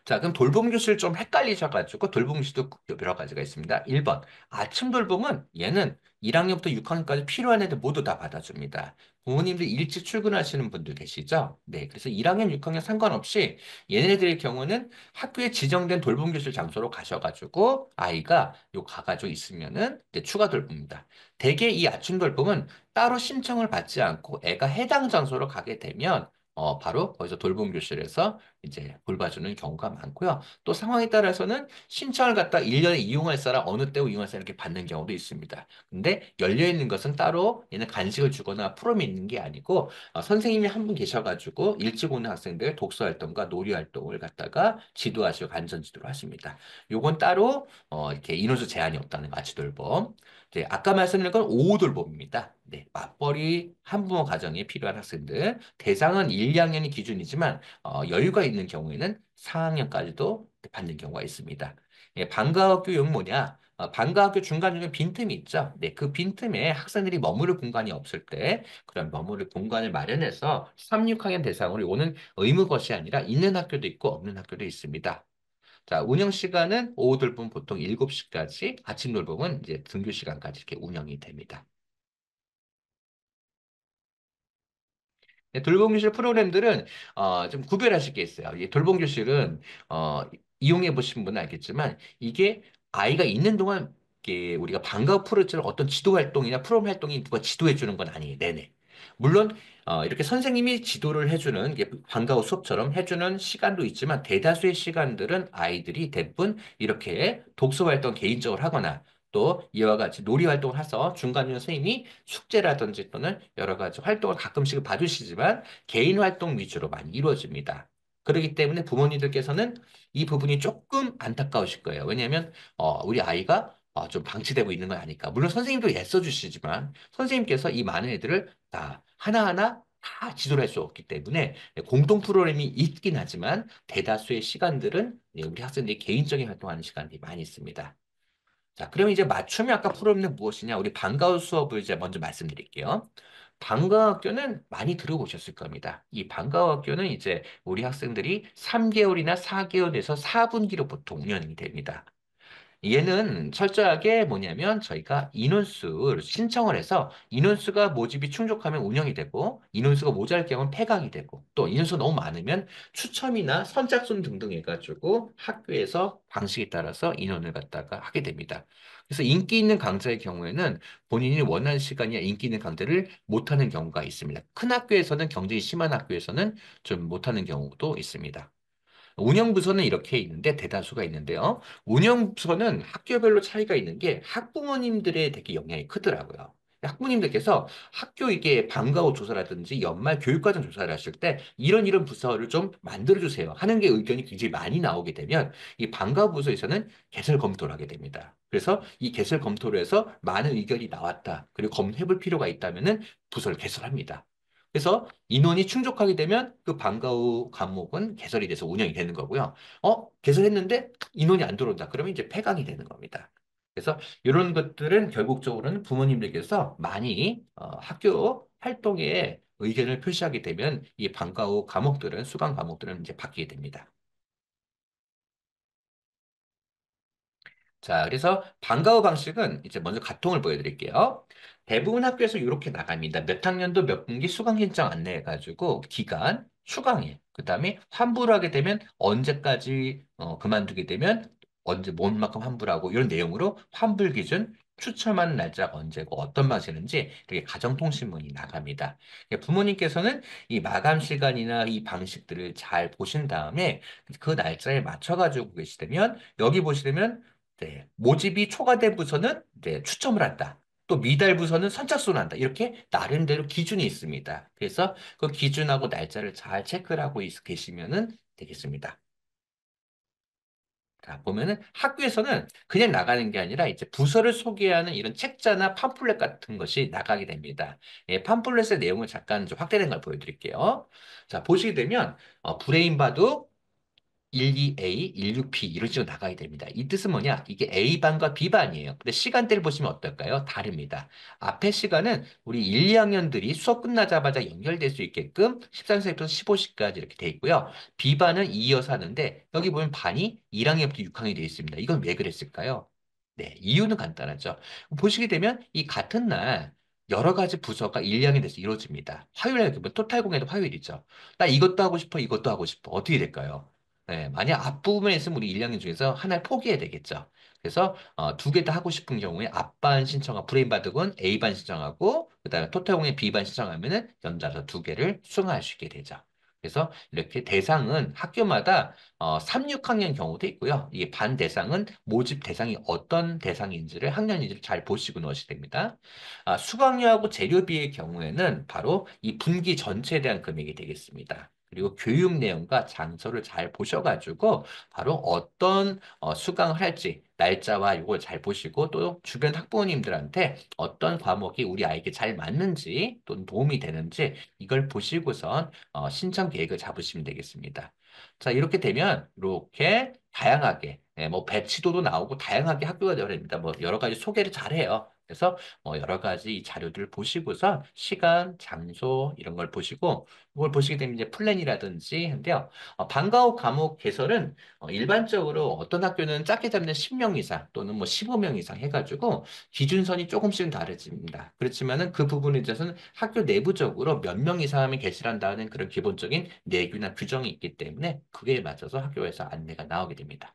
자, 그럼 돌봄 교실 좀 헷갈리셔가지고 돌봄 교실도 여러 가지가 있습니다. 1번, 아침 돌봄은 얘는 1학년부터 6학년까지 필요한 애들 모두 다 받아줍니다. 부모님들 일찍 출근하시는 분들 계시죠? 네, 그래서 1학년, 6학년 상관없이 얘네들의 경우는 학교에 지정된 돌봄 교실 장소로 가셔가지고 아이가 요 가가지고 있으면은 이제 추가 돌봄입니다. 대개 이 아침 돌봄은 따로 신청을 받지 않고 애가 해당 장소로 가게 되면 바로 거기서 돌봄 교실에서 이제 돌봐주는 경우가 많고요. 또 상황에 따라서는 신청을 갖다 1년에 이용할 사람, 어느 때고 이용할 사람 이렇게 받는 경우도 있습니다. 근데 열려있는 것은 따로 얘는 간식을 주거나 프롬이 있는 게 아니고 선생님이 한 분 계셔가지고 일찍 오는 학생들 독서 활동과 놀이 활동을 갖다가 지도하시고 간전 지도를 하십니다. 요건 따로 이렇게 인원수 제한이 없다는 마치 돌봄. 이제 아까 말씀드린 건 오후 돌봄입니다. 네, 맞벌이 한부모 가정이 필요한 학생들 대상은 1, 2학년이 기준이지만 여유가 있는 경우에는 4학년까지도 받는 경우가 있습니다. 예, 방과학교용 뭐냐? 방과학교 중간중간 빈틈이 있죠. 네, 그 빈틈에 학생들이 머무를 공간이 없을 때 그런 머무를 공간을 마련해서 3, 6학년 대상으로 오는 의무 것이 아니라 있는 학교도 있고 없는 학교도 있습니다. 자, 운영 시간은 오후 돌봄 보통 7시까지, 아침 돌봄은 이제 등교 시간까지 이렇게 운영이 됩니다. 네, 돌봄교실 프로그램들은 좀 구별하실 게 있어요. 이 돌봄교실은 이용해 보신 분은 알겠지만 이게 아이가 있는 동안 이게 우리가 방과후 프로젝트를 어떤 지도 활동이나 프로그램 활동이 누가 지도해 주는 건 아니에요. 내내. 물론 이렇게 선생님이 지도를 해주는 이게 방과후 수업처럼 해주는 시간도 있지만 대다수의 시간들은 아이들이 대부분 이렇게 독서 활동 개인적으로 하거나 또 이와 같이 놀이 활동을 해서 중간중간 선생님이 숙제라든지 또는 여러 가지 활동을 가끔씩 봐주시지만 개인 활동 위주로 많이 이루어집니다. 그렇기 때문에 부모님들께서는 이 부분이 조금 안타까우실 거예요. 왜냐하면 우리 아이가 좀 방치되고 있는 건 아닐까. 물론 선생님도 애써 주시지만 선생님께서 이 많은 애들을 다 하나하나 다 지도를 할 수 없기 때문에 공동 프로그램이 있긴 하지만 대다수의 시간들은 우리 학생들이 개인적인 활동하는 시간들이 많이 있습니다. 자, 그러면 이제 맞춤이 아까 프로그램은 무엇이냐? 우리 방과후 수업을 이제 먼저 말씀드릴게요. 방과후 학교는 많이 들어보셨을 겁니다. 이 방과후 학교는 이제 우리 학생들이 3개월이나 4개월에서 4분기로 보통 운영이 됩니다. 얘는 철저하게 뭐냐면 저희가 인원수를 신청을 해서 인원수가 모집이 충족하면 운영이 되고 인원수가 모자랄 경우는 폐강이 되고 또 인원수가 너무 많으면 추첨이나 선착순 등등 해가지고 학교에서 방식에 따라서 인원을 갖다가 하게 됩니다. 그래서 인기 있는 강좌의 경우에는 본인이 원하는 시간이나 인기 있는 강좌를 못하는 경우가 있습니다. 큰 학교에서는 경쟁이 심한 학교에서는 좀 못하는 경우도 있습니다. 운영부서는 이렇게 있는데 대다수가 있는데요. 운영부서는 학교별로 차이가 있는 게 학부모님들의 되게 영향이 크더라고요. 학부모님들께서 학교 이게 방과후 조사라든지 연말 교육과정 조사를 하실 때 이런 부서를 좀 만들어주세요 하는 게 의견이 굉장히 많이 나오게 되면 이 방과후 부서에서는 개설 검토를 하게 됩니다. 그래서 이 개설 검토를 해서 많은 의견이 나왔다. 그리고 검토해 볼 필요가 있다면은 부서를 개설합니다. 그래서 인원이 충족하게 되면 그 방과 후 과목은 개설이 돼서 운영이 되는 거고요. 개설했는데 인원이 안 들어온다. 그러면 이제 폐강이 되는 겁니다. 그래서 이런 것들은 결국적으로는 부모님들께서 많이 학교 활동에 의견을 표시하게 되면 이 방과 후 과목들은 수강 과목들은 이제 바뀌게 됩니다. 자, 그래서 방과후 방식은 이제 먼저 가통을 보여드릴게요. 대부분 학교에서 이렇게 나갑니다. 몇 학년도 몇 분기 수강 신청 안내해가지고 기간, 수강일, 그다음에 환불을 하게 되면 언제까지 그만두게 되면 언제 뭔만큼 환불하고 이런 내용으로 환불 기준, 추첨하는 날짜가 언제고 어떤 방식인지 이렇게 가정통신문이 나갑니다. 부모님께서는 이 마감 시간이나 이 방식들을 잘 보신 다음에 그 날짜에 맞춰가지고 계시다면 여기 보시면 네, 모집이 초과된 부서는 네, 추첨을 한다. 또 미달 부서는 선착순을 한다. 이렇게 나름대로 기준이 있습니다. 그래서 그 기준하고 날짜를 잘 체크를 하고 계시면은 되겠습니다. 자, 보면은 학교에서는 그냥 나가는 게 아니라 이제 부서를 소개하는 이런 책자나 팜플렛 같은 것이 나가게 됩니다. 예, 팜플렛의 내용을 잠깐 좀 확대된 걸 보여드릴게요. 자, 보시게 되면 브레인 바둑, 12A, 16P 이런 식으로 나가야 됩니다. 이 뜻은 뭐냐? 이게 A반과 B반이에요. 근데 시간대를 보시면 어떨까요? 다릅니다. 앞에 시간은 우리 1, 2학년들이 수업 끝나자마자 연결될 수 있게끔 13세부터 15시까지 이렇게 돼 있고요. B반은 이어서 하는데 여기 보면 반이 1학년부터 6학년이 되어 있습니다. 이건 왜 그랬을까요? 네, 이유는 간단하죠. 보시게 되면 이 같은 날 여러 가지 부서가 1, 2학년에 대해서 이루어집니다. 화요일에 뭐 토탈 공회도 화요일이죠. 나 이것도 하고 싶어, 이것도 하고 싶어. 어떻게 될까요? 네, 만약 앞부분에 있으면 우리 1학년 중에서 하나를 포기해야 되겠죠. 그래서 두 개 다 하고 싶은 경우에 앞반 신청하고 브레인바둑은 A반 신청하고 그다음에 토탈공에 B반 신청하면은 연달아서 두 개를 수강할 수 있게 되죠. 그래서 이렇게 대상은 학교마다 3, 6학년 경우도 있고요. 이 반 대상은 모집 대상이 어떤 대상인지를 학년인지를 잘 보시고 넣으셔야 됩니다. 수강료하고 재료비의 경우에는 바로 이 분기 전체에 대한 금액이 되겠습니다. 그리고 교육 내용과 장소를 잘 보셔가지고 바로 어떤 수강을 할지 날짜와 이걸 잘 보시고 또 주변 학부모님들한테 어떤 과목이 우리 아이에게 잘 맞는지 또는 도움이 되는지 이걸 보시고선 신청 계획을 잡으시면 되겠습니다. 자, 이렇게 되면 이렇게 다양하게 뭐 배치도도 나오고 다양하게 학교가 되어 됩니다. 뭐 여러 가지 소개를 잘 해요. 그래서 여러 가지 이 자료들을 보시고서 시간, 장소 이런 걸 보시고 이걸 보시게 되면 이제 플랜이라든지 한데요. 방과 후 과목 개설은 일반적으로 어떤 학교는 작게 잡는 10명 이상 또는 뭐 15명 이상 해가지고 기준선이 조금씩은 다르집니다. 그렇지만은 그 부분에 있어서는 학교 내부적으로 몇 명 이상 하면 개설한다는 그런 기본적인 내규나 규정이 있기 때문에 그에 맞춰서 학교에서 안내가 나오게 됩니다.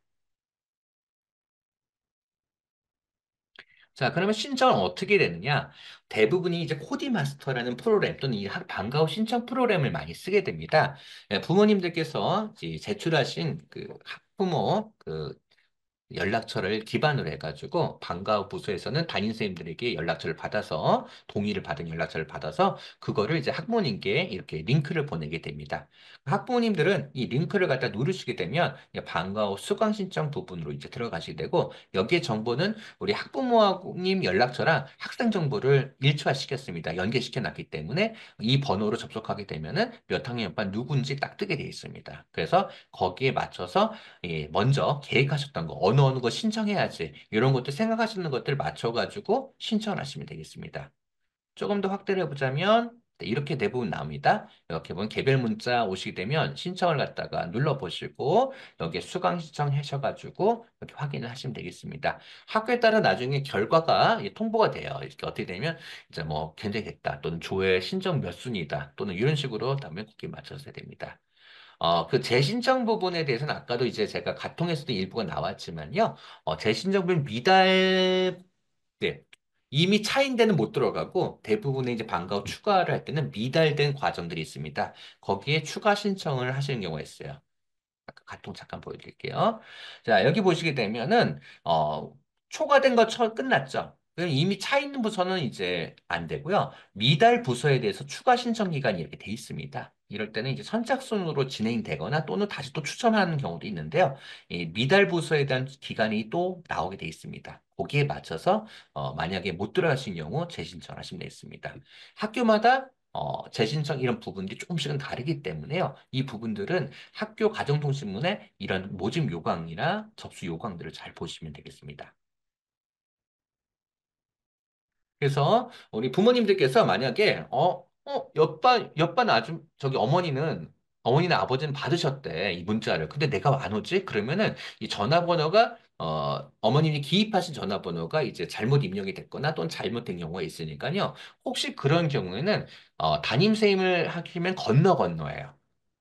자, 그러면 신청은 어떻게 되느냐? 대부분이 이제 코디마스터라는 프로그램 또는 이 방과후 신청 프로그램을 많이 쓰게 됩니다. 부모님들께서 이제 제출하신 그 학부모 연락처를 기반으로 해가지고 방과후 부서에서는 담임 선생님들에게 연락처를 받아서 동의를 받은 연락처를 받아서 그거를 이제 학부모님께 이렇게 링크를 보내게 됩니다. 학부모님들은 이 링크를 갖다 누르시게 되면 방과후 수강 신청 부분으로 이제 들어가시게 되고 여기에 정보는 우리 학부모님 연락처랑 학생 정보를 일치화시켰습니다. 연계시켜 놨기 때문에 이 번호로 접속하게 되면은 몇 학년 반 누군지 딱 뜨게 되어 있습니다. 그래서 거기에 맞춰서 먼저 계획하셨던 거, 어느 거 신청해야지, 이런 것들 생각하시는 것들 맞춰가지고 신청을 하시면 되겠습니다. 조금 더 확대를 해보자면, 네, 이렇게 대부분 나옵니다. 이렇게 보면 개별 문자 오시게 되면 신청을 갖다가 눌러보시고, 여기에 수강 신청하셔가지고, 이렇게 확인을 하시면 되겠습니다. 학교에 따라 나중에 결과가 통보가 돼요. 이렇게 어떻게 되면, 이제 뭐, 견적됐다, 또는 조회 신청 몇 순이다, 또는 이런 식으로 하면 거기에 맞춰서 해야 됩니다. 그 재신청 부분에 대해서는 아까도 이제 제가 가통에서도 일부가 나왔지만요. 재신청 부분 미달, 네. 이미 차인 데는 못 들어가고 대부분의 이제 방과 후 추가를 할 때는 미달된 과정들이 있습니다. 거기에 추가 신청을 하시는 경우가 있어요. 아까 가통 잠깐 보여드릴게요. 자, 여기 보시게 되면은, 초과된 거 끝났죠. 그럼 이미 차 있는 부서는 이제 안 되고요. 미달 부서에 대해서 추가 신청 기간이 이렇게 돼 있습니다. 이럴 때는 이제 선착순으로 진행되거나 또는 다시 또 추첨하는 경우도 있는데요. 이 미달 부서에 대한 기간이 또 나오게 돼 있습니다. 거기에 맞춰서 만약에 못 들어가신 경우 재신청을 하시면 되겠습니다. 학교마다 재신청 이런 부분들이 조금씩은 다르기 때문에요. 이 부분들은 학교 가정통신문에 이런 모집 요강이나 접수 요강들을 잘 보시면 되겠습니다. 그래서 우리 부모님들께서 만약에 옆반 저기 어머니나 아버지는 받으셨대 이 문자를. 근데 내가 안 오지? 그러면은 이 전화번호가 어머님이 기입하신 전화번호가 이제 잘못 입력이 됐거나 또는 잘못된 경우가 있으니까요. 혹시 그런 경우에는 담임 선생님을 하시면 건너예요.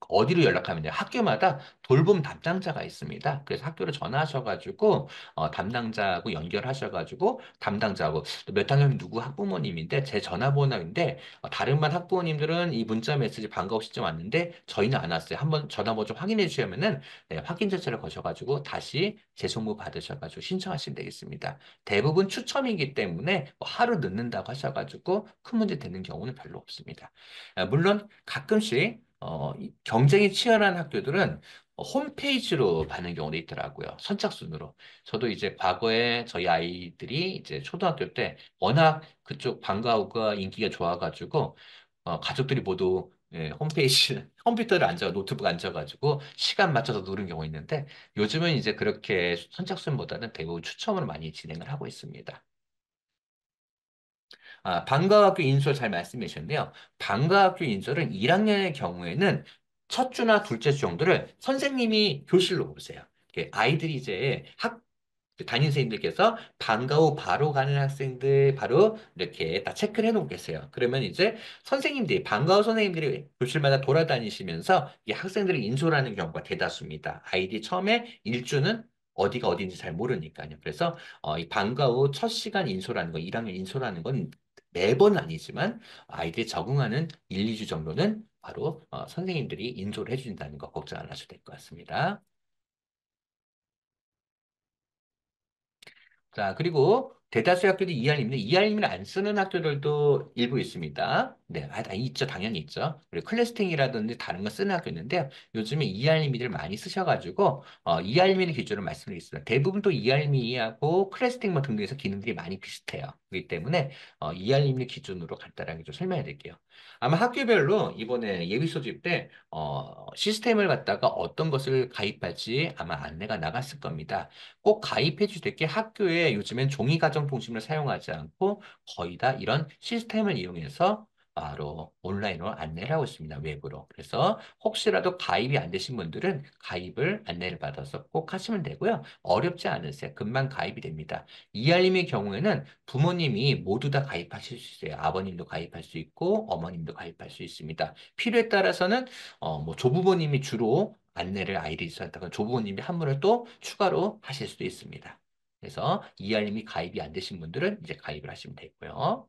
어디로 연락하면 돼요? 학교마다 돌봄 담당자가 있습니다. 그래서 학교로 전화하셔가지고 담당자하고 연결하셔가지고 담당자하고 몇 학년 누구 학부모님인데 제 전화번호인데 다른 반 학부모님들은 이 문자 메시지 반가워 시점 왔는데 저희는 안 왔어요. 한번 전화번호 좀 확인해 주시면은 네, 확인 절차를 거셔가지고 다시 재송부 받으셔가지고 신청하시면 되겠습니다. 대부분 추첨이기 때문에 뭐 하루 늦는다고 하셔가지고 큰 문제 되는 경우는 별로 없습니다. 물론 가끔씩 경쟁이 치열한 학교들은 홈페이지로 받는 경우도 있더라고요. 선착순으로. 저도 이제 과거에 저희 아이들이 이제 초등학교 때 워낙 그쪽 방과후가 인기가 좋아가지고 가족들이 모두 홈페이지 컴퓨터를 노트북 앉아가지고 시간 맞춰서 누른 경우 있는데 요즘은 이제 그렇게 선착순보다는 대부분 추첨으로 많이 진행을 하고 있습니다. 방과학교 인솔 잘 말씀해 주셨는데요. 방과학교 인솔은 1학년의 경우에는 첫 주나 둘째 주 정도를 선생님이 교실로 오세요. 아이들이 이제 그 담임 선생님들께서 방과 후 바로 가는 학생들 바로 이렇게 다 체크를 해놓고 계세요. 그러면 이제 방과 후 선생님들이 교실마다 돌아다니시면서 이 학생들을 인솔하는 경우가 대다수입니다. 아이들이 처음에 일주는 어디가 어딘지 잘 모르니까요. 그래서 이 방과 후 첫 시간 인솔하는 거, 1학년 인솔하는 건 매번 아니지만 아이들이 적응하는 1, 2주 정도는 바로 선생님들이 인솔을 해준다는 거 걱정 안 하셔도 될 것 같습니다. 자, 그리고 대다수 학교들이 이알림인데 이알림을 안 쓰는 학교들도 일부 있습니다. 네, 있죠. 당연히 있죠. 그리고 클래스팅이라든지 다른 거 쓰는 학교 있는데요. 요즘에 이알림이들 많이 쓰셔가지고 이알림을 기준으로 말씀드리겠습니다. 대부분 또 이알림하고 클래스팅 뭐 등등해서 기능들이 많이 비슷해요. 그렇기 때문에 이알림을 기준으로 간단하게 좀 설명해 드릴게요. 아마 학교별로 이번에 예비 소집 때 시스템을 갖다가 어떤 것을 가입할지 아마 안내가 나갔을 겁니다. 꼭 가입해 주실 게 학교에 요즘엔 종이 가정 통신을 사용하지 않고 거의 다 이런 시스템을 이용해서 바로 온라인으로 안내를 하고 있습니다. 웹으로. 그래서 혹시라도 가입이 안 되신 분들은 가입을 안내를 받아서 꼭 하시면 되고요. 어렵지 않으세요. 금방 가입이 됩니다. 이알림의 경우에는 부모님이 모두 다 가입하실 수 있어요. 아버님도 가입할 수 있고 어머님도 가입할 수 있습니다. 필요에 따라서는 뭐 조부모님이 주로 안내를 아이들이 있었다가 조부모님이 한문을 또 추가로 하실 수도 있습니다. 그래서 이알림이 가입이 안 되신 분들은 이제 가입을 하시면 되고요.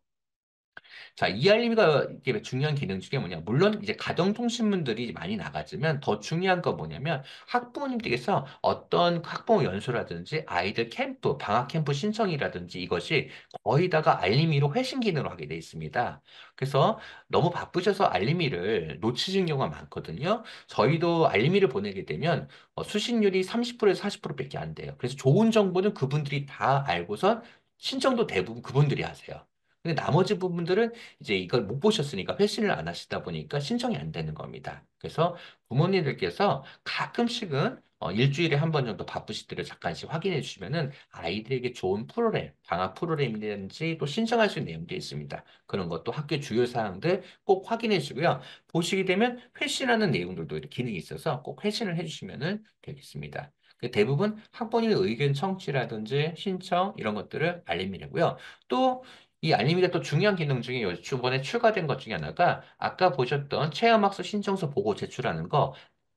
자, 이알림이가 이게 중요한 기능 중에 뭐냐. 물론 이제 가정통신문들이 많이 나가지만 더 중요한 건 뭐냐면 학부모님들께서 어떤 학부모 연수라든지 아이들 캠프, 방학 캠프 신청이라든지 이것이 거의 다가 알림이로 회신 기능으로 하게 돼 있습니다. 그래서 너무 바쁘셔서 알림이를 놓치신 경우가 많거든요. 저희도 알림이를 보내게 되면 수신율이 30%에서 40%밖에 안 돼요. 그래서 좋은 정보는 그분들이 다 알고선 신청도 대부분 그분들이 하세요. 근데 나머지 부분들은 이제 이걸 못 보셨으니까 회신을 안 하시다 보니까 신청이 안 되는 겁니다. 그래서 부모님들께서 가끔씩은 일주일에 한 번 정도 바쁘실 때를 잠깐씩 확인해 주시면은 아이들에게 좋은 프로그램, 방학 프로그램이든지 또 신청할 수 있는 내용들이 있습니다. 그런 것도 학교 주요 사항들 꼭 확인해 주시고요. 보시게 되면 회신하는 내용들도 이렇게 기능이 있어서 꼭 회신을 해 주시면은 되겠습니다. 대부분 학부모님의 의견 청취라든지 신청 이런 것들을 알림이라고요. 또 이 알림이가 또 중요한 기능 중에 이번에 추가된 것 중에 하나가 아까 보셨던 체험학습 신청서 보고 제출하는 거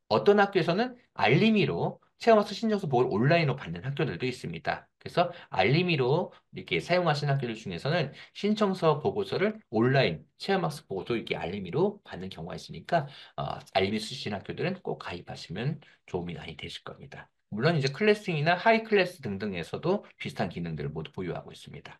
어떤 학교에서는 알림이로 체험학습 신청서 보고를 온라인으로 받는 학교들도 있습니다. 그래서 알림이로 이렇게 사용하시는 학교들 중에서는 신청서 보고서를 온라인 체험학습 보고도 이렇게 알림이로 받는 경우가 있으니까 알림이 쓰시는 학교들은 꼭 가입하시면 도움이 많이 되실 겁니다. 물론 이제 클래스이나 하이 클래스 등등에서도 비슷한 기능들을 모두 보유하고 있습니다.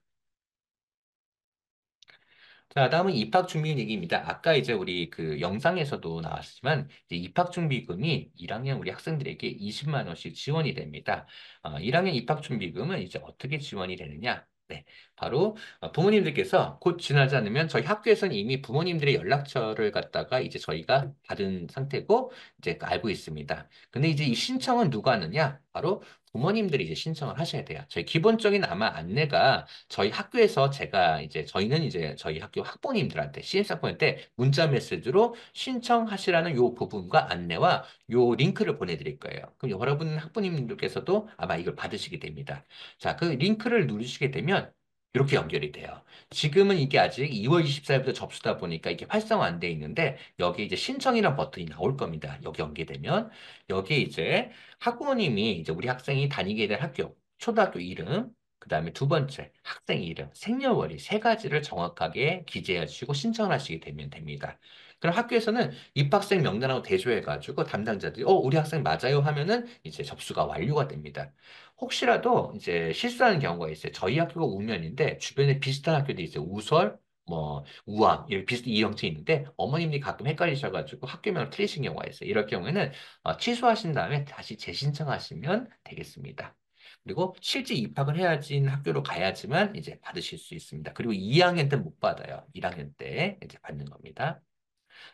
자, 다음은 입학준비금 얘기입니다. 아까 이제 우리 그 영상에서도 나왔지만 이제 입학준비금이 1학년 우리 학생들에게 20만 원씩 지원이 됩니다. 1학년 입학준비금은 이제 어떻게 지원이 되느냐? 네, 바로 부모님들께서 곧 지나지 않으면 저희 학교에서는 이미 부모님들의 연락처를 갖다가 이제 저희가 받은 상태고 이제 알고 있습니다. 근데 이제 이 신청은 누가 하느냐? 바로 부모님들이 이제 신청을 하셔야 돼요. 저희 기본적인 아마 안내가 저희 학교에서 제가 이제 저희는 이제 저희 학교 학부모님들한테 신입사원한테 문자 메시지로 신청하시라는 요 부분과 안내와 요 링크를 보내드릴 거예요. 그럼 여러분 학부모님들께서도 아마 이걸 받으시게 됩니다. 자, 그 링크를 누르시게 되면 이렇게 연결이 돼요. 지금은 이게 아직 2월 24일부터 접수다 보니까 이게 활성화 안 돼 있는데 여기 이제 신청이라는 버튼이 나올 겁니다. 여기 연계되면 여기 이제 학부모님이 이제 우리 학생이 다니게 될 학교 초등학교 이름 그 다음에 두 번째, 학생 이름, 생년월일 세 가지를 정확하게 기재해 주시고 신청을 하시게 되면 됩니다. 그럼 학교에서는 입학생 명단하고 대조해가지고 담당자들이, 우리 학생 맞아요 하면은 이제 접수가 완료가 됩니다. 혹시라도 이제 실수하는 경우가 있어요. 저희 학교가 우면인데 주변에 비슷한 학교도 있어요. 우설, 뭐, 우암, 이렇게 이 형태 있는데 어머님이 가끔 헷갈리셔가지고 학교명을 틀리신 경우가 있어요. 이럴 경우에는 취소하신 다음에 다시 재신청하시면 되겠습니다. 그리고 실제 입학을 해야지 학교로 가야지만 이제 받으실 수 있습니다. 그리고 2학년 때 못 받아요. 1학년 때 이제 받는 겁니다.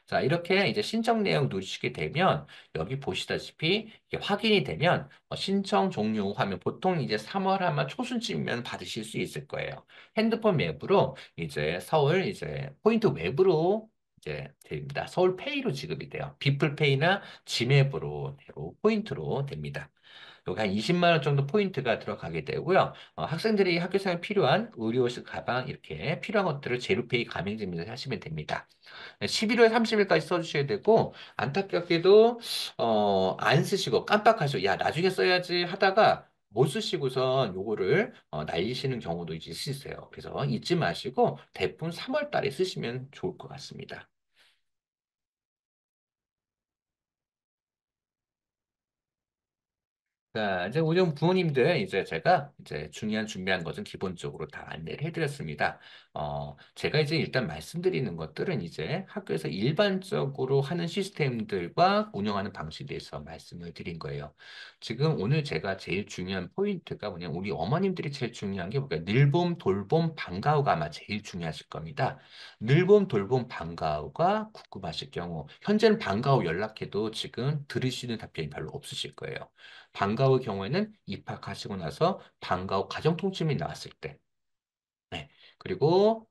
자, 이렇게 이제 신청 내용 누르시게 되면 여기 보시다시피 이게 확인이 되면 신청 종료 화면 보통 이제 3월 아마 초순쯤이면 받으실 수 있을 거예요. 핸드폰 맵으로 이제 서울 이제 포인트 웹으로 이제 됩니다. 서울페이로 지급이 돼요. 비플페이나 지맵으로 포인트로 됩니다. 여기 한 20만 원 정도 포인트가 들어가게 되고요. 학생들이 학교 생활 필요한 의료식 가방 이렇게 필요한 것들을 제로페이 가맹점에서 하시면 됩니다. 11월 30일까지 써주셔야 되고 안타깝게도 안 쓰시고 깜빡하시고 야 나중에 써야지 하다가 못 쓰시고선 요거를 날리시는 경우도 이제 있으세요. 그래서 잊지 마시고 대부분 3월 달에 쓰시면 좋을 것 같습니다. 자, 이제 우리 부모님들 이제 제가 이제 중요한 준비한 것은 기본적으로 다 안내를 해드렸습니다. 제가 이제 일단 말씀드리는 것들은 이제 학교에서 일반적으로 하는 시스템들과 운영하는 방식에 대해서 말씀을 드린 거예요. 지금 오늘 제가 제일 중요한 포인트가 뭐냐면 우리 어머님들이 제일 중요한 게 뭐냐 늘봄, 돌봄, 방과후가 아마 제일 중요하실 겁니다. 늘봄, 돌봄, 방과후가 궁금하실 경우 현재는 방과후 연락해도 지금 들으시는 답변이 별로 없으실 거예요. 방과후 경우에는 입학하시고 나서 방과후 가정통침이 나왔을 때, 네. 그리고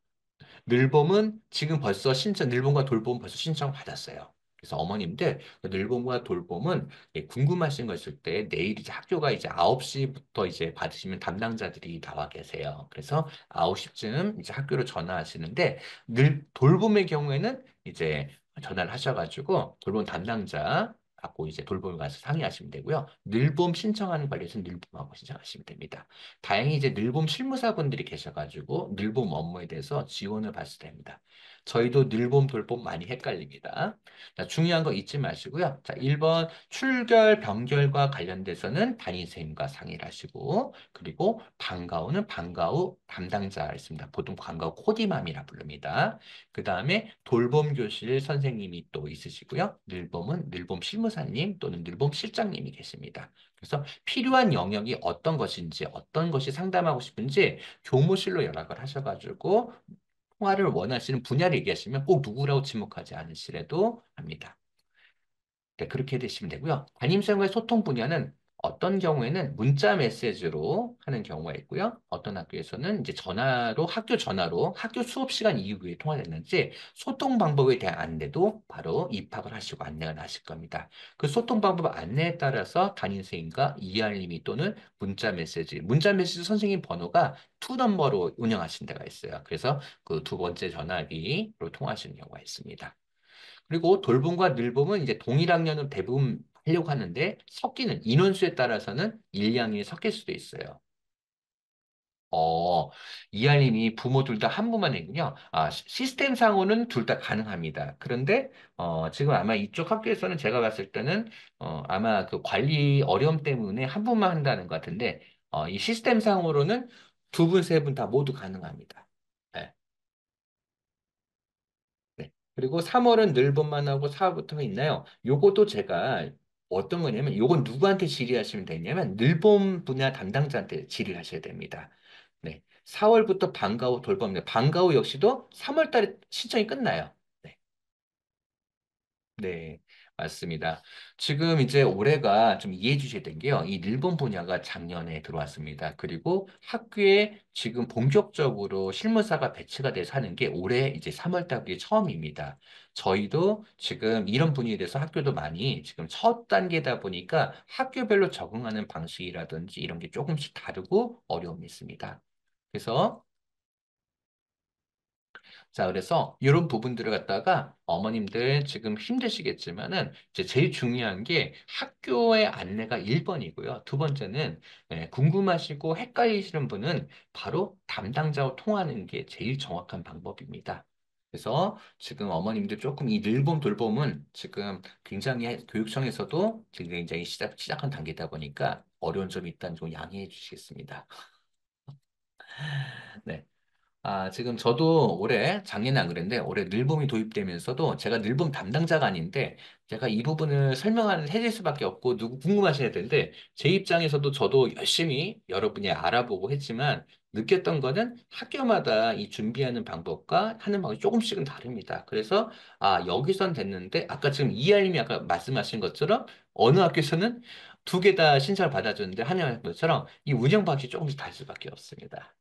늘봄은 지금 벌써 늘봄과 돌봄 벌써 신청 받았어요. 그래서 어머님들, 그 늘봄과 돌봄은 궁금하신 거 있을 때 내일 이제 학교가 이제 9시부터 이제 받으시면 담당자들이 나와 계세요. 그래서 9시쯤 이제 학교로 전화하시는데, 돌봄의 경우에는 이제 전화를 하셔가지고 돌봄 담당자 갖고 이제 돌봄에 가서 상의하시면 되고요. 늘봄 신청하는 관리에서 늘봄하고 신청하시면 됩니다. 다행히 이제 늘봄 실무사분들이 계셔가지고 늘봄 업무에 대해서 지원을 받을 됩니다. 저희도 늘봄, 돌봄 많이 헷갈립니다. 자, 중요한 거 잊지 마시고요. 자, 1번 출결, 병결과 관련돼서는 담임선생님과 상의를 하시고 그리고 방과후는 방과후 담당자 있습니다. 보통 방과후 코디맘이라 부릅니다. 그 다음에 돌봄 교실 선생님이 또 있으시고요. 늘봄은 늘봄 실무사님 또는 늘봄 실장님이 계십니다. 그래서 필요한 영역이 어떤 것인지 어떤 것이 상담하고 싶은지 교무실로 연락을 하셔가지고 통화를 원하시는 분야를 얘기하시면 꼭 누구라고 지목하지 않으시래도 합니다. 네, 그렇게 되시면 되고요. 담임선생과의 소통 분야는 어떤 경우에는 문자 메시지로 하는 경우가 있고요. 어떤 학교에서는 이제 전화로, 학교 전화로 학교 수업 시간 이후에 통화됐는지 소통 방법에 대한 안내도 바로 입학을 하시고 안내가 나실 겁니다. 그 소통 방법 안내에 따라서 담임선생님과 이알림이 또는 문자 메시지 선생님 번호가 투 넘버로 운영하신 데가 있어요. 그래서 그 두 번째 전화기로 통화하시는 경우가 있습니다. 그리고 돌봄과 늘봄은 이제 동일학년은 대부분 하려고 하는데 섞이는 인원수에 따라서는 일량이 섞일 수도 있어요. 어, 이하님이 부모 둘 다 한부만이군요. 아, 시스템 상으로는 둘 다 가능합니다. 그런데 지금 아마 이쪽 학교에서는 제가 봤을 때는 아마 그 관리 어려움 때문에 한 분만 한다는 것 같은데 이 시스템 상으로는 두 분, 세 분 다 모두 가능합니다. 네. 네. 그리고 3월은 늘봄만 하고 4월부터가 있나요? 요것도 제가 어떤 거냐면 요건 누구한테 질의하시면 되냐면 늘봄 분야 담당자한테 질의하셔야 됩니다. 네. 4월부터 방과후 돌봄, 방과후 역시도 3월 달에 신청이 끝나요. 네. 네, 맞습니다. 지금 이제 올해가 좀 이해해 주셔야 된 게요. 이 일본 분야가 작년에 들어왔습니다. 그리고 학교에 지금 본격적으로 실무사가 배치가 돼서 하는 게 올해 이제 3월 달이 처음입니다. 저희도 지금 이런 분야에 대해서 학교도 많이 지금 첫 단계다 보니까 학교별로 적응하는 방식이라든지 이런 게 조금씩 다르고 어려움이 있습니다. 그래서 자, 그래서 이런 부분들을 갖다가 어머님들 지금 힘드시겠지만은 이제 제일 중요한 게 학교의 안내가 1번이고요. 두 번째는 궁금하시고 헷갈리시는 분은 바로 담당자와 통하는 게 제일 정확한 방법입니다. 그래서 지금 어머님들 조금 이 늘봄 돌봄은 지금 굉장히 교육청에서도 지금 굉장히 시작한 단계다 보니까 어려운 점이 있다는 좀 양해해 주시겠습니다. 네. 아, 지금 저도 올해, 작년에 안 그랬는데, 올해 늘봄이 도입되면서도 제가 늘봄 담당자가 아닌데, 제가 이 부분을 설명을 해줄 수밖에 없고, 누구 궁금하셔야 되는데, 제 입장에서도 저도 열심히 여러분이 알아보고 했지만, 느꼈던 거는 학교마다 이 준비하는 방법과 하는 방법이 조금씩은 다릅니다. 그래서, 아, 여기선 됐는데, 아까 지금 이하님이 아까 말씀하신 것처럼, 어느 학교에서는 두 개 다 신청을 받아줬는데, 하는 것처럼 이 운영 방식이 조금씩 다를 수밖에 없습니다.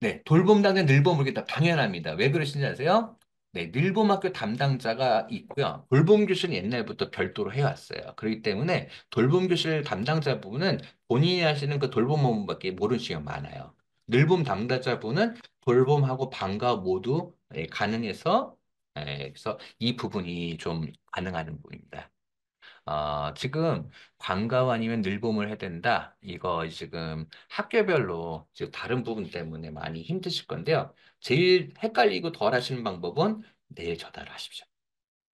네, 돌봄 당연 늘봄 모르겠다. 당연합니다. 왜 그러신지 아세요? 네, 늘봄학교 담당자가 있고요. 돌봄 교실은 옛날부터 별도로 해왔어요. 그렇기 때문에 돌봄 교실 담당자 부분은 본인이 하시는 그 돌봄 업무밖에 모르는 시간 많아요. 늘봄 담당자분은 돌봄하고 방과 모두 가능해서 그래서 이 부분이 좀 가능한 부분입니다. 지금 방과후 아니면 늘봄을 해야 된다. 이거 지금 학교별로 지금 다른 부분 때문에 많이 힘드실 건데요. 제일 헷갈리고 덜 하시는 방법은 내일 전화를 하십시오.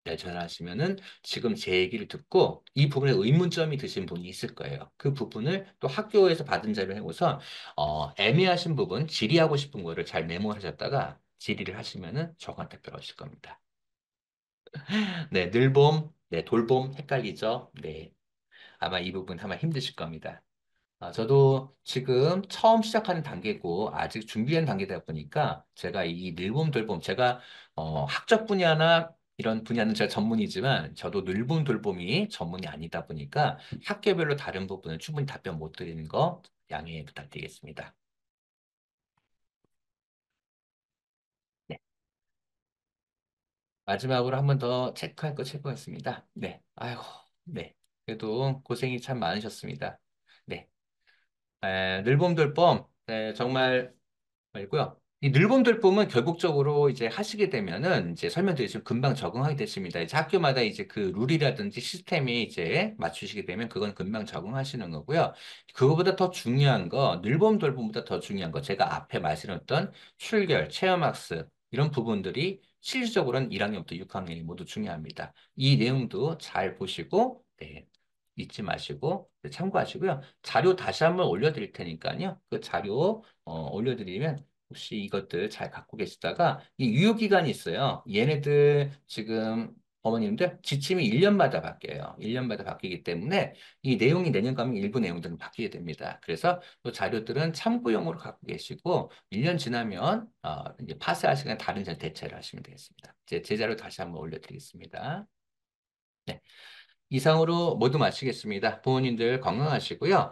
내일 전화하시면은 지금 제 얘기를 듣고 이 부분에 의문점이 드신 분이 있을 거예요. 그 부분을 또 학교에서 받은 자료를 해고서 애매하신 부분, 질의하고 싶은 거를 잘 메모하셨다가 질의를 하시면은 저한테 배우실 겁니다. 네, 늘봄, 네, 돌봄 헷갈리죠? 네. 아마 이 부분 아마 힘드실 겁니다. 저도 지금 처음 시작하는 단계고 아직 준비한 단계다 보니까 제가 이 늘봄 돌봄 제가 학적 분야나 이런 분야는 제가 전문이지만 저도 늘봄 돌봄이 전문이 아니다 보니까 학교별로 다른 부분은 충분히 답변 못 드리는 거 양해 부탁드리겠습니다. 네. 마지막으로 한 번 더 체크할 거 체크했습니다. 네. 아이고, 네. 그래도 고생이 참 많으셨습니다. 네. 늘봄 돌봄 네, 정말 말고요. 이 늘봄들봄은 결국적으로 이제 하시게 되면은 이제 설명드리지만 금방 적응하게 되십니다. 이제 학교마다 이제 그 룰이라든지 시스템이 이제 맞추시게 되면 그건 금방 적응하시는 거고요. 그거보다 더 중요한 거, 늘봄들봄보다 더 중요한 거, 제가 앞에 말씀드렸던 출결, 체험학습 이런 부분들이 실질적으로는 1학년부터 6학년이 모두 중요합니다. 이 내용도 잘 보시고, 네, 잊지 마시고 네, 참고하시고요. 자료 다시 한번 올려드릴 테니까요. 그 자료 올려드리면 혹시 이것들 잘 갖고 계시다가 이 유효기간이 있어요. 얘네들 지금 어머님들 지침이 1년마다 바뀌어요. 1년마다 바뀌기 때문에 이 내용이 내년 가면 일부 내용들은 바뀌게 됩니다. 그래서 이 자료들은 참고용으로 갖고 계시고 1년 지나면 이제 파스하시거나 다른 자 대체를 하시면 되겠습니다. 제 자료 다시 한번 올려드리겠습니다. 네. 이상으로 모두 마치겠습니다. 부모님들 건강하시고요.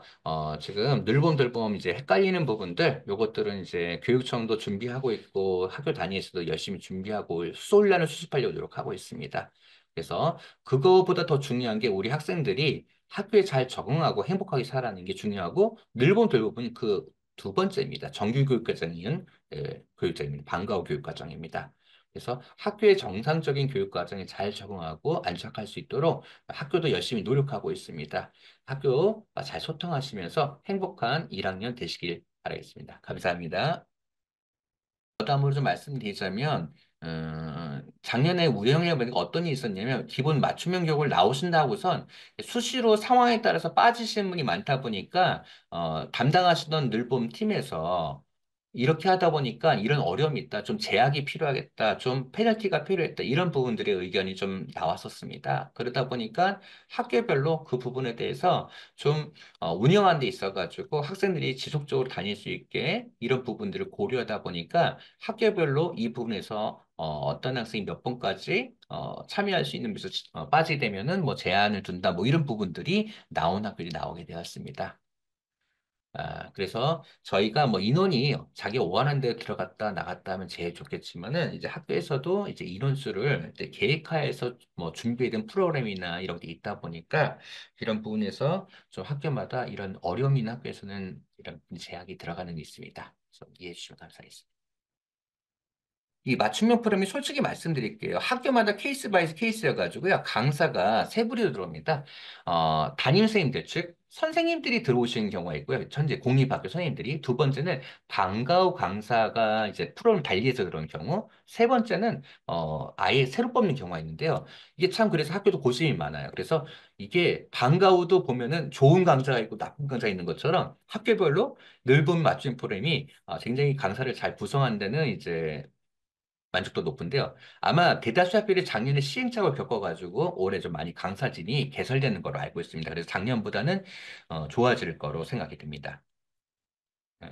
지금 늘봄들봄 이제 헷갈리는 부분들, 요것들은 이제 교육청도 준비하고 있고 학교 다니면서도 열심히 준비하고 수올란을 수습하려고 노력하고 있습니다. 그래서 그거보다 더 중요한 게 우리 학생들이 학교에 잘 적응하고 행복하게 살아가는 게 중요하고 늘봄들봄은 그 두 번째입니다. 정규 교육과정인 교육과정입니다. 방과후 교육과정입니다. 그래서 학교의 정상적인 교육 과정에 잘 적응하고 안착할 수 있도록 학교도 열심히 노력하고 있습니다. 학교 잘 소통하시면서 행복한 1학년 되시길 바라겠습니다. 감사합니다. 다음으로 좀 말씀드리자면, 작년에 우영이가 보니까 어떤 일이 있었냐면, 기본 맞춤형 교육을 나오신다고선 수시로 상황에 따라서 빠지시는 분이 많다 보니까, 담당하시던 늘봄 팀에서 이렇게 하다 보니까 이런 어려움이 있다. 좀 제약이 필요하겠다. 좀 페널티가 필요했다. 이런 부분들의 의견이 좀 나왔었습니다. 그러다 보니까 학교별로 그 부분에 대해서 좀 운영하는 데 있어가지고 학생들이 지속적으로 다닐 수 있게 이런 부분들을 고려하다 보니까 학교별로 이 부분에서 떤 학생이 몇 번까지 참여할 수 있는 데서 빠지게 되면은 뭐 제한을 둔다 뭐 이런 부분들이 나온 학교들이 나오게 되었습니다. 그래서 저희가 뭐 인원이 자기 원하는 데 들어갔다 나갔다 하면 제일 좋겠지만은 이제 학교에서도 이제 인원수를 이제 계획하에서 뭐 준비된 프로그램이나 이런 게 있다 보니까 이런 부분에서 좀 학교마다 이런 어려움이 있는 학교에서는 이런 제약이 들어가는 게 있습니다. 그래서 이해해 주시면 감사하겠습니다. 이 맞춤형 프로그램이 솔직히 말씀드릴게요. 학교마다 케이스 바이 케이스여가지고요. 강사가 세 부류로 들어옵니다. 담임선생님들, 즉, 선생님들이 들어오시는 경우가 있고요. 현재 공립학교 선생님들이. 두 번째는 방과 후 강사가 이제 프로그램 달리해서 들어오는 경우. 세 번째는, 아예 새로 뽑는 경우가 있는데요. 이게 참 그래서 학교도 고심이 많아요. 그래서 이게 방과 후도 보면은 좋은 강사가 있고 나쁜 강사가 있는 것처럼 학교별로 넓은 맞춤 프로그램이 굉장히 강사를 잘 구성하는 데는 이제 만족도 높은데요. 아마 대다수 학교들이 작년에 시행착오를 겪어가지고 올해 좀 많이 강사진이 개설되는 걸로 알고 있습니다. 그래서 작년보다는 좋아질 거로 생각이 듭니다. 예.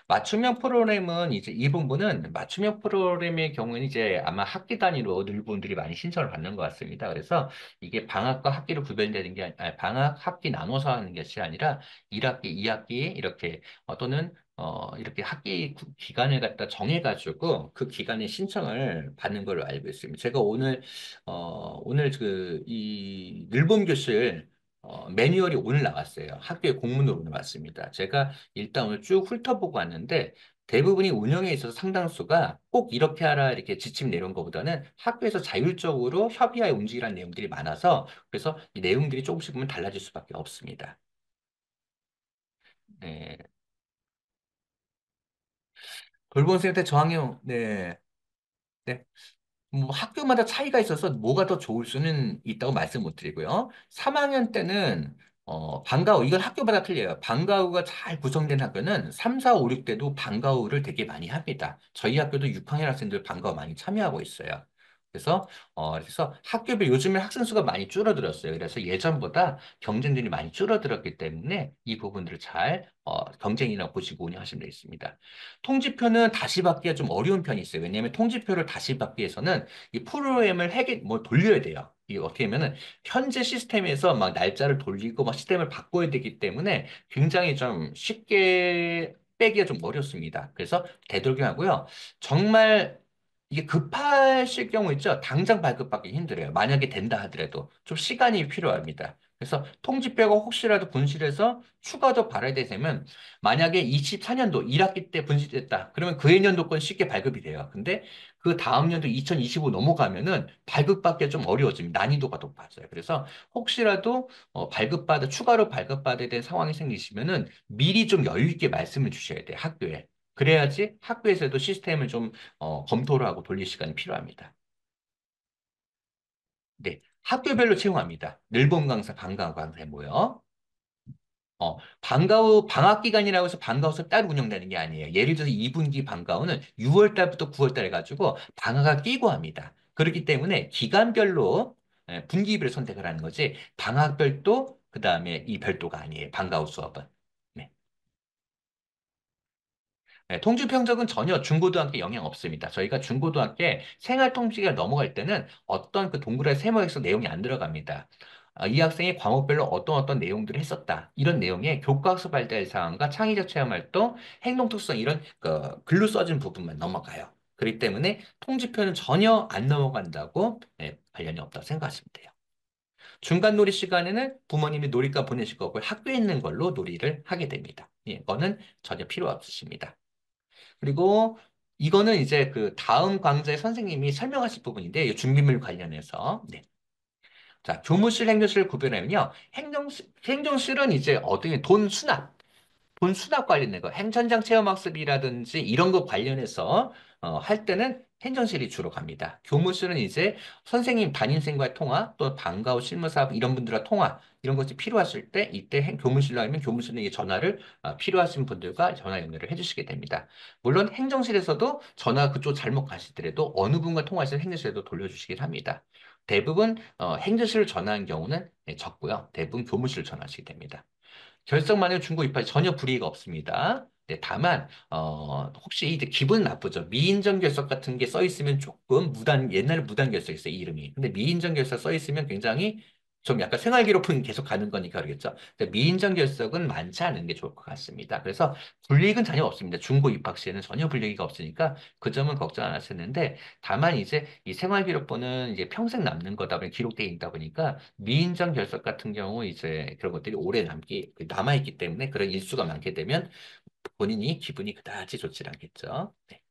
맞춤형 프로그램은 이제 이 부분은 맞춤형 프로그램의 경우는 이제 아마 학기 단위로 늘 분들이 많이 신청을 받는 것 같습니다. 그래서 이게 방학과 학기로 구별되는 게 방학, 학기 나눠서 하는 것이 아니라 1학기, 2학기 이렇게 또는 이렇게 학기 기간을 갖다 정해가지고 그 기간에 신청을 받는 걸로 알고 있습니다. 제가 오늘 이 늘봄 교실 매뉴얼이 오늘 나왔어요. 학교에 공문으로 오늘 왔습니다. 제가 일단 오늘 쭉 훑어보고 왔는데 대부분이 운영에 있어서 상당수가 꼭 이렇게 하라 이렇게 지침 내려온 것보다는 학교에서 자율적으로 협의하에 움직이라는 내용들이 많아서 그래서 이 내용들이 조금씩 보면 달라질 수밖에 없습니다. 네. 돌봄센터 저학년, 네. 네. 뭐 학교마다 차이가 있어서 뭐가 더 좋을 수는 있다고 말씀 못 드리고요. 3학년 때는 방과후 이건 학교마다 틀려요. 방과후가 잘 구성된 학교는 3, 4, 5, 6때도 방과후를 되게 많이 합니다. 저희 학교도 6학년 학생들 방과후 많이 참여하고 있어요. 그래서 학교별 요즘에 학생 수가 많이 줄어들었어요. 그래서 예전보다 경쟁률이 많이 줄어들었기 때문에 이 부분들을 잘 경쟁이라고 보시고 운영하시면 되겠습니다. 통지표는 다시 받기가 좀 어려운 편이 있어요. 왜냐하면 통지표를 다시 받기 위해서는 이 프로그램을 뭐 돌려야 돼요. 이게 어떻게 하면은 현재 시스템에서 막 날짜를 돌리고 막 시스템을 바꿔야 되기 때문에 굉장히 좀 쉽게 빼기가 좀 어렵습니다. 그래서 되도록이면 하고요. 정말 이게 급하실 경우 있죠? 당장 발급받기 힘들어요. 만약에 된다 하더라도 좀 시간이 필요합니다. 그래서 통지표가 혹시라도 분실해서 추가로 발행이 되면 만약에 24년도 1학기 때 분실됐다. 그러면 그 해년도권 쉽게 발급이 돼요. 근데 그 다음 년도 2025 넘어가면은 발급받기가 좀 어려워집니다. 난이도가 높아져요. 그래서 혹시라도 추가로 발급받아야 될 상황이 생기시면은 미리 좀 여유 있게 말씀을 주셔야 돼요. 학교에. 그래야지 학교에서도 시스템을 좀 검토를 하고 돌릴 시간이 필요합니다. 네, 학교별로 채용합니다. 늘봄 강사, 방과후 강사에 모여. 방과 후 방학 기간이라고 해서 방과 후 수업 따로 운영되는 게 아니에요. 예를 들어서 2분기 방과 후는 6월 달부터 9월 달 해가지고 방학을 끼고 합니다. 그렇기 때문에 기간별로 분기별로 선택을 하는 거지 방학 별도 그다음에 이 별도가 아니에요. 방과 후 수업은. 네. 네, 통지 평적은 전혀 중고등학교 영향 없습니다. 저희가 중고등학교 생활 통지가 넘어갈 때는 어떤 그 동그라미 세모에서 내용이 안 들어갑니다. 이 학생이 과목별로 어떤 내용들을 했었다. 이런 내용에 교과학습 발달 사항과 창의적 체험 활동, 행동 특성 이런 그 글로 써진 부분만 넘어가요. 그렇기 때문에 통지표는 전혀 안 넘어간다고 관련이 없다고 생각하시면 돼요. 중간 놀이 시간에는 부모님이 놀이터 보내실 거고 학교에 있는 걸로 놀이를 하게 됩니다. 이거는 전혀 필요 없으십니다. 그리고 이거는 이제 그 다음 강좌의 선생님이 설명하실 부분인데, 이 준비물 관련해서. 네. 자, 교무실, 행정실 구별하면요. 행정실은 이제 어떻게 돈 수납. 본 수납 관련된 거, 행천장 체험학습이라든지 이런 거 관련해서 할 때는 행정실이 주로 갑니다. 교무실은 이제 선생님, 담임선생님과의 통화, 또 방과 후 실무사업 이런 분들과 통화, 이런 것이 필요하실 때 이때 교무실로 하면 교무실에 이 전화를 필요하신 분들과 전화 연결을 해주시게 됩니다. 물론 행정실에서도 전화 그쪽 잘못 가시더라도 어느 분과 통화하시는 행정실에도 돌려주시긴 합니다. 대부분 행정실을 전화한 경우는 적고요. 대부분 교무실을 전화하시게 됩니다. 결석만의 중고 이파이 전혀 불이익 없습니다. 네, 다만 혹시 이제 기분 나쁘죠. 미인정 결석 같은 게 써 있으면 조금 옛날에 무단 결석 있어요, 이름이. 근데 미인정 결석 써 있으면 굉장히 좀 약간 생활 기록은 계속 가는 거니까 그러겠죠. 근데 미인정 결석은 많지 않은 게 좋을 것 같습니다. 그래서 불이익은 전혀 없습니다. 중고 입학 시에는 전혀 불이익이 없으니까 그 점은 걱정 안 하셨는데 다만 이제 이 생활 기록부는 이제 평생 남는 거다 보니 기록되어 있다 보니까 미인정 결석 같은 경우 이제 그런 것들이 오래 남아있기 때문에 그런 일수가 많게 되면 본인이 기분이 그다지 좋지 않겠죠. 네.